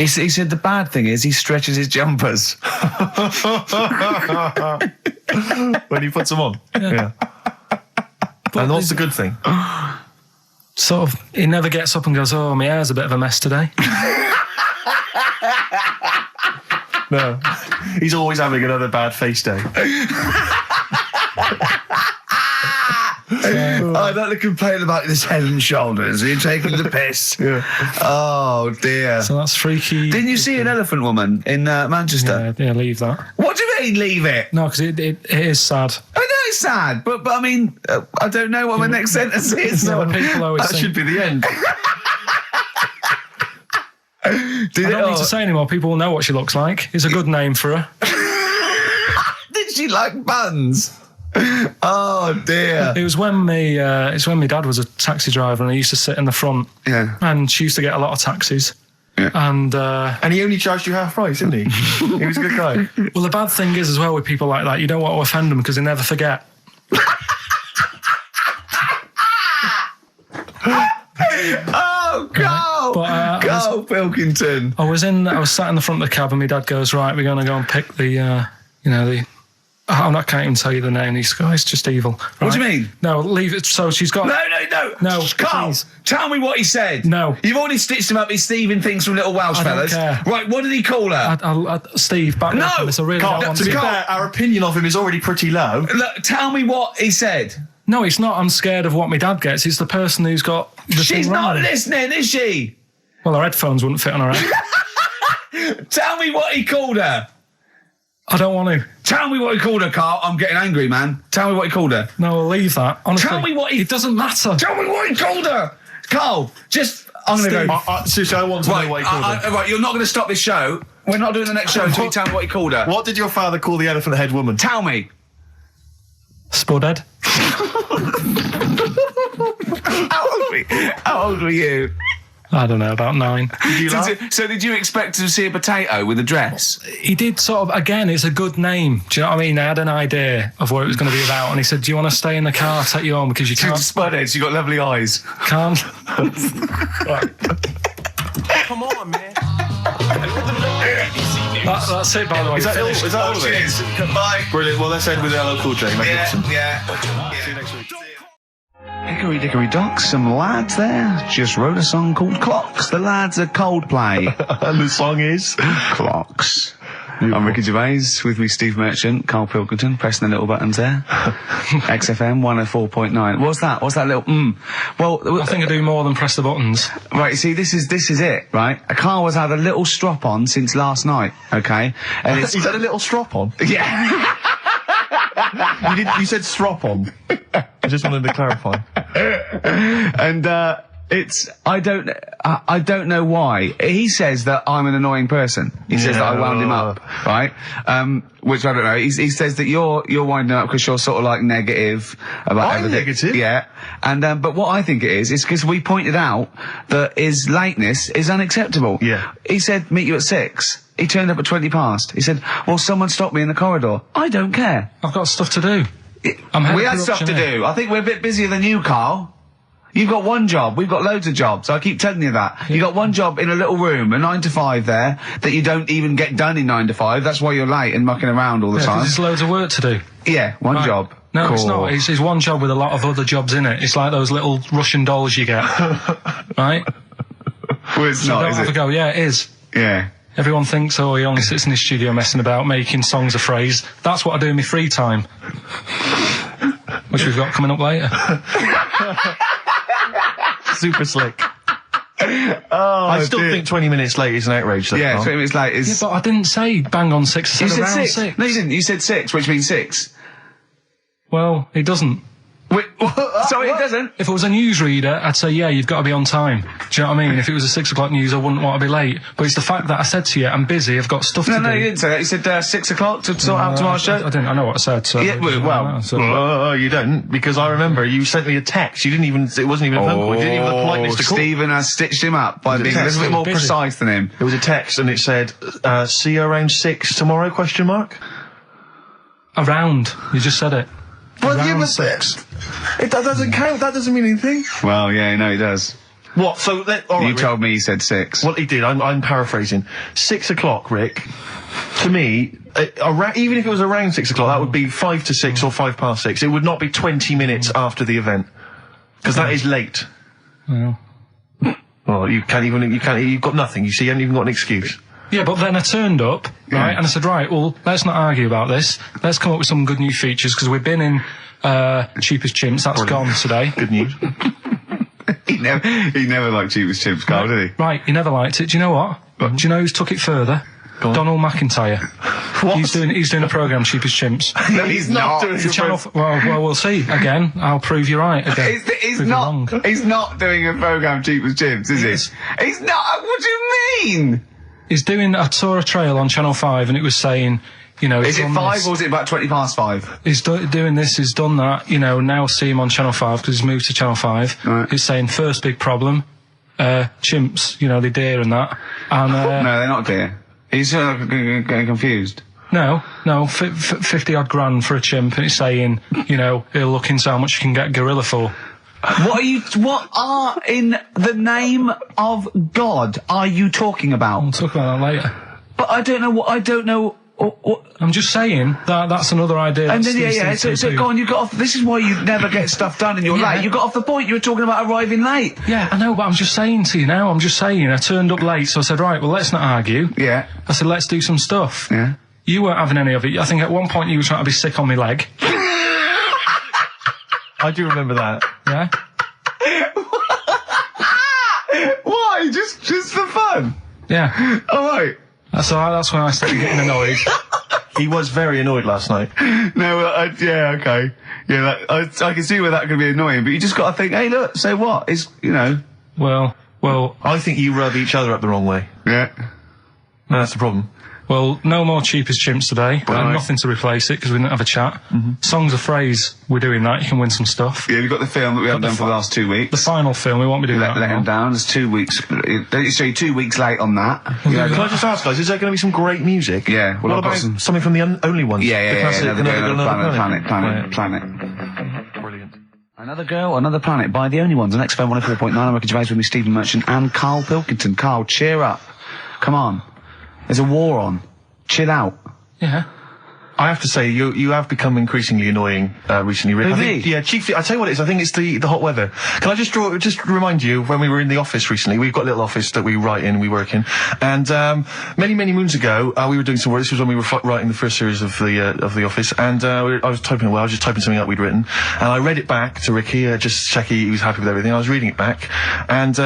said the bad thing is he stretches his jumpers. When he puts them on. Yeah. And what's the good thing? Sort of, he never gets up and goes, oh, my hair's a bit of a mess today. No. He's always having another bad face day. I don't to complain about this head and shoulders. You're taking the piss. Yeah. Oh, dear. So that's freaky. Didn't you see an elephant woman in Manchester? Yeah, leave that. What do you mean, leave it? No, because it is sad. I know it's sad, but I mean, I don't know what my next sentence is. No, people always That think, should be the end. I don't need to say anymore. People will know what she looks like. It's a good name for her. Did she like buns? Oh dear. It was when my dad was a taxi driver and he used to sit in the front. Yeah. And she used to get a lot of taxis. Yeah. And he only charged you half price, didn't he? He was a good guy. well, the bad thing is as well with people like that, you don't want to offend them because they never forget. Oh, go! But, go, Pilkington. I was sat in the front of the cab and my dad goes, right, we're going to go and pick the I can't even tell you the name. He goes, oh, it's just evil. Right? What do you mean? No, leave it. So she's got... No, Karl, please. tell me what he said. No. You've already stitched him up. He's Stephen things from Little Welsh I don't fellas. care. Right, what did he call her? Steve, back No! up on this. I really don't want To be to... fair, our opinion of him is already pretty low. Look, tell me what he said. No, it's not. I'm scared of what my dad gets. It's the person who's got the She's thing not wrong. listening, is she? Well, her headphones wouldn't fit on her head. Tell me what he called her. I don't want to. Tell me what he called her, Karl. I'm getting angry, man. Tell me what he called her. No, I'll leave that. Honestly, Tell me what he... It doesn't matter. Tell me what he called her. Karl, just... I'm going to go... Seriously, I want to know what he called her. Right, you're not going to stop this show. We're not doing the next show until you tell me what he called her. What did your father call the elephant head woman? Tell me. Spudhead. How old were you? I don't know, about 9. Did you laugh? So did you expect to see a potato with a dress? He did sort of, again, it's a good name. Do you know what I mean? I had an idea of what it was going to be about, and he said, do you want to stay in the car, take you home, because you can't... Spudheads, you got lovely eyes. Can't. Come on, man. That's it, by the way. Is that all of it? Cheers. Bye. Brilliant. Well, let's end with LL Cool J. Magnificent. Yeah. See you next week. Hickory dickory dock, some lads there just wrote a song called Clocks. The lads are Coldplay. And the song is? Clocks. I'm Ricky Gervais, with me Steve Merchant, Karl Pilkington, pressing the little buttons there. XFM 104.9. What's that? What's that little Well, I think I do more than press the buttons. right, you see, this is it, right? Karl has had a little strop on since last night, okay? And it's... He's had a little strop on. Yeah. You said strop on. I just wanted to clarify. And, I don't know why. He says that I'm an annoying person. He says that I wound him up, right? Which I don't know. He says that you're winding up because you're sort of like negative about I'm everything. negative? Yeah. And, but what I think it is because we pointed out that his lateness is unacceptable. Yeah. He said, meet you at 6. He turned up at 20 past. He said, well, someone stopped me in the corridor. I don't care. I've got stuff to do. We had stuff to do. I think we're a bit busier than you, Karl. You've got one job. We've got loads of jobs. I keep telling you that. You got one job in a little room, a 9 to 5 there, that you don't even get done in 9 to 5. That's why you're late and mucking around all the time. There's loads of work to do. Yeah, one job. No, it's not. It's one job with a lot of other jobs in it. It's like those little Russian dolls you get. Right? Well, it's not, is Have a it? go. Yeah, it is. Yeah. Everyone thinks, oh, he only sits in his studio messing about, making songs a phrase. That's what I do in my free time. Which we've got coming up later. Super slick. I still think 20 minutes late is an outrage. Though, Yeah, Karl. 20 minutes late is... Yeah, but I didn't say bang on 6. I You said said around 6. 6. No, you didn't. You said 6, which means 6. Well, it doesn't. Wait, sorry, it doesn't. If it was a newsreader, I'd say, yeah, you've got to be on time. Do you know what I mean? If it was a 6 o'clock news, I wouldn't want to be late. But it's the fact that I said to you, I'm busy, I've got stuff to do. No, you didn't say that. You said 6 o'clock to sort out tomorrow's show. I didn't. I know what I said. So Yeah, You don't, because I remember you sent me a text. You didn't even, it wasn't even a phone call. You didn't even have the politeness to call. Stephen has stitched him up by being a little bit more precise than him. It was a text and it said, see you around 6 tomorrow, question mark? Around. You just said it. Well, Around you were 6. That doesn't count. That doesn't mean anything. Well, yeah, no, he does. What? So, all right, You told me he said 6. Well, he did. I'm paraphrasing. 6 o'clock, Rick. To me, even if it was around 6 o'clock, that would be 5 to 6 or 5 past 6. It would not be 20 minutes after the event, because that is late. Well. Well, you've got nothing. You see, you haven't even got an excuse. Yeah, but then I turned up, right, and I said, right, well, let's not argue about this. Let's come up with some good new features, because we've been in Cheapest Chimps. That's gone today. Good news. He never liked Cheapest Chimps, Carl, did he? Right, he never liked it. Do you know what? Do you know who's took it further? Donald McIntyre. What? He's doing a programme, Cheapest Chimps. No, he's not. doing The channel. Well, we'll see. Again, I'll prove you right. Again, He's prove you wrong. not. He's not doing a programme Cheapest Chimps, is Yes. he? He's not. What do you mean? He's doing. I saw a trail on Channel 5, and it was saying, you know, Is he's it done 5 this. or is it about 20 past 5? He's doing this, he's done that, you know, now see him on Channel 5 because he's moved to Channel 5. Right. It's saying first big problem, chimps, you know, they deer and that. And, No, they're not dear. He's getting confused. no, 50 odd grand for a chimp, and it's saying, you know, he'll look into how much you can get gorilla for. What are in the name of God are you talking about? We'll talk about that later. But I don't know what. I'm just saying that that's another idea. And that then, Steve so go on, you got off, this is why you never get stuff done and you're Yeah. late. You got off the point, you were talking about arriving late. Yeah, I know, but I'm just saying to you now, I turned up late, so I said, right, well, let's not argue. Yeah. I said, let's do some stuff. Yeah. You weren't having any of it. I think at one point you were trying to be sick on my leg. I do remember that. Yeah? Why? Just for fun? Yeah. Alright. That's when I started getting annoyed. He was very annoyed last night. No, yeah, okay. Yeah, I can see where that could be annoying, but you just gotta think, hey look, so what? It's, you know. Well, I think you rub each other up the wrong way. Yeah. And that's the problem. no more Cheapest Chimps today. Right. Nothing to replace it because we didn't have a chat. Songs of Phrase, we're doing that. You can win some stuff. Yeah, we've got the film that we haven't done for the last 2 weeks. The final film, we won't be doing that. Let him down. There's 2 weeks. So you're 2 weeks late on that. Can I just ask, guys, is there going to be some great music? Yeah, well, What I've got about something from the Only Ones? Yeah, The classic another Planet. planet. Brilliant. Another girl, another planet by the Only Ones. On XFM 104.9, I'm Ricky Gervais with me, Stephen Merchant and Karl Pilkington. Karl, cheer up. Come on. There's a war on. Chill out. Yeah. I have to say, you have become increasingly annoying recently, Rick. Who, me? Yeah, chiefly, I tell you what it is, I think it's the hot weather. Can I just remind you, when we were in the office recently, we've got a little office that we write in, we work in, and many moons ago, we were doing some work. This was when we were writing the first series of the office, and I was typing away, I was just typing something up we'd written, and I read it back to Ricky, just check he was happy with everything. I was reading it back, and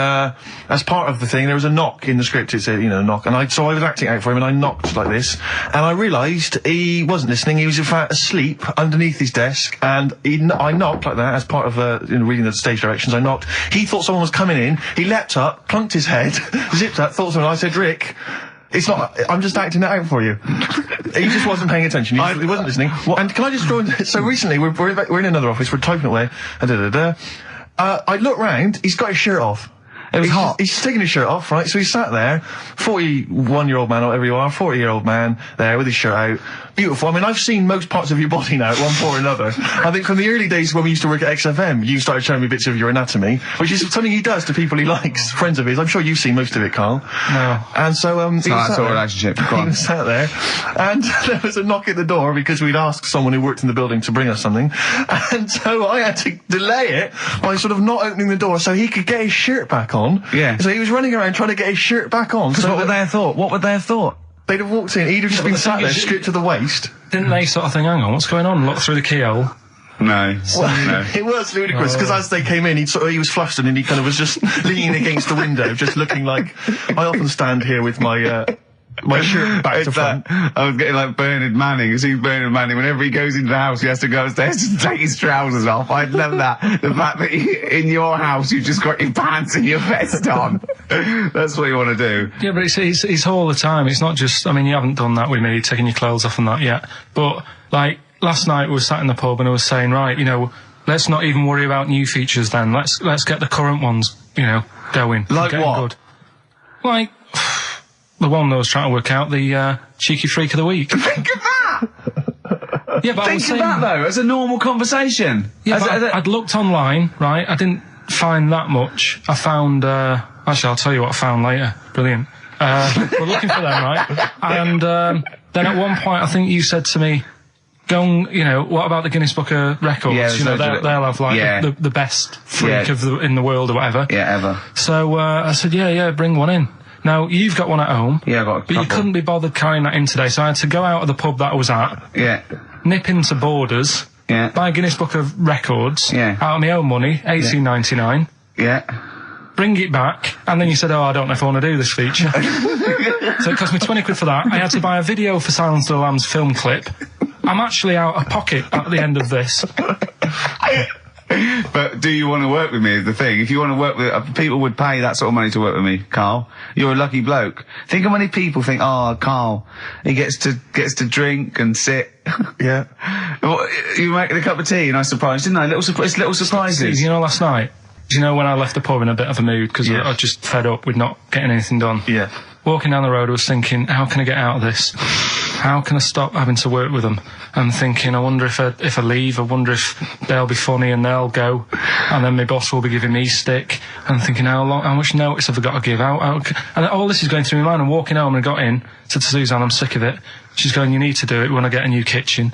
as part of the thing, there was a knock in the script. It said, knock, and so I was acting out for him, and I knocked like this, and I realised he wasn't listening. He was in fact asleep underneath his desk, and I knocked like that as part of reading the stage directions. I knocked. He thought someone was coming in. He leapt up, plunked his head, zipped up, thought someone. I said, Rick, it's not. I'm just acting it out for you. He just wasn't paying attention. He wasn't listening. And can I just draw in? So recently we're in another office. We're typing away. I look round. He's got his shirt off. It was hot. He's taking his shirt off, right? So he sat there, 41-year-old man, or whatever you are, 40-year-old man, there with his shirt out. Beautiful. I mean, I've seen most parts of your body now, at one point or another. I think from the early days when we used to work at XFM, you started showing me bits of your anatomy, which is something he does to people he likes, friends of his. I'm sure you've seen most of it, Karl. No. And so, That's our relationship. Go he on. was sat there, and there was a knock at the door because we'd asked someone who worked in the building to bring us something, and so I had to delay it by sort of not opening the door so he could get his shirt back on. Yeah. So he was running around trying to get his shirt back on. So What would they have thought? What would they have thought? they'd have walked in, he'd have just been the sat thing there, is- stripped to the waist. Didn't they sort of think, hang on, what's going on? Look through the keyhole. No. No. It was ludicrous, because as they came in, he was flustered and he kind of was just leaning against the window, just looking like... I often stand here with my My shirt back to front. I was getting like Bernard Manning. You see Bernard Manning, whenever he goes into the house, he has to go upstairs to take his trousers off. I'd love that. The fact that in your house, you've just got your pants and your vest on. That's what you want to do. Yeah, but it's all the time. It's not just, I mean, you haven't done that with me, taking your clothes off and that yet. But, like, last night we were sat in the pub and I was saying, right, you know, let's not even worry about new features then. Let's get the current ones, you know, going. Like getting what? Good. Like, the one that I was trying to work out, the cheeky freak of the week. Think of that! Yeah, but I was Think of saying, that, though, as a normal conversation. yeah, but I'd looked online, right? I didn't find that much. I found, actually, I'll tell you what I found later. Brilliant. We're looking for them, right? And then at one point, I think you said to me, go and, you know, what about the Guinness Book of Records? Yeah, you know, they'll have, like, the best freak in the world or whatever. Yeah, ever. So I said, yeah, bring one in. Now, you've got one at home. Yeah, I've got a But you couple. couldn't be bothered carrying that in today, so I had to go out of the pub that I was at, Yeah. nip into Borders, Yeah. buy a Guinness Book of Records, Yeah. out of my own money, $18.99, Yeah. bring it back, and then you said, I don't know if I want to do this feature. So it cost me 20 quid for that. I had to buy a video for Silence of the Lambs film clip. I'm actually out of pocket at the end of this. But do you want to work with me is the thing. If you want to work with, people would pay that sort of money to work with me, Karl. You're a lucky bloke. Think how many people think, Karl, he gets to drink and sit. Yeah. Well, you making a cup of tea and I surprised, didn't I? Little surprises. You know, last night, do you know when I left the pub in a bit of a mood because I was just fed up with not getting anything done? Yeah. Walking down the road, I was thinking, how can I get out of this? How can I stop having to work with them? I'm thinking, I wonder if I leave, I wonder if they'll be funny and they'll go, and then my boss will be giving me stick. And I'm thinking, how much notice have I got to give out? And all this is going through my mind. I'm walking home and I got in, said to Suzanne, I'm sick of it. She's going, you need to do it when I get a new kitchen.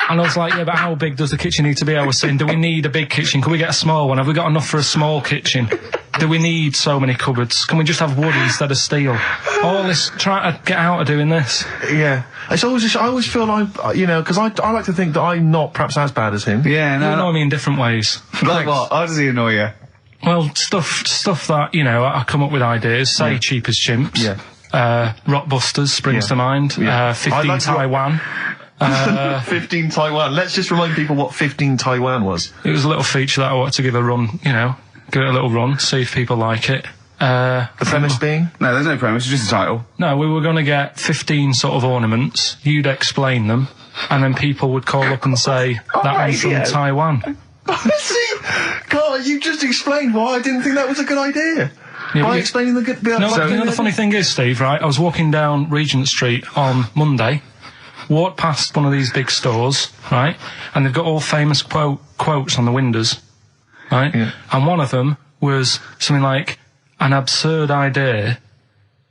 And I was like, yeah, but how big does the kitchen need to be? I was saying, do we need a big kitchen? Can we get a small one? Have we got enough for a small kitchen? Do we need so many cupboards? Can we just have wood instead of steel? All this, trying to get out of doing this. Yeah. It's always just, I always feel like, you know, because I like to think that I'm not perhaps as bad as him. Yeah, You no. annoy me in different ways. Like what? How does he annoy you? Well, stuff that, you know, I come up with ideas, say cheap as chimps. Yeah. Rockbusters springs to mind. Yeah. 15 like Taiwan. 15 Taiwan. Let's just remind people what 15 Taiwan was. It was a little feature that I wanted to give a run, you know, give it a little run, see if people like it. The premise being? No, there's no premise, it's just a title. No, we were going to get 15 sort of ornaments, you'd explain them, and then people would call up and say, that one's from Taiwan. See? God, you just explained why I didn't think that was a good idea. Yeah, By but explaining the good... you know the funny thing is, Steve, right, I was walking down Regent Street on Monday, walked past one of these big stores, right, and they've got all famous quotes on the windows, right, and one of them was something like, an absurd idea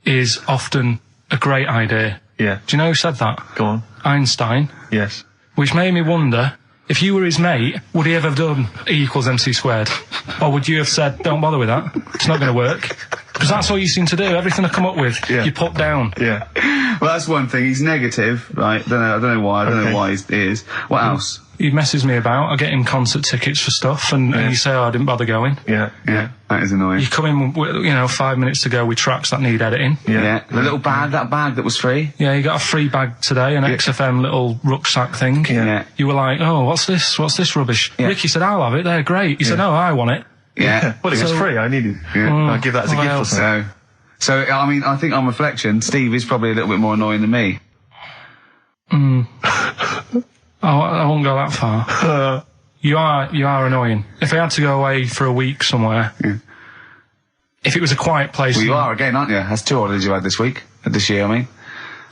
is often a great idea. Yeah. Do you know who said that? Go on. Einstein. Yes. Which made me wonder, if you were his mate, would he ever have done E equals MC squared? Or would you have said, don't bother with that, it's not going to work? Because that's all you seem to do, everything I come up with, you put down. Yeah. Well, that's one thing, he's negative, right? I don't know why he is. What else? He messes me about, I get him concert tickets for stuff, and you say, I didn't bother going. Yeah. Yeah, that is annoying. You come in, with, you know, 5 minutes to go with tracks that need editing. Yeah. The little bag, that bag that was free. Yeah, you got a free bag today, an XFM little rucksack thing. Yeah. You were like, oh, what's this rubbish? Yeah. Ricky said, I'll have it, they're great. He said, no, I want it. Yeah. Well, it was So- free, I needed it. Yeah. I'll give that as a gift or something. So, I mean, I think on reflection, Steve is probably a little bit more annoying than me. I won't go that far. You are annoying. If I had to go away for a week somewhere, if it was a quiet place... Well, you are again, aren't you? That's 2 holidays you had this year, I mean.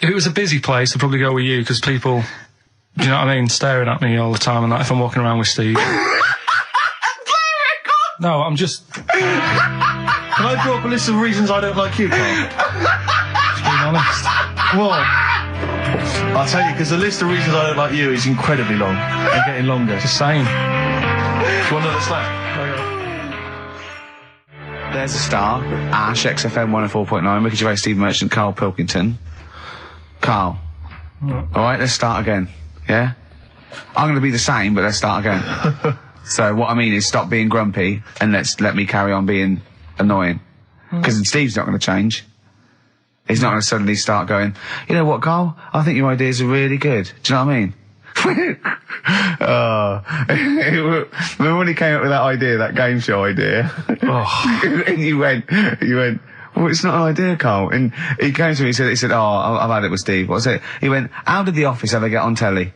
If it was a busy place, I'd probably go with you, because people, do you know what I mean, staring at me all the time, and that if I'm walking around with Steve. No, I'm just... Can I draw up a list of reasons I don't like you, Karl? Just being honest. What? I'll tell you, because the list of reasons I don't like you is incredibly long and getting longer. Just saying. Do you want another slap? There's a star. Ash, XFM 104.9, Ricky Gervais, Steve Merchant, Karl Pilkington. Karl. Alright, let's start again. Yeah? I'm going to be the same, but let's start again. So what I mean is stop being grumpy and let me carry on being annoying. Because Steve's not going to change. He's not going to suddenly start going, you know what, Karl? I think your ideas are really good. Do you know what I mean? Remember when he came up with that idea, that game show idea? And you went, well, it's not an idea, Karl. And he came to me, he said, oh, I've had it with Steve. What's it? He went, how did The Office ever get on telly?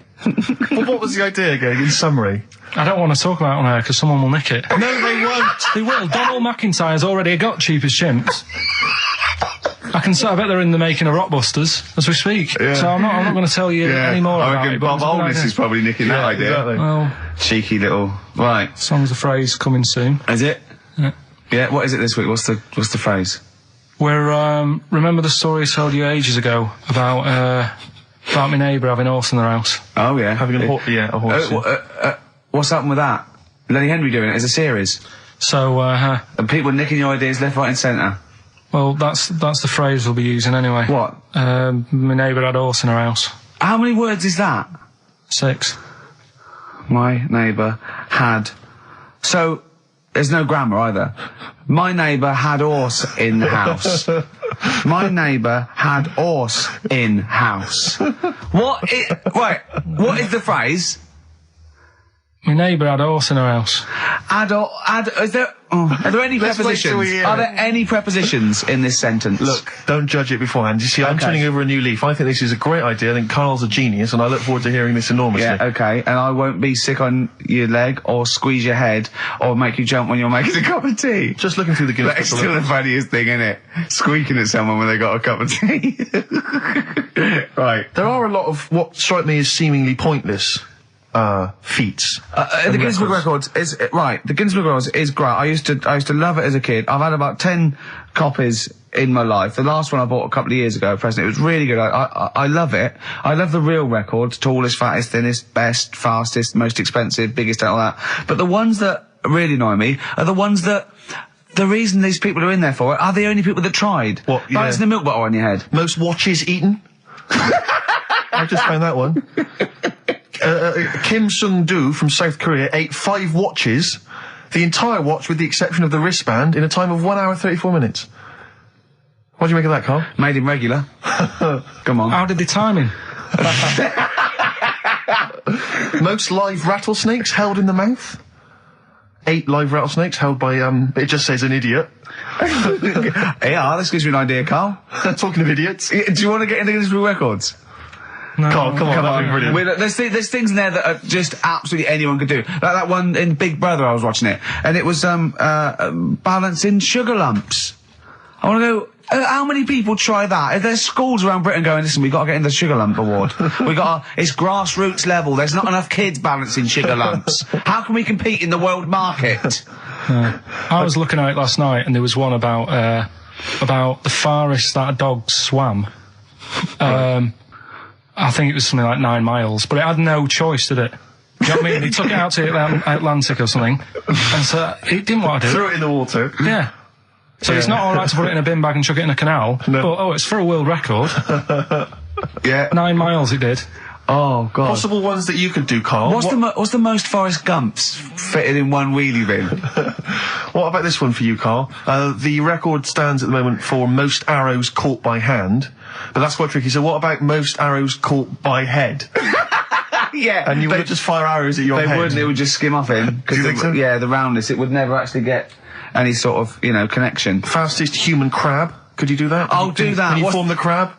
Well, what was the idea again, in summary? I don't want to talk about it on air because someone will nick it. No, they won't. They will. Donald McIntyre's already got Cheapest Chimps. I bet they're in the making of Rockbusters as we speak. Yeah. So I'm not going to tell you any more about it. Bob Holdness is probably nicking that idea. Exactly. Well, cheeky little. Right. Song's a phrase coming soon. Is it? Yeah. Yeah. What is it this week? What's the phrase? We're remember the story I told you ages ago about my neighbour having a horse in their house. Oh yeah, having a horse. What's happened with that? Lenny Henry doing it as a series. So and people nicking your ideas left, right, and centre. Well, that's the phrase we'll be using anyway. What? My neighbour had a horse in her house. How many words is that? 6. My neighbour had. So there's no grammar either. My neighbour had horse in the house. My neighbour had horse in house. What is the phrase? My neighbour had a horse in her house. Are there any prepositions? Are there any prepositions in this sentence? Look, don't judge it beforehand. You see, I'm turning over a new leaf. I think this is a great idea. I think Karl's a genius, and I look forward to hearing this enormously. Yeah, okay. And I won't be sick on your leg, or squeeze your head, or make you jump when you're making a cup of tea. Just looking through the Guinness. That's still the funniest thing, isn't it? Squeaking at someone when they got a cup of tea. Right. There are a lot of what strike me as seemingly pointless feats. The Guinness Book Records is right. The Guinness Book Records is great. I used to love it as a kid. I've had about 10 copies in my life. The last one I bought a couple of years ago, present. It was really good. I love it. I love the real records: tallest, fattest, thinnest, best, fastest, most expensive, biggest, and all that. But the ones that really annoy me are the ones that. The reason these people are in there for it are the only people that tried. What? Yeah. Balancing the milk bottle on your head. Most watches eaten. I just found that one. Kim Sung-do from South Korea ate 5 watches, the entire watch with the exception of the wristband, in a time of 1 hour 34 minutes. What do you make of that, Karl? Made him regular. Come on. How did they time him? Most live rattlesnakes held in the mouth. 8 live rattlesnakes held by, it just says an idiot. Yeah, this gives you an idea, Karl. Talking of idiots. Do you want to get into Guinness Book Records? No. Karl, come on, that'd be brilliant. There's things in there that are just absolutely anyone could do. Like that one in Big Brother, I was watching it, and it was balancing sugar lumps. I want to know how many people try that. If there's schools around Britain going, listen, we've got to get in the sugar lump award. It's grassroots level. There's not enough kids balancing sugar lumps. How can we compete in the world market? I was looking at it last night, and there was one about the farthest that a dog swam. I think it was something like 9 miles, but it had no choice, did it? Do you know what I mean? They took it out to the Atlantic or something, and so it didn't want to do it. Threw it in the water. Yeah. So it's not alright to put it in a bin bag and chuck it in a canal, but it's for a world record. Yeah. 9 miles it did. Oh, God. Possible ones that you could do, Karl. What's the most Forrest Gumps fitted in one wheelie bin? What about this one for you, Karl? The record stands at the moment for most arrows caught by hand, but that's quite tricky. So what about most arrows caught by head? Yeah. And you would just fire arrows at your head? They wouldn't, it would just skim off him. Do you think so? Yeah, the roundness, it would never actually get any sort of, connection. Fastest human crab? Could you do that? Do that. Can you form the crab?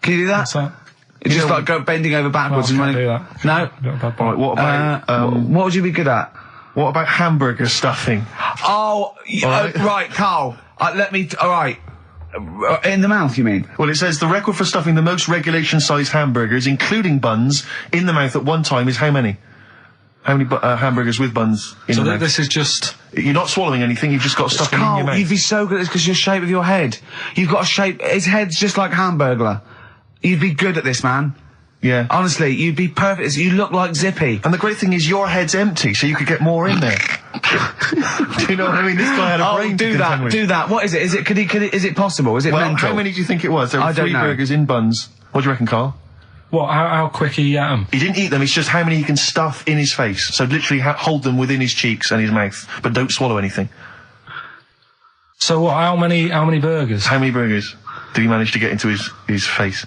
Can you do that? What's that? It's just like bending over backwards and running. Do that. No. Right, what about what would you be good at? what about hamburger stuffing? Right, Karl. Alright. In the mouth, you mean? Well, it says the record for stuffing the most regulation-sized hamburgers, including buns, in the mouth at one time is how many? How many hamburgers with buns in the mouth? This is just... You're not swallowing anything, you've just got stuffing in your mouth. You'd be so good at this because your shape of your head. You've got a shape... His head's just like Hamburglar. You'd be good at this, man. Yeah. Honestly, you'd be perfect. You look like Zippy. And the great thing is your head's empty, so you could get more in there. Do you know what I mean? This guy had a brain do to contend that. with. Do that. What is it? Is it possible? Is it Well, mental? how many do you think it was? There were 3 burgers in buns. What do you reckon, Karl? What, how quick he ate them? He didn't eat them, it's just how many he can stuff in his face. So literally hold them within his cheeks and his mouth, but don't swallow anything. So what, how many burgers? How many burgers? Did he manage to get into his face?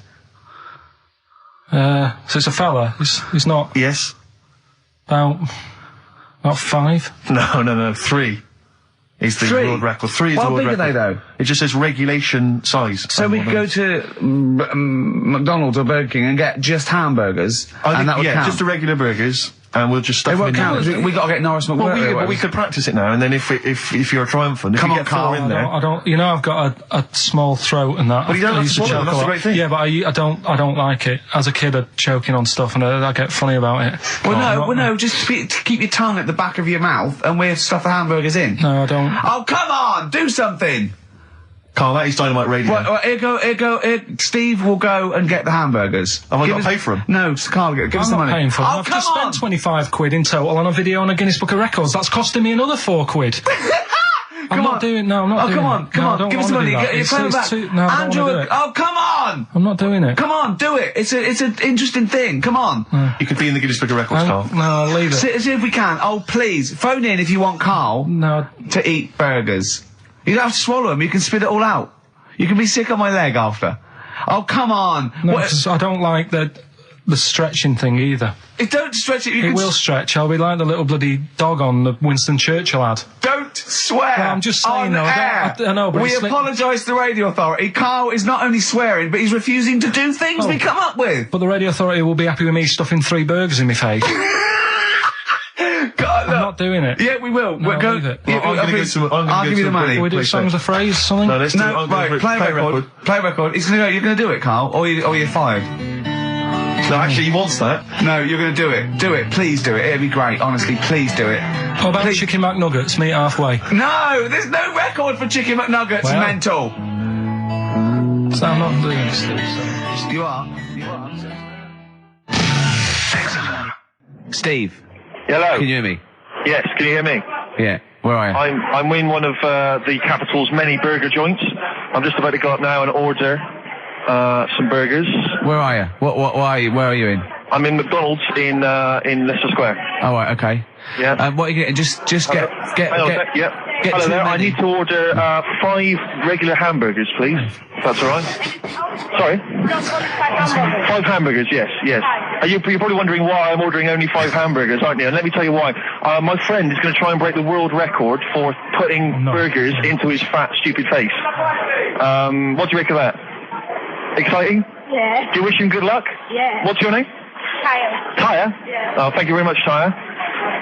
So it's a fella. He's not Yes. about 5. No. 3. Is the 3? world record. 3 is How the world big are record. they, though? It just says regulation size. So we could go to McDonald's or Burger King and get just hamburgers, and that would count. just the regular burgers, and we'll just stuff It them won't in count. there. We got to get Norris McWhirter. Well, but we could practice it now, and then if you're triumphant, if Come you on, get 4 Karl, in there. I don't. You know, I've got a small throat and that. But you don't I have used to swallow, choke that's a the lot. great thing. Yeah, but I don't like it. As a kid, I'd choking on stuff, and I get funny about it. No, just keep your tongue at the back of your mouth, and we'll stuff the hamburgers in. No, I don't. Oh, come on, do something. Carl, that is Dynamite Radio. Well, here go. Steve will go and get the hamburgers. Have I got to pay for them? No, Carl, give us I'm the not money. paying for them. Oh, I've come just on. spent 25 quid in total on a video on a Guinness Book of Records. That's costing me another 4 quid. I'm not doing it. No, I'm not doing it. come No, I on, don't give us the wanna money. do that. You're It's playing back. too- no, I don't Andrew, wanna do it. oh, come on. I'm not doing it. Come on, do it. It's an interesting thing. Come on. You could be in the Guinness Book of Records, Carl. No, leave it. See if we can. Oh, please, phone in if you want Karl No, to eat burgers. You don't have to swallow them. You can spit it all out. You can be sick on my leg after. Oh, come on. no, What- 'cause I don't like the stretching thing either. Don't stretch it. You It can will stretch. I'll be like the little bloody dog on the Winston Churchill ad. Don't swear. Well, I'm just saying, on though, air. I know, but we it's like- apologise to the radio authority. Karl is not only swearing, but he's refusing to do things we come up with. But the radio authority will be happy with me stuffing 3 burgers in my face. God, I'm not doing it. Yeah, we will. No, We'll go. leave it. Yeah, Well, I'm gonna I'll give you the money. Can we do Please songs don't. of phrase, something? No, let's do No, right. Play record. Play record. You're going to do it, Karl, or you're fired. No, actually, he wants that. No, you're going to do it. Do it. Please do it. It'd be great. Honestly, please do it. How about chicken McNuggets? Meet halfway. No, there's no record for Chicken McNuggets. Well. Mental. So I'm not doing it still. So. You are. Excellent. Steve, Hello. can you hear me? Yes, can you hear me? Yeah. Where are you? I'm in one of the capital's many burger joints. I'm just about to go up now and order some burgers. Where are you? What are you? Where are you in? I'm in McDonald's in Leicester Square. Oh, right, okay. Yeah. What are you getting? Just get. Hang on a sec, yep. get Hello too there. I many. need to order 5 regular hamburgers, please. If that's all right. Sorry. 5 hamburgers. Yes. You're probably wondering why I'm ordering only 5 hamburgers, aren't you? And let me tell you why. My friend is going to try and break the world record for putting burgers into his fat, stupid face. What do you make of that? Exciting? Yeah. Do you wish him good luck? Yeah. What's your name? Kyle. Tyre? Yeah. Oh, thank you very much, Tyre.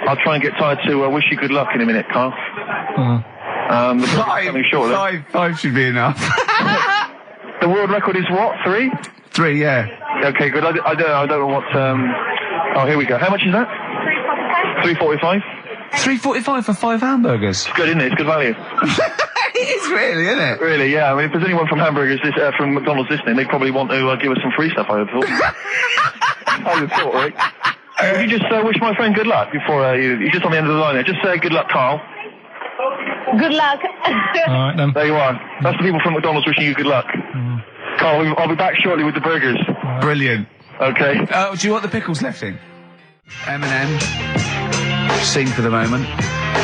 I'll try and get Tyre to wish you good luck in a minute, Karl. The burger's coming shortly. 5 should be enough. The world record is what? 3? 3, yeah. Okay, good. I don't know what. Oh, here we go. How much is that? 3.45. 3.45 for 5 hamburgers. It's good, isn't it? It's good value. It is really, isn't it? Really, yeah. I mean, if there's anyone from from McDonald's listening, they probably want to give us some free stuff. I would have thought. I would have thought, right? Would you just wish my friend good luck before you're just on the end of the line there? Just say good luck, Karl. Good luck. All right then. There you are. That's the people from McDonald's wishing you good luck. Karl, I'll be back shortly with the burgers. Brilliant. Okay. Do you want the pickles left in? Eminem. Sing for the moment.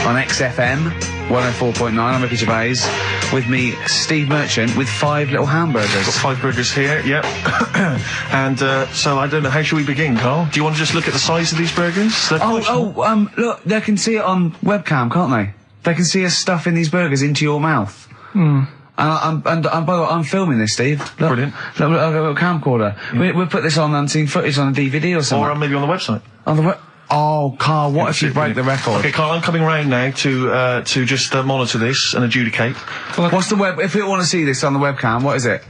On XFM 104.9. I'm Ricky Gervais. With me, Steve Merchant, with 5 little hamburgers. Got 5 burgers here, yep. And so I don't know, how should we begin, Karl? Do you want to just look at the size of these burgers? Look, they can see it on webcam, can't they? They can see us stuffing these burgers into your mouth. And by the way, I'm filming this, Steve. Look, Brilliant. Look, I've got a camcorder. We'll put this on unseen footage on a DVD or something. Or maybe on the website. On the Oh, Karl, what if you break the record? Okay, Karl, I'm coming round now to just monitor this and adjudicate. What's the web? If people want to see this on the webcam, what is it?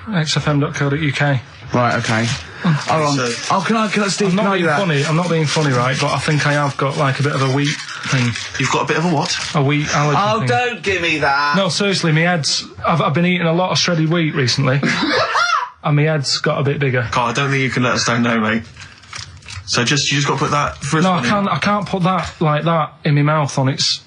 xfm.co.uk. Right, okay. Hold on. So- Can I, Steve, I'm can not I do being that? funny. I'm not being funny, right? But I think I have got like a bit of a wheat thing. You've got a bit of a what? A wheat allergy Oh, thing. don't give me that. No, seriously, my head's... I've been eating a lot of shredded wheat recently. And my head's got a bit bigger. Karl, I don't think you can let us down now, mate. So you just got to put that first No, one I can't put that like that in my mouth on its...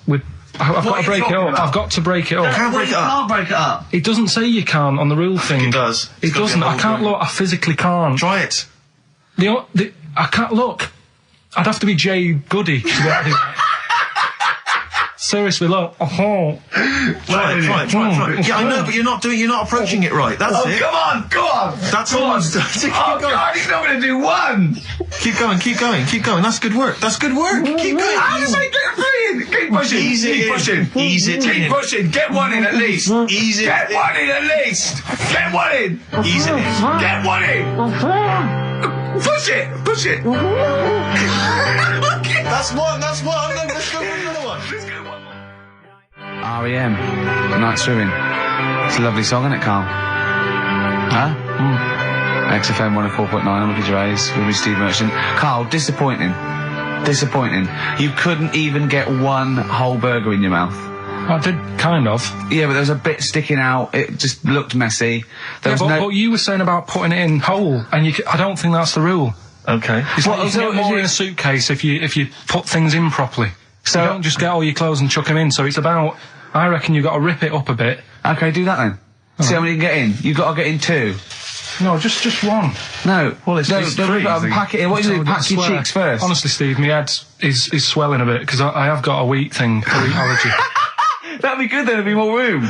I've got to break it up. I've got to break it up. Can't break it up. Can't break it up. It doesn't say you can on the rule thing. It does. It It's gotta be doesn't. a I whole can't burger. look. I physically can't. Try it. I can't look. I'd have to be Jay Goody to be able to do that. Seriously, look. Oh. Try it. Yeah, I know, but you're not approaching it right. That's it. Come on, go on. That's all. Keep Oh, going. God, he's not going to do one. Keep going. That's good work. Keep going. How does he get three in? Keep pushing. Ease it Keep in. pushing. Ease it Keep in. pushing. Get one in at least. Ease it Get in. one in at least. Get one in. Ease it in. Get one in. Push it. That's one. Let's go for another one. R.E.M. Night Swimming. It's a lovely song, isn't it, Karl? Huh? XFM 104.9, I'm with Gervais, with me, Steve Merchant. Karl, disappointing. You couldn't even get one whole burger in your mouth. I did, kind of. Yeah, but there was a bit sticking out. It just looked messy. But you were saying about putting it in whole, and I don't think that's the rule. Okay. It's like you can get more in a suitcase if you put things in properly. So you don't just get all your clothes and chuck them in. So it's about, I reckon you've got to rip it up a bit. Okay, do that then. See how many you can get in. You've got to get in two. No, just one. No. Well, it's three. Pack it in. What do you do? Pack your cheeks first. Honestly, Steve, my head is swelling a bit because I have got a wheat allergy. That'd be good then, there'd be more room.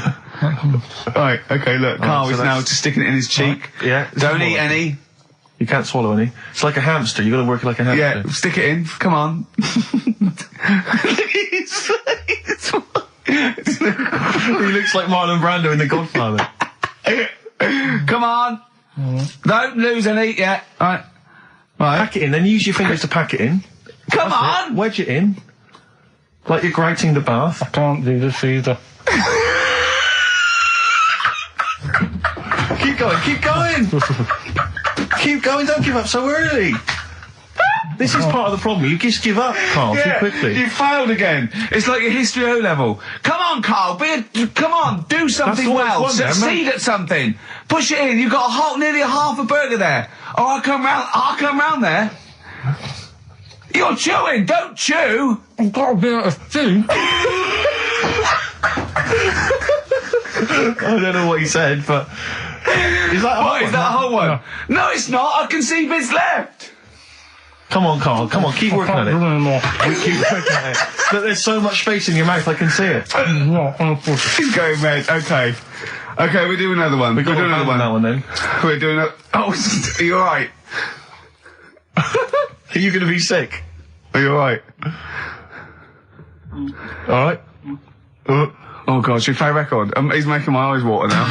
Right, okay, look, Karl is now just sticking it in his cheek. Right. Yeah. Don't eat any. You can't swallow any. It's like a hamster, you gotta work it like a hamster. Yeah, stick it in, come on. He looks like Marlon Brando in The Godfather. Come on. Don't lose any yet. Right. Pack it in, then use your fingers to pack it in. Come on! Wedge it in. Like you're grating the bath. I can't do this either. Keep going, don't give up so early. This is part of the problem. You just give up, Karl, too quickly. You failed again. It's like your history O level. Come on, Karl, come on, do something well. Succeed at something. Push it in. You've got nearly a half a burger there. Oh, I'll come round there. You're chewing, don't chew. I've got a bit of food. I don't know what he said, but... Is that a whole one? No, it's not. I can see bits left. Come on, Karl. Come on, keep working at it. Keep working at it. But there's so much space in your mouth, I can see it. He's going red. Okay. Okay, we'll do another one. We'll do another one. That one then. We're doing a... Oh, are you alright? Are you going to be sick? Are you alright? Alright. Oh God, should we play a record? He's making my eyes water now.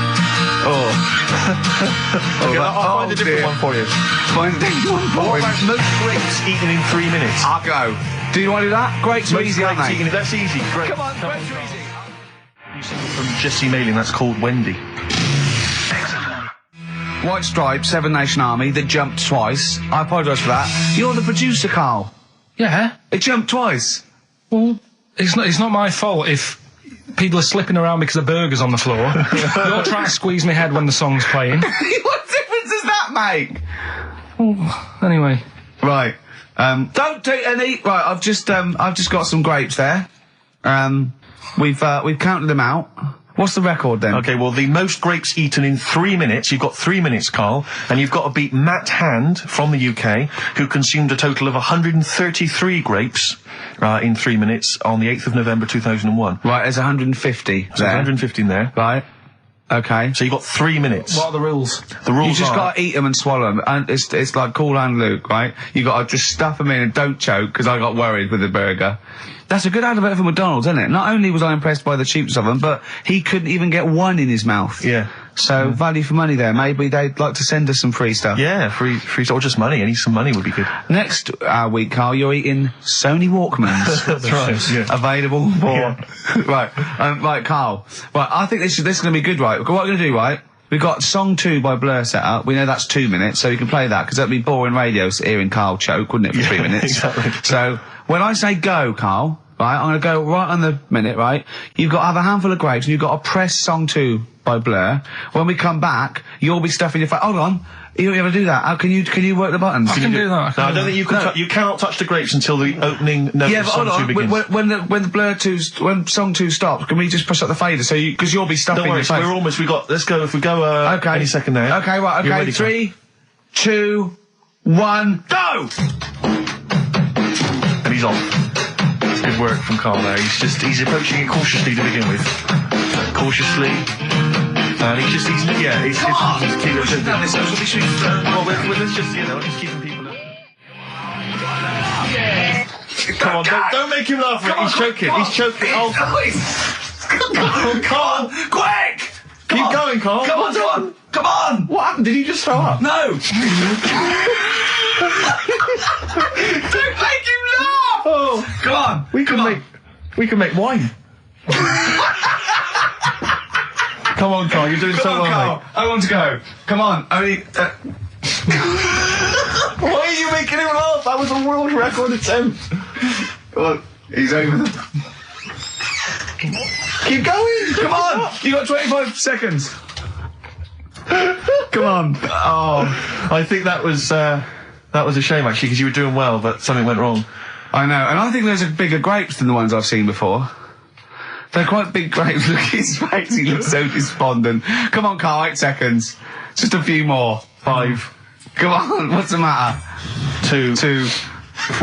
Okay, I'll find a different one for you. Find a different one for What him. about most grapes eaten in 3 minutes? I'll go. Do you want to do that? Grapes are easy, aren't they? That's easy. Great. Come on, grapes are easy. New single from Jesse Mailing, that's called Wendy. White Stripes, Seven Nation Army, that jumped twice. I apologise for that. You're the producer, Karl. Yeah. It jumped twice. Well, it's not my fault if people are slipping around because of burgers on the floor. You're trying to squeeze my head when the song's playing. What difference does that make? Well, anyway. Right. Don't take any. Right. I've just got some grapes there. We've counted them out. What's the record then? Okay, well, the most grapes eaten in 3 minutes, you've got 3 minutes, Karl, and you've got to beat Matt Hand from the UK, who consumed a total of 133 grapes in 3 minutes on the 8th of November 2001. Right, there's 150 So 150 in there. Right. Okay. So you've got 3 minutes. What are the rules? The rules You just are... gotta eat them and swallow them. And it's like Cool Hand Luke, right? You gotta just stuff them in and don't choke, because I got worried with the burger. That's a good advert for McDonald's, isn't it? Not only was I impressed by the cheapness of them, but he couldn't even get one in his mouth. Yeah. So, value for money there. Maybe they'd like to send us some free stuff. Yeah, free, or just money. Any some money would be good. Next week, Karl, you're eating Sony Walkmans. That's right. Yeah. Available for... Right, Karl. Right, I think this is going to be good, right? What we're going to do, right? We've got Song 2 by Blur set up. We know that's 2 minutes, so you can play that, because that'd be boring radio hearing Karl choke, wouldn't it, for 3 minutes? Exactly. So, when I say go, Karl, right, I'm going to go right on the minute, right? You've got to have a handful of grapes, and you've got to press Song 2 by Blur. When we come back, you'll be stuffing your face. Hold on. You don't ever do that. How can you work the buttons? I can do that. No, I don't think you can. You cannot touch the grapes until the opening note Yeah, of but Song hold 2 on. begins. When the Blur 2, when Song 2 stops, can we just push up the fader? So because you'll be stuffing Don't worry, your face. we're almost. Let's go. If we go. Okay. Any second now. Okay, right. You're Okay, ready, 3, 2, 1, go! And he's off. Good work from Karl there. He's approaching it cautiously to begin with. Cautiously. And he's keeping it. Well, let's just, just keeping people up. Come on, don't make him laugh. He's choking. He's choking. Oh, Karl, quick! Keep going, Karl. Come on! What happened? Did he just throw up? No! Don't make him laugh! Oh, come on! We can make wine. Come on, Karl. You're doing so well, Karl. mate. I want to go. Come on. Only. Why are you making him laugh? That was a world record attempt. Well, he's over the. Keep going. Come on! You got 25 seconds. Come on. Oh, I think that was a shame actually, because you were doing well, but something went wrong. I know, and I think those are bigger grapes than the ones I've seen before. They're quite big grapes. Look at his face, he looks so despondent. Come on, Karl, 8 seconds. Just a few more. 5. Come on, what's the matter? 2,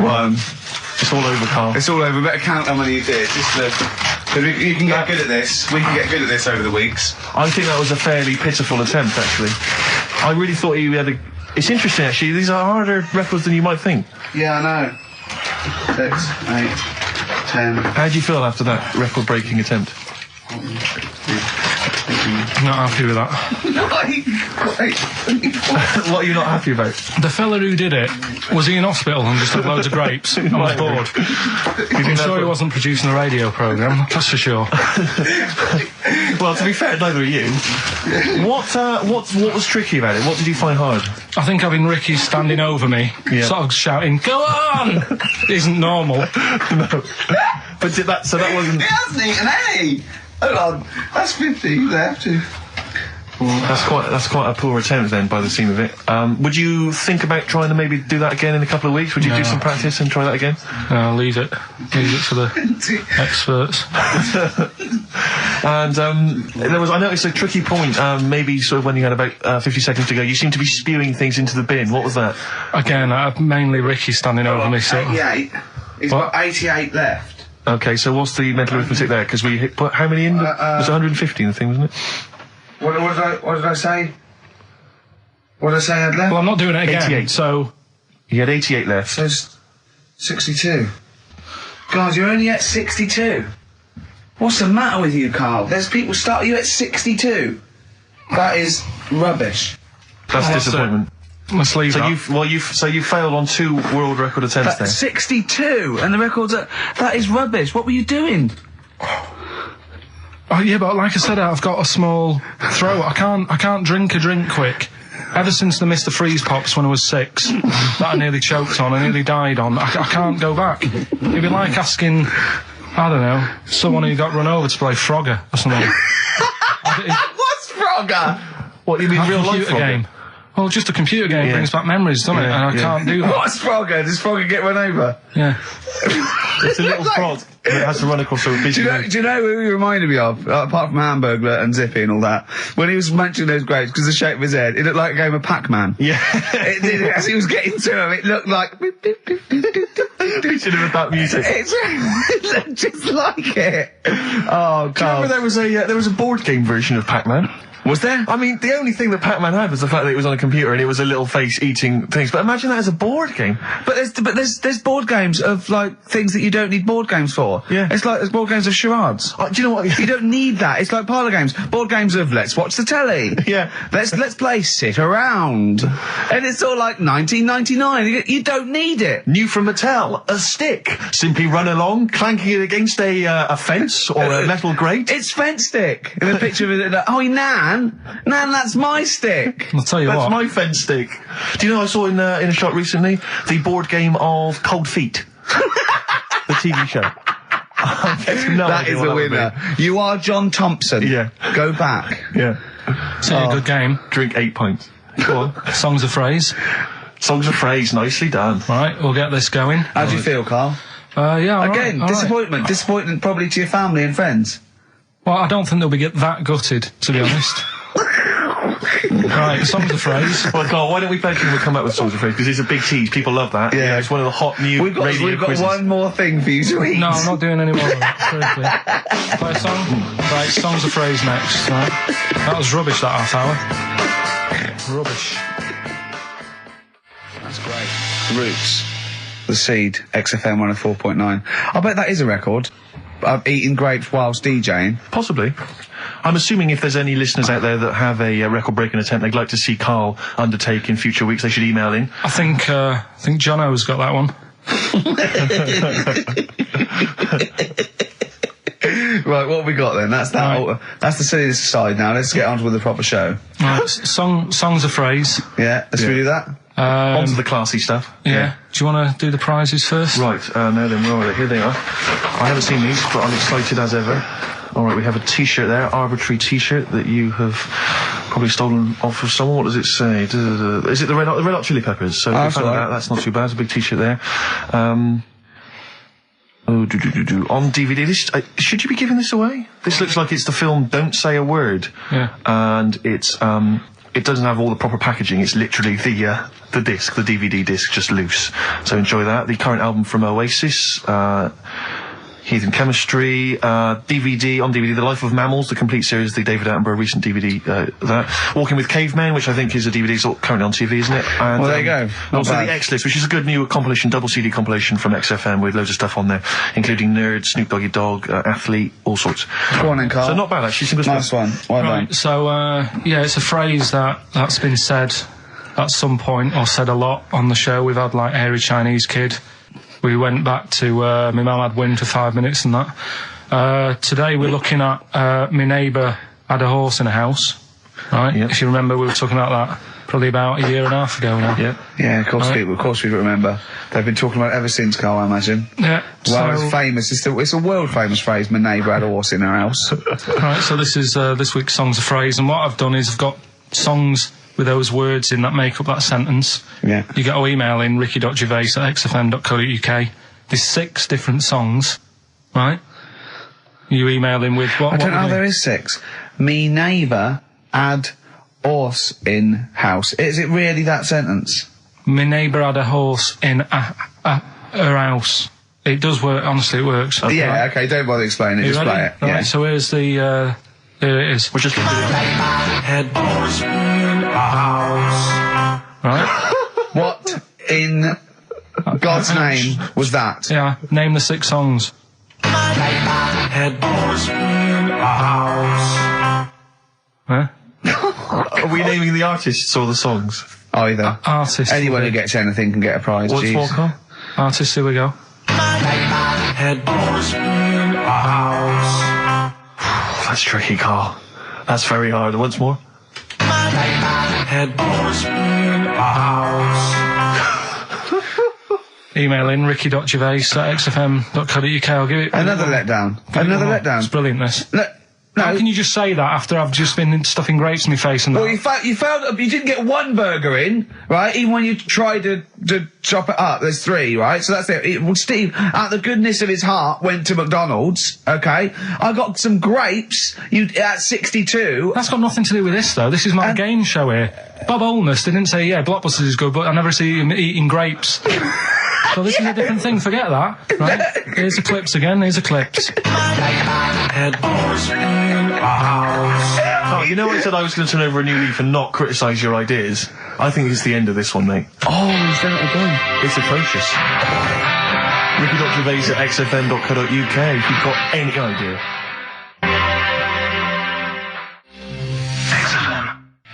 1. It's all over, Karl. It's all over. Better count how many you did. You can get good at this. We can get good at this over the weeks. I think that was a fairly pitiful attempt, actually. I really thought he had a... It's interesting, actually. These are harder records than you might think. Yeah, I know. 6, 8, 10. How do you feel after that record-breaking attempt? Not happy with that. What are you not happy about? The fella who did it, was he in hospital and just had loads of grapes? I was bored. I'm sure he wasn't producing a radio programme, that's for sure. Well, to be fair, neither are you. What was tricky about it? What did you find hard? I think having Ricky standing over me, sort of shouting, "Go on!" isn't normal. No. But that wasn't... He hasn't eaten any! Hold on, that's 50 left. That's quite a poor attempt then, by the seam of it. Would you think about trying to maybe do that again in a couple of weeks? Would you do some practice and try that again? No, leave it for the experts. And I noticed a tricky point. Maybe sort of when you had about 50 seconds to go, you seemed to be spewing things into the bin. What was that? Again, mainly Ricky standing over me. 88. He's got 88 left. Okay, so what's the mental arithmetic there? Because we put how many in? It was 150 in the thing, wasn't it? What did I say? What did I say I had left? Well, I'm not doing it again. 88. So you had 88 left. So 62. God, you're only at 62. What's the matter with you, Karl? There's people start you at 62. That is rubbish. That's disappointment. Let's leave that. So you failed on 2 world record attempts then. 62, and the record's that is rubbish. What were you doing? Oh yeah, but like I said, I've got a small throat. I can't drink a drink quick. Ever since the Mr. Freeze Pops when I was 6, that I nearly choked on, I nearly died on. I can't go back. It'd be like asking, I don't know, someone who got run over to play Frogger or something. What's Frogger? What, you mean real life computer game? Well, just a computer game brings back memories, doesn't it? And I can't do that. What's Frogger? Does Frogger get run over? Yeah. It's a little frog. And it has to run across a busy road. Do you know who he reminded me of? Apart from Hamburglar and Zippy and all that. When he was mentioning those grapes, because the shape of his head, it looked like a game of Pac-Man. Yeah. It did, as he was getting to him, it looked like... We should have had that music. It looked just like it. Oh, God. Do you remember there was a board game version of Pac-Man? Was there? I mean, the only thing that Pac-Man had was the fact that it was on a computer and it was a little face eating things. But imagine that as a board game. But there's board games of, like, things that you don't need board games for. Yeah. It's like there's board games of charades. Do you know what? You don't need that. It's like parlour games. Board games of let's watch the telly. Yeah. Let's play sit around. And it's all like 1999. You don't need it. New from Mattel, a stick. Simply run along, clanking it against a fence or a metal grate. It's fence stick. In the picture of it, oh, Nan, that's my stick. I'll tell you That's what. my fence stick. Do you know I saw in a shot recently the board game of Cold Feet, the TV show. That is a winner. You are John Thompson. Yeah. Go back. Yeah. It's a good game. Drink 8 pints. Go on. Songs of phrase. Songs of phrase, nicely done. Right, we'll get this going. How do you feel, Karl? Yeah, all Again, right, all disappointment. right. Disappointment probably to your family and friends. Well, I don't think they'll be that gutted, to be honest. Right, songs of phrase. Well, Carl, why don't we beg him to come up with songs of phrase? Because it's a big tease. People love that. Yeah. It's one of the hot new We've radio got quizzes. one more thing for you to eat. No, I'm not doing any more of that. Seriously. Play a song? Right, songs of phrase next. Right. That was rubbish, that half hour. Rubbish. That's great. Roots. The Seed, XFM 104.9. I bet that is a record. Eating grapes whilst DJing. Possibly. I'm assuming if there's any listeners out there that have a record-breaking attempt they'd like to see Karl undertake in future weeks, they should email in. I think Jono's got that one. Right, what have we got then? That's that. Right. That's the silliness aside now. Let's get on with the proper show. Right, songs of phrase. Yeah, let's do that. On to the classy stuff. Yeah. Do you want to do the prizes first? Right, now then, where are they? Here they are. I haven't seen these, but I'm excited as ever. Alright, we have a t-shirt there, arbitrary t-shirt that you have probably stolen off of someone. What does it say? Is it the Red Hot Chili Peppers? So That's we found right. that. That's not too bad. It's a big t-shirt there. On DVD, this, should you be giving this away? This looks like it's the film Don't Say a Word. Yeah. And it's, it doesn't have all the proper packaging. It's literally the disc, the DVD disc, just loose. So enjoy that. The current album from Oasis, Heathen Chemistry, DVD, on DVD, The Life of Mammals, the complete series, the David Attenborough recent DVD, that. Walking with Cavemen, which I think is a DVD, it's currently on TV, isn't it? And, Well, there you go. and Not also bad. the X-List, which is a good new compilation, double CD compilation from XFM with loads of stuff on there, including Nerd, Snoop Doggy Dogg, Athlete, all sorts. Go on then, Carl. So not bad, actually. Some good Nice stuff. one. Well Right, done. so, yeah, it's a phrase that's been said at some point, or said a lot on the show. We've had, like, Hairy Chinese Kid. We went back to, my mum had wind for 5 minutes and that. Today we're looking at, my neighbour had a horse in a house. Right? Yep. If you remember, we were talking about that probably about a year and a half ago now. Yeah. Yeah, of course, Right. people. Of course, we remember. They've been talking about it ever since, Carl. I imagine. Yeah. Well, so, it's famous. It's a world famous phrase. My neighbour had a horse in her house. right, so this is, this week's Songs of Phrase, and what I've done is I've got songs with those words in that make up that sentence. Yeah. You get to email in ricky.gervais@xfm.co.uk. There's 6 different songs, right? You email in with what? I don't what know. would There it- is 6. Me neighbour had horse in house. Is it really that sentence? My neighbour had a horse in her house. It does work. Honestly, it works. Yeah. Okay. Don't bother explaining it. You Just ready? play it. Right, Yeah. so here's the. Here it is. We're just going to do it. Right. What in God's name was that? Yeah. Name the 6 songs. Huh? Are we naming the artists or the songs? Either. Artist. Anyone who gets anything can get a prize. What's Jeez. more, Carl? Artist. Here we go. That's tricky, Carl. That's very hard. Once more. Email in ricky.gervais@xfm.co.uk. I'll give it. Another letdown. Another It's letdown. brilliant. This. No. How can you just say that after I've just been stuffing grapes in my face and that? Well, you failed. You didn't get one burger in, right? Even when you tried to chop it up, there's 3, right? So that's it. Well, Steve, out of the goodness of his heart, went to McDonald's. Okay, I got some grapes. At 62. That's got nothing to do with this, though. This is my game show here. Bob Holness didn't say, yeah, Blockbusters is good, but I never see him eating grapes. So this is a different thing. Forget that. Right? Here's the clips again. Here's the clips. Oh, you know I said I was going to turn over a new leaf and not criticise your ideas? I think it's the end of this one, mate. Oh, he's done it again. It's atrocious. ricky.gervais@xfm.co.uk if you've got any idea.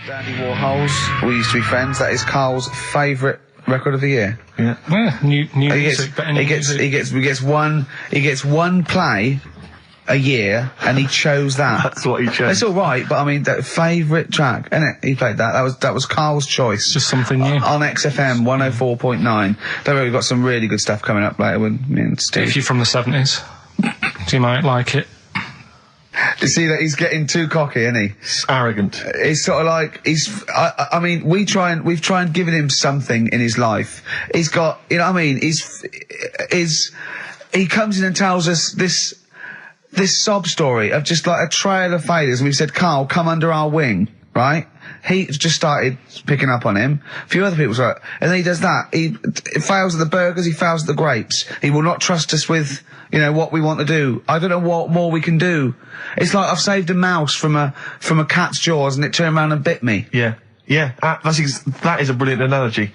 Dandy Warhols. We used to be friends. That is Carl's favourite record of the year. Yeah. Yeah, new He music, better new music. gets one play a year, and he chose that. That's what he chose. It's all right, but I mean, that favourite track, innit? He played that. That was Carl's choice. Just something new. On XFM 104.9. Don't worry, we've got some really good stuff coming up later with me and Steve. If you're from the 70s, you might like it. You see that he's getting too cocky, isn't he? It's arrogant. It's sort of like I mean, we've tried giving him something in his life. He's got, you know what I mean? He comes in and tells us this sob story of just like a trail of failures, and we've said, Carl, come under our wing, right? he just started picking up on him. A few other people's right. And then he does that. He fails at the burgers, he fails at the grapes. He will not trust us with, you know, what we want to do. I don't know what more we can do. It's like I've saved a mouse from a cat's jaws and it turned around and bit me. Yeah. Yeah, that is a brilliant analogy.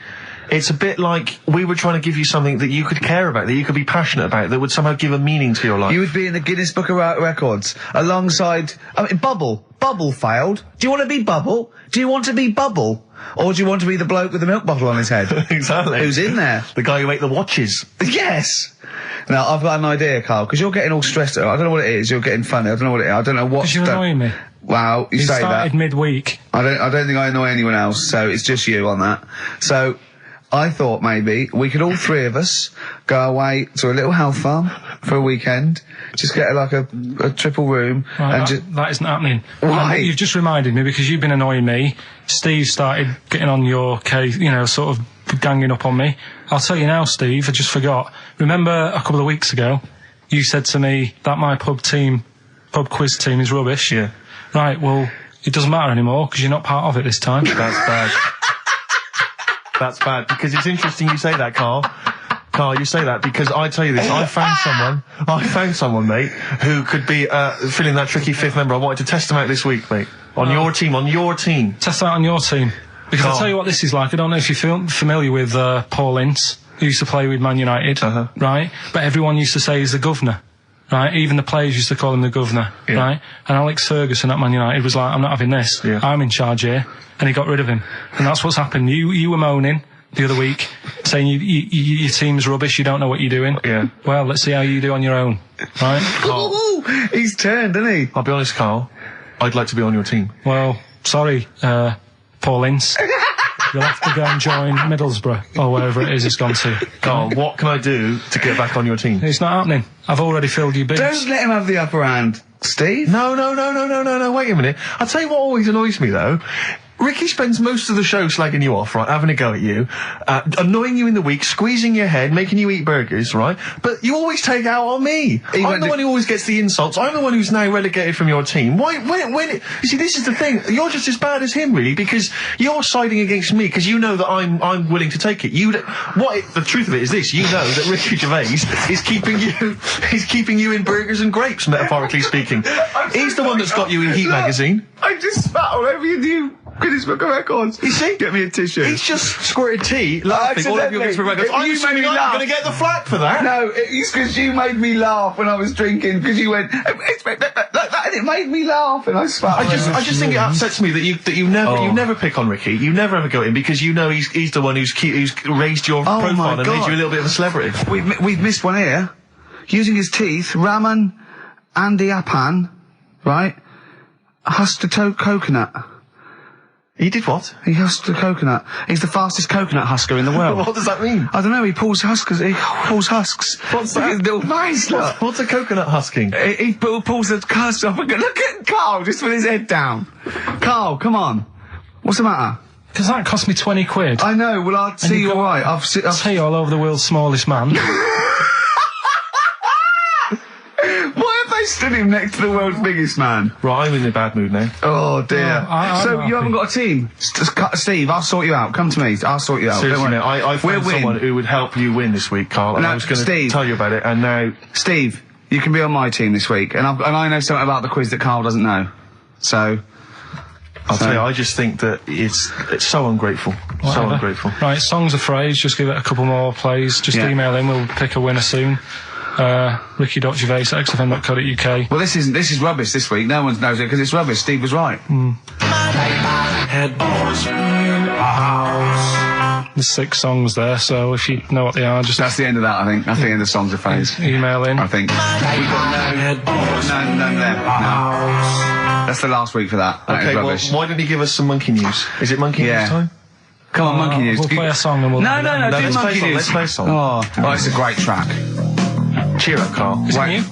It's a bit like we were trying to give you something that you could care about, that you could be passionate about, that would somehow give a meaning to your life. You would be in the Guinness Book of Records alongside... I mean, Bubble. Bubble failed. Do you want to be Bubble? Do you want to be Bubble? Or do you want to be the bloke with the milk bottle on his head? Exactly. Who's in there? The guy who ate the watches. Yes! Now, I've got an idea, Carl, because you're getting all stressed out. I don't know what it is. You're getting funny. I don't know what it is. I don't know what... Because you're annoying me. Wow, you say that. Started midweek. I don't think I annoy anyone else, so it's just you on that. So... I thought maybe we could all three of us go away to a little health farm for a weekend, just get like a triple room, right, and that isn't happening. Why? You've just reminded me because you've been annoying me. Steve started getting on your case, you know, sort of ganging up on me. I'll tell you now, Steve, I just forgot. Remember a couple of weeks ago, you said to me that my pub quiz team is rubbish. Yeah. Right, well, it doesn't matter anymore because you're not part of it this time. That's bad. That's bad, because it's interesting you say that, Karl. Karl, you say that because I tell you this, I found someone, mate, who could be filling that tricky fifth member. I wanted to test him out this week, mate. On your team. Test out on your team. Because I'll tell you what this is like. I don't know if you're familiar with Paul Ince, who used to play with Man United, right? But everyone used to say he's the governor. Right, even the players used to call him the governor, right? And Alex Ferguson at Man United was like, I'm not having this. Yeah. I'm in charge here. And he got rid of him. And that's what's happened. You were moaning the other week, saying your team's rubbish, you don't know what you're doing. Yeah. Well, let's see how you do on your own, right? He's turned, isn't he? I'll be honest, Karl, I'd like to be on your team. Well, sorry, Paul Ince. You'll have to go and join Middlesbrough, or wherever it is it's gone to. Karl, what can I do to get back on your team? It's not happening. I've already filled your bins. Don't let him have the upper hand, Steve. No, wait a minute. I'll tell you what always annoys me, though. Ricky spends most of the show slagging you off, right, having a go at you, annoying you in the week, squeezing your head, making you eat burgers, right? But you always take out on me. I'm the one who always gets the insults. I'm the one who's now relegated from your team. Why, you see, this is the thing. You're just as bad as him, really, because you're siding against me, because you know that I'm willing to take it. The truth of it is this, you know that Ricky Gervais is keeping you in burgers and grapes, metaphorically speaking. He's the one that's got you in Heat magazine. I just spat all over you. Guinness Book of Records. You see? Get me a tissue. He's just squirted tea, laughing all over your Guinness Book of Records. I'm assuming I'm going to get the flak for that. No, it's because you made me laugh when I was drinking, because you went, and it made me laugh, and I spat. I just think it upsets me that you never pick on Ricky. You never ever go in, because you know he's the one who's raised your profile and made you a little bit of a celebrity. We've missed one here. Using his teeth, Raman Andiapan, right, husked a coconut. He did what? He husked a coconut. He's the fastest coconut husker in the world. What does that mean? I don't know, he pulls husks. What's that? Little nice, look. What's a coconut husking? He pulls the husk off. Look at Karl, just with his head down. Karl, come on. What's the matter? Does that cost me 20 quid? I know, well, I'd see you alright. I've tea all over the world's smallest man. Why have they stood him next to the world's biggest man? Right, I'm in a bad mood now. Oh, dear. So you haven't got a team? Steve, I'll sort you out. Come to me. I'll sort you out. Seriously, no, I found someone who would help you win this week, Karl, and I was going to tell you about it, and now... Steve, you can be on my team this week, and I know something about the quiz that Karl doesn't know. So... I'll tell you, I just think that it's so ungrateful. Whatever. So ungrateful. Right, Songs of Phrase, just give it a couple more plays. Just email in, we'll pick a winner soon. Ricky.gervais@xfm.co.uk. Well, this is rubbish this week. No one knows it because it's rubbish. Steve was right. There's 6 songs there, so if you know what they are, just... That's the end of that, I think. That's the end of Songs of Phrase. Email in. I think. We've got none there. No. That's the last week for that. Okay, well, why didn't he give us some monkey news? Is it monkey news time? Come on, monkey news. We'll play a song and we'll... No, do monkey news. Let's play a song. Oh, it's a great track. Cheer up, Karl. Waiting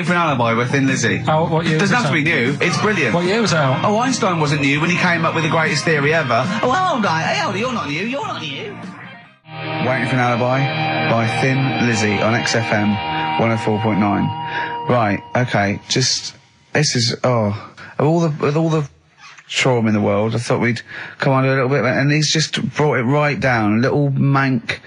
for an Alibi with Thin Lizzy. What year? Doesn't have to be new. It's brilliant. What year was it out? Oh, Einstein wasn't new when he came up with the greatest theory ever. Oh, hold on. Hey, hold on. You're not new. You're not new. Waiting for an Alibi by Thin Lizzy on XFM 104.9. Right. Okay. This is. With all the trauma in the world. I thought we'd come on a little bit, and he's just brought it right down. Little mank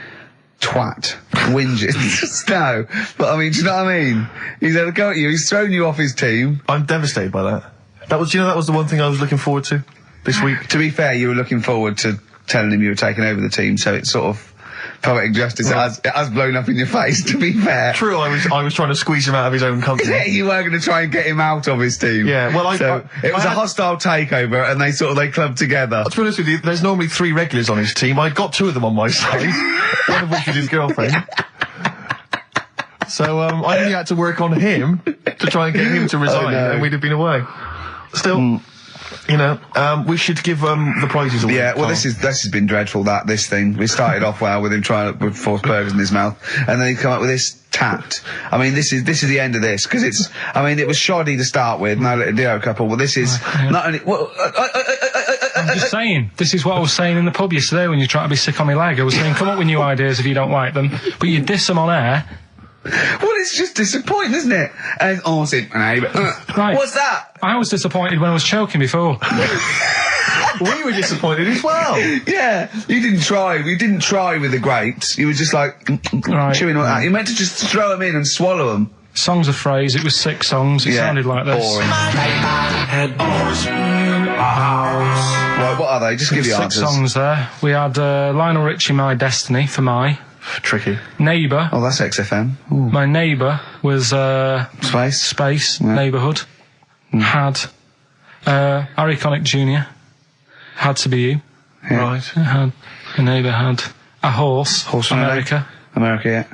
twat whinges. No, but I mean, do you know what I mean? He's had a go at you. He's thrown you off his team. I'm devastated by that. That was the one thing I was looking forward to this week. To be fair, you were looking forward to telling him you were taking over the team, so it's sort of poetic justice. It has blown up in your face, to be fair. True, I was trying to squeeze him out of his own company. Yeah, you were going to try and get him out of his team. Yeah, well, it was a hostile takeover, and they clubbed together. To be honest with you, there's normally 3 regulars on his team. I'd got 2 of them on my side, one of which is his girlfriend. So I only had to work on him to try and get him to resign, and we'd have been away. Still, you know, we should give the prizes away. Yeah, well, this has been dreadful. This thing. We started off well with him trying to force burgers in his mouth, and then he come up with this tat. I mean, this is the end of this, because it's. I mean, it was shoddy to start with. No little Dio couple. Well, this is not only. Well, I'm just saying. This is what I was saying in the pub yesterday when you try to be sick on my leg. I was saying, come up with new ideas if you don't like them, but you diss them on air. Well, it's just disappointing, isn't it? And right. What's that? I was disappointed when I was choking before. We were disappointed as well. Yeah, you didn't try. You didn't try with the grapes. You were just like chewing on that. You meant to just throw them in and swallow them. Songs of phrase. It was 6 songs. It sounded like this. Boring. Right, what are they? Just give you 6 answers. songs there. We had Lionel Richie, My Destiny, for my. Tricky. Neighbour. Oh, that's XFM. Ooh. My neighbour was Space. Neighbourhood. Had Harry Connick Jr. Had to be you. Yeah. Right. Had a neighbour had a horse. America. Yeah.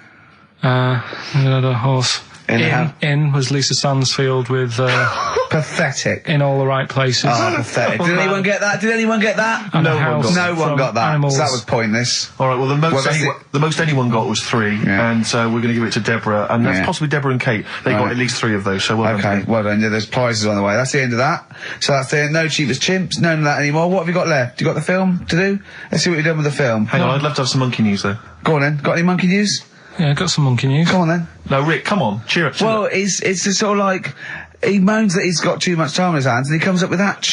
We had a horse. In was Lisa Stansfield with pathetic. In All the Right Places. Oh, pathetic. Did anyone get that? And No one got that. Animals. So that was pointless. All right. Well, the most anyone got was 3, and we're going to give it to Deborah, and that's possibly Deborah and Kate. They got at least 3 of those. So well done. Well done. Yeah, there's prizes on the way. That's the end of that. So that's the no cheapest chimps. None of that anymore. What have you got left? You got the film to do? Let's see what you've done with the film. Hang on. I'd love to have some monkey news though. Go on then. Got any monkey news? Yeah, got some monkey news. Go on then. No, Rick, come on, cheer up. Well, it's just sort of like he moans that he's got too much time on his hands, and he comes up with that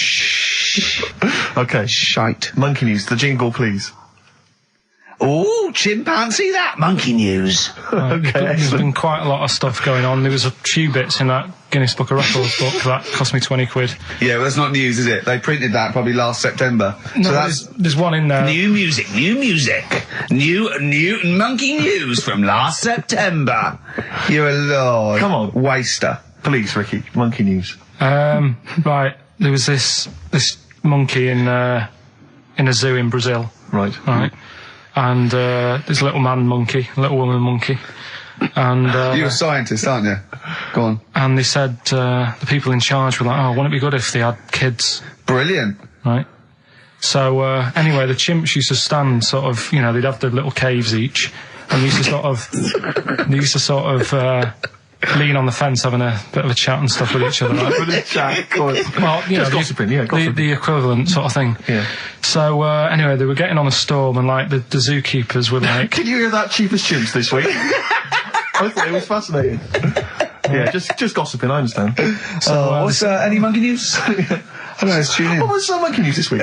okay, shite. Monkey news. The jingle, please. Oh, chimpanzee, that monkey news. Okay, there's been quite a lot of stuff going on. There was a few bits in that Guinness Book of Records book that cost me 20 quid. Yeah, well, that's not news, is it? They printed that probably last September. No, so there's one in there. New music. New monkey news from last September. You're a lord. Come on. Waster. Please, Ricky, monkey news. Right, there was this monkey in a zoo in Brazil. Right. And this little man monkey, little woman monkey. And you're a scientist, aren't you? Go on. And they said the people in charge were like, oh, wouldn't it be good if they had kids? Brilliant. Right. So anyway, the chimps used to stand sort of, you know, they'd have their little caves each, and they used to sort of lean on the fence having a bit of a chat and stuff with each other. Right? With a chat, well, you know, gossiping, the equivalent sort of thing. Yeah. So anyway, they were getting on a storm, and like the zookeepers were like, "Can you hear that, cheapest chimps this week?" I thought it was fascinating. Yeah, just gossiping. I understand. So what's any monkey news? I don't know. Let's tune in. What was monkey news this week?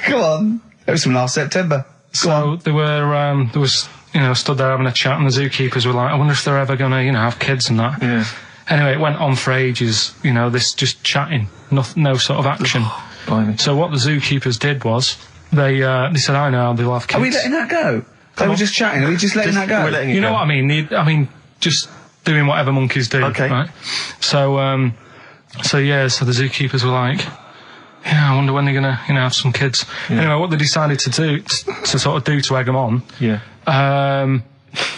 Come on. It was from last September. So they were there was, you know, stood there having a chat, and the zookeepers were like, I wonder if they're ever gonna, you know, have kids and that. Yeah. Anyway, it went on for ages, you know, this just chatting, no sort of action. So what the zookeepers did was, they said, I know, they'll have kids. Are we letting that go? They were just chatting, are we just letting that go? We're letting it you know go. what I mean? Just doing whatever monkeys do. Okay. Right? So the zookeepers were like, yeah, I wonder when they're gonna, you know, have some kids. Yeah. Anyway, what they decided to do, to egg them on. Yeah.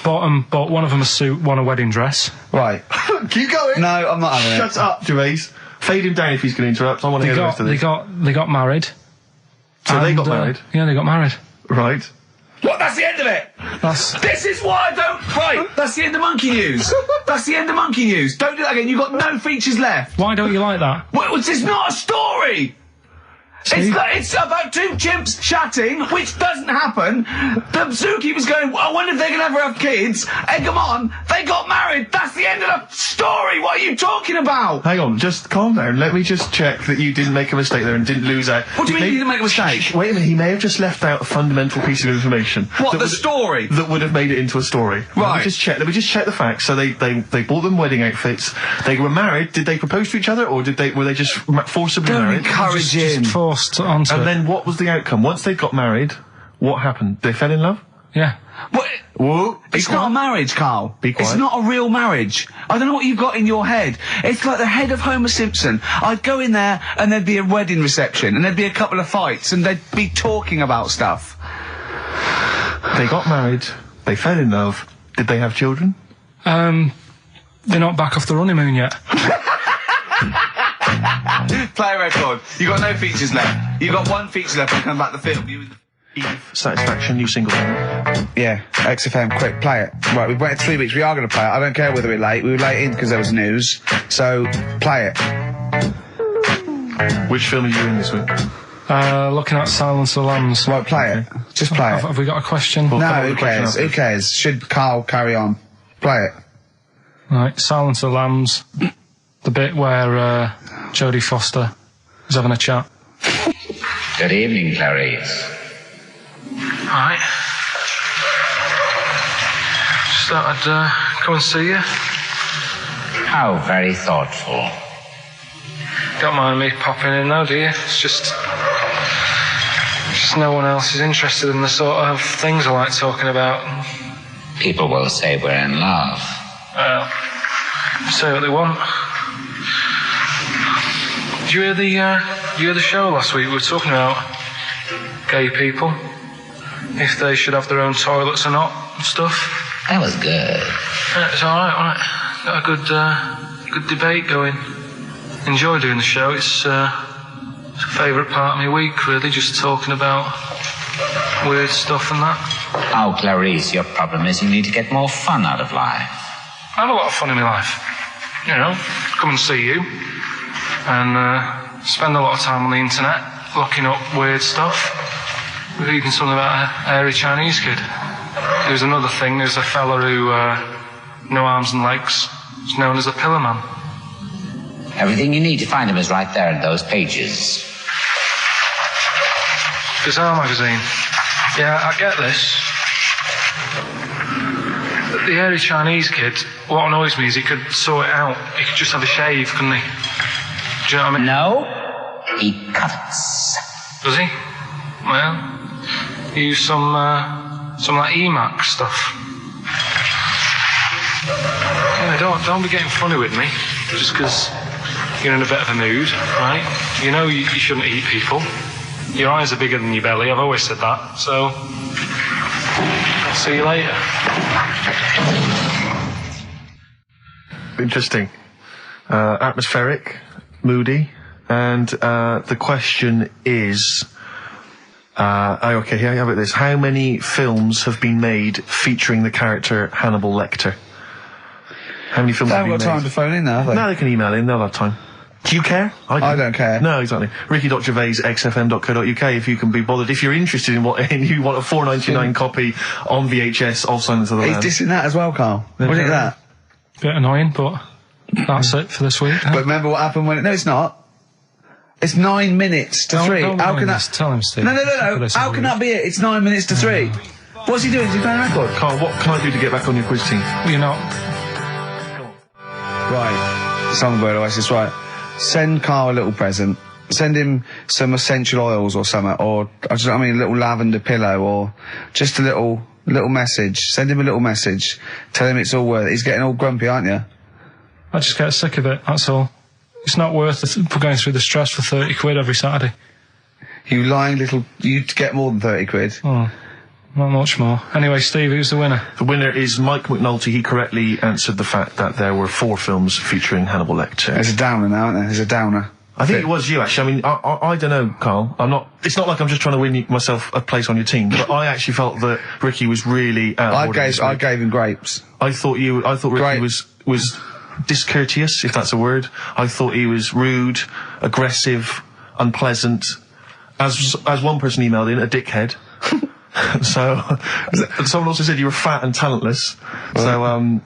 Bought one of them a suit, one a wedding dress. Right. Keep going. No, I'm not having it. Shut up, Gervais. Fade him down if he's going to interrupt. I want to hear the rest of this. They got married. So they got married? Yeah, they got married. Right. What? That's the end of it. This is why I don't. Right. That's the end of monkey news. That's the end of monkey news. Don't do that again. You've got no features left. Why don't you like that? Well, this is not a story. It's about two chimps chatting, which doesn't happen. The zookeeper's going, I wonder if they're going to ever have kids. And come on, they got married. That's the end of the story. What are you talking about? Hang on, just calm down. Let me just check that you didn't make a mistake there and didn't lose out. What do you mean you didn't make a mistake? Wait a minute, he may have just left out a fundamental piece of information. What, the story? That would have made it into a story. Right. Let me just check the facts. So they bought them wedding outfits. They were married. Did they propose to each other, or were they just forcibly Don't married? encourage him. Just forced onto And it. then what was the outcome? Once they got married, what happened? They fell in love? Yeah. What? Whoa. It's not a marriage, Carl. Be quiet. It's not a real marriage. I don't know what you've got in your head. It's like the head of Homer Simpson. I'd go in there and there'd be a wedding reception and there'd be a couple of fights and they'd be talking about stuff. They got married. They fell in love. Did they have children? They're not back off the honeymoon yet. Play a record. You got no features left. You got one feature left and come back to the film. Satisfaction, new single. Yeah, XFM, quick, play it. Right, we've waited 3 weeks. We are going to play it. I don't care whether we're late. We were late in because there was news. So, play it. Which film are you in this week? Looking at Silence of the Lambs. Right, play it. Just play it. Have we got a question? Well, No, come on, who the question cares? after. Who cares? Should Karl carry on? Play it. Right, Silence of the Lambs. The bit where Jodie Foster is having a chat. Good evening, Clarice. Right. Just thought I'd come and see you. How very thoughtful. Don't mind me popping in though, do you? It's just no one else is interested in the sort of things I like talking about. People will say we're in love. Well, say what they want. Did you hear the show last week? We were talking about gay people, if they should have their own toilets or not and stuff. That was good. Yeah, it's all right, wasn't it? Got a good debate going. Enjoy doing the show. It's a favourite part of my week, really, just talking about weird stuff and that. Oh, Clarice, your problem is you need to get more fun out of life. I have a lot of fun in my life. You know, come and see you and spend a lot of time on the internet looking up weird stuff. Reading something about a hairy Chinese kid. There's another thing, there's a fella who, no arms and legs, is known as a pillar man. Everything you need to find him is right there in those pages. Bizarre magazine. Yeah, I get this. The hairy Chinese kid, what annoys me is he could sort it out. He could just have a shave, couldn't he? Do you know what I mean? No, he cuts. Does he? Well, he used some like EMAC stuff. Yeah, don't be getting funny with me, just because you're in a bit of a mood, right? You know you shouldn't eat people. Your eyes are bigger than your belly, I've always said that, so I'll see you later. Interesting. Atmospheric, moody, and the question is... okay, how about this? How many films have been made featuring the character Hannibal Lecter? How many films They have haven't been got made? time to phone in now, have they? No, they can email in, they'll have time. Do you care? I don't care. No, exactly. Ricky.Gervais, xfm.co.uk if you can be bothered. If you're interested in what, and you want a $4.99 copy on VHS of Silence of the He's Lambs. dissing that as well, Carl. What do you think of that? Bit annoying, but that's it for this week. Huh? But remember what happened when... No, it's not. It's 9 minutes to 3. Don't How mind can this. that... Tell him, Steve. No. How can that be it? It's 9 minutes to 3. What's he doing? Is he playing a record? Carl, what can I do to get back on your quiz team? You're not. Right. Songbird Oasis, right. Send Carl a little present. Send him some essential oils or something, or, a little lavender pillow, or just a little message. Send him a little message. Tell him it's all worth it. He's getting all grumpy, aren't you? I just get sick of it, that's all. It's not worth it going through the stress for 30 quid every Saturday. You lying little... You'd get more than 30 quid. Oh, not much more. Anyway, Steve, who's the winner? The winner is Mike McNulty. He correctly answered the fact that there were 4 films featuring Hannibal Lecter. There's a downer now, isn't there? There's a downer. I think it was you, actually. I mean, I don't know, Carl. It's not like I'm just trying to win myself a place on your team, but I actually felt that Ricky was really out of order this I week. gave him grapes. I thought Ricky was discourteous, if that's a word. I thought he was rude, aggressive, unpleasant, as one person emailed in, a dickhead. So, someone also said you were fat and talentless. I don't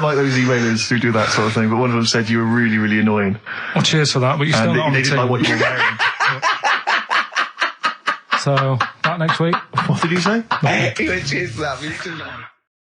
like those emailers who do that sort of thing, but one of them said you were really, really annoying. Well, cheers for that, but you're still not on the they didn't like what you were wearing. So, back next week. What did you say? Cheers for that.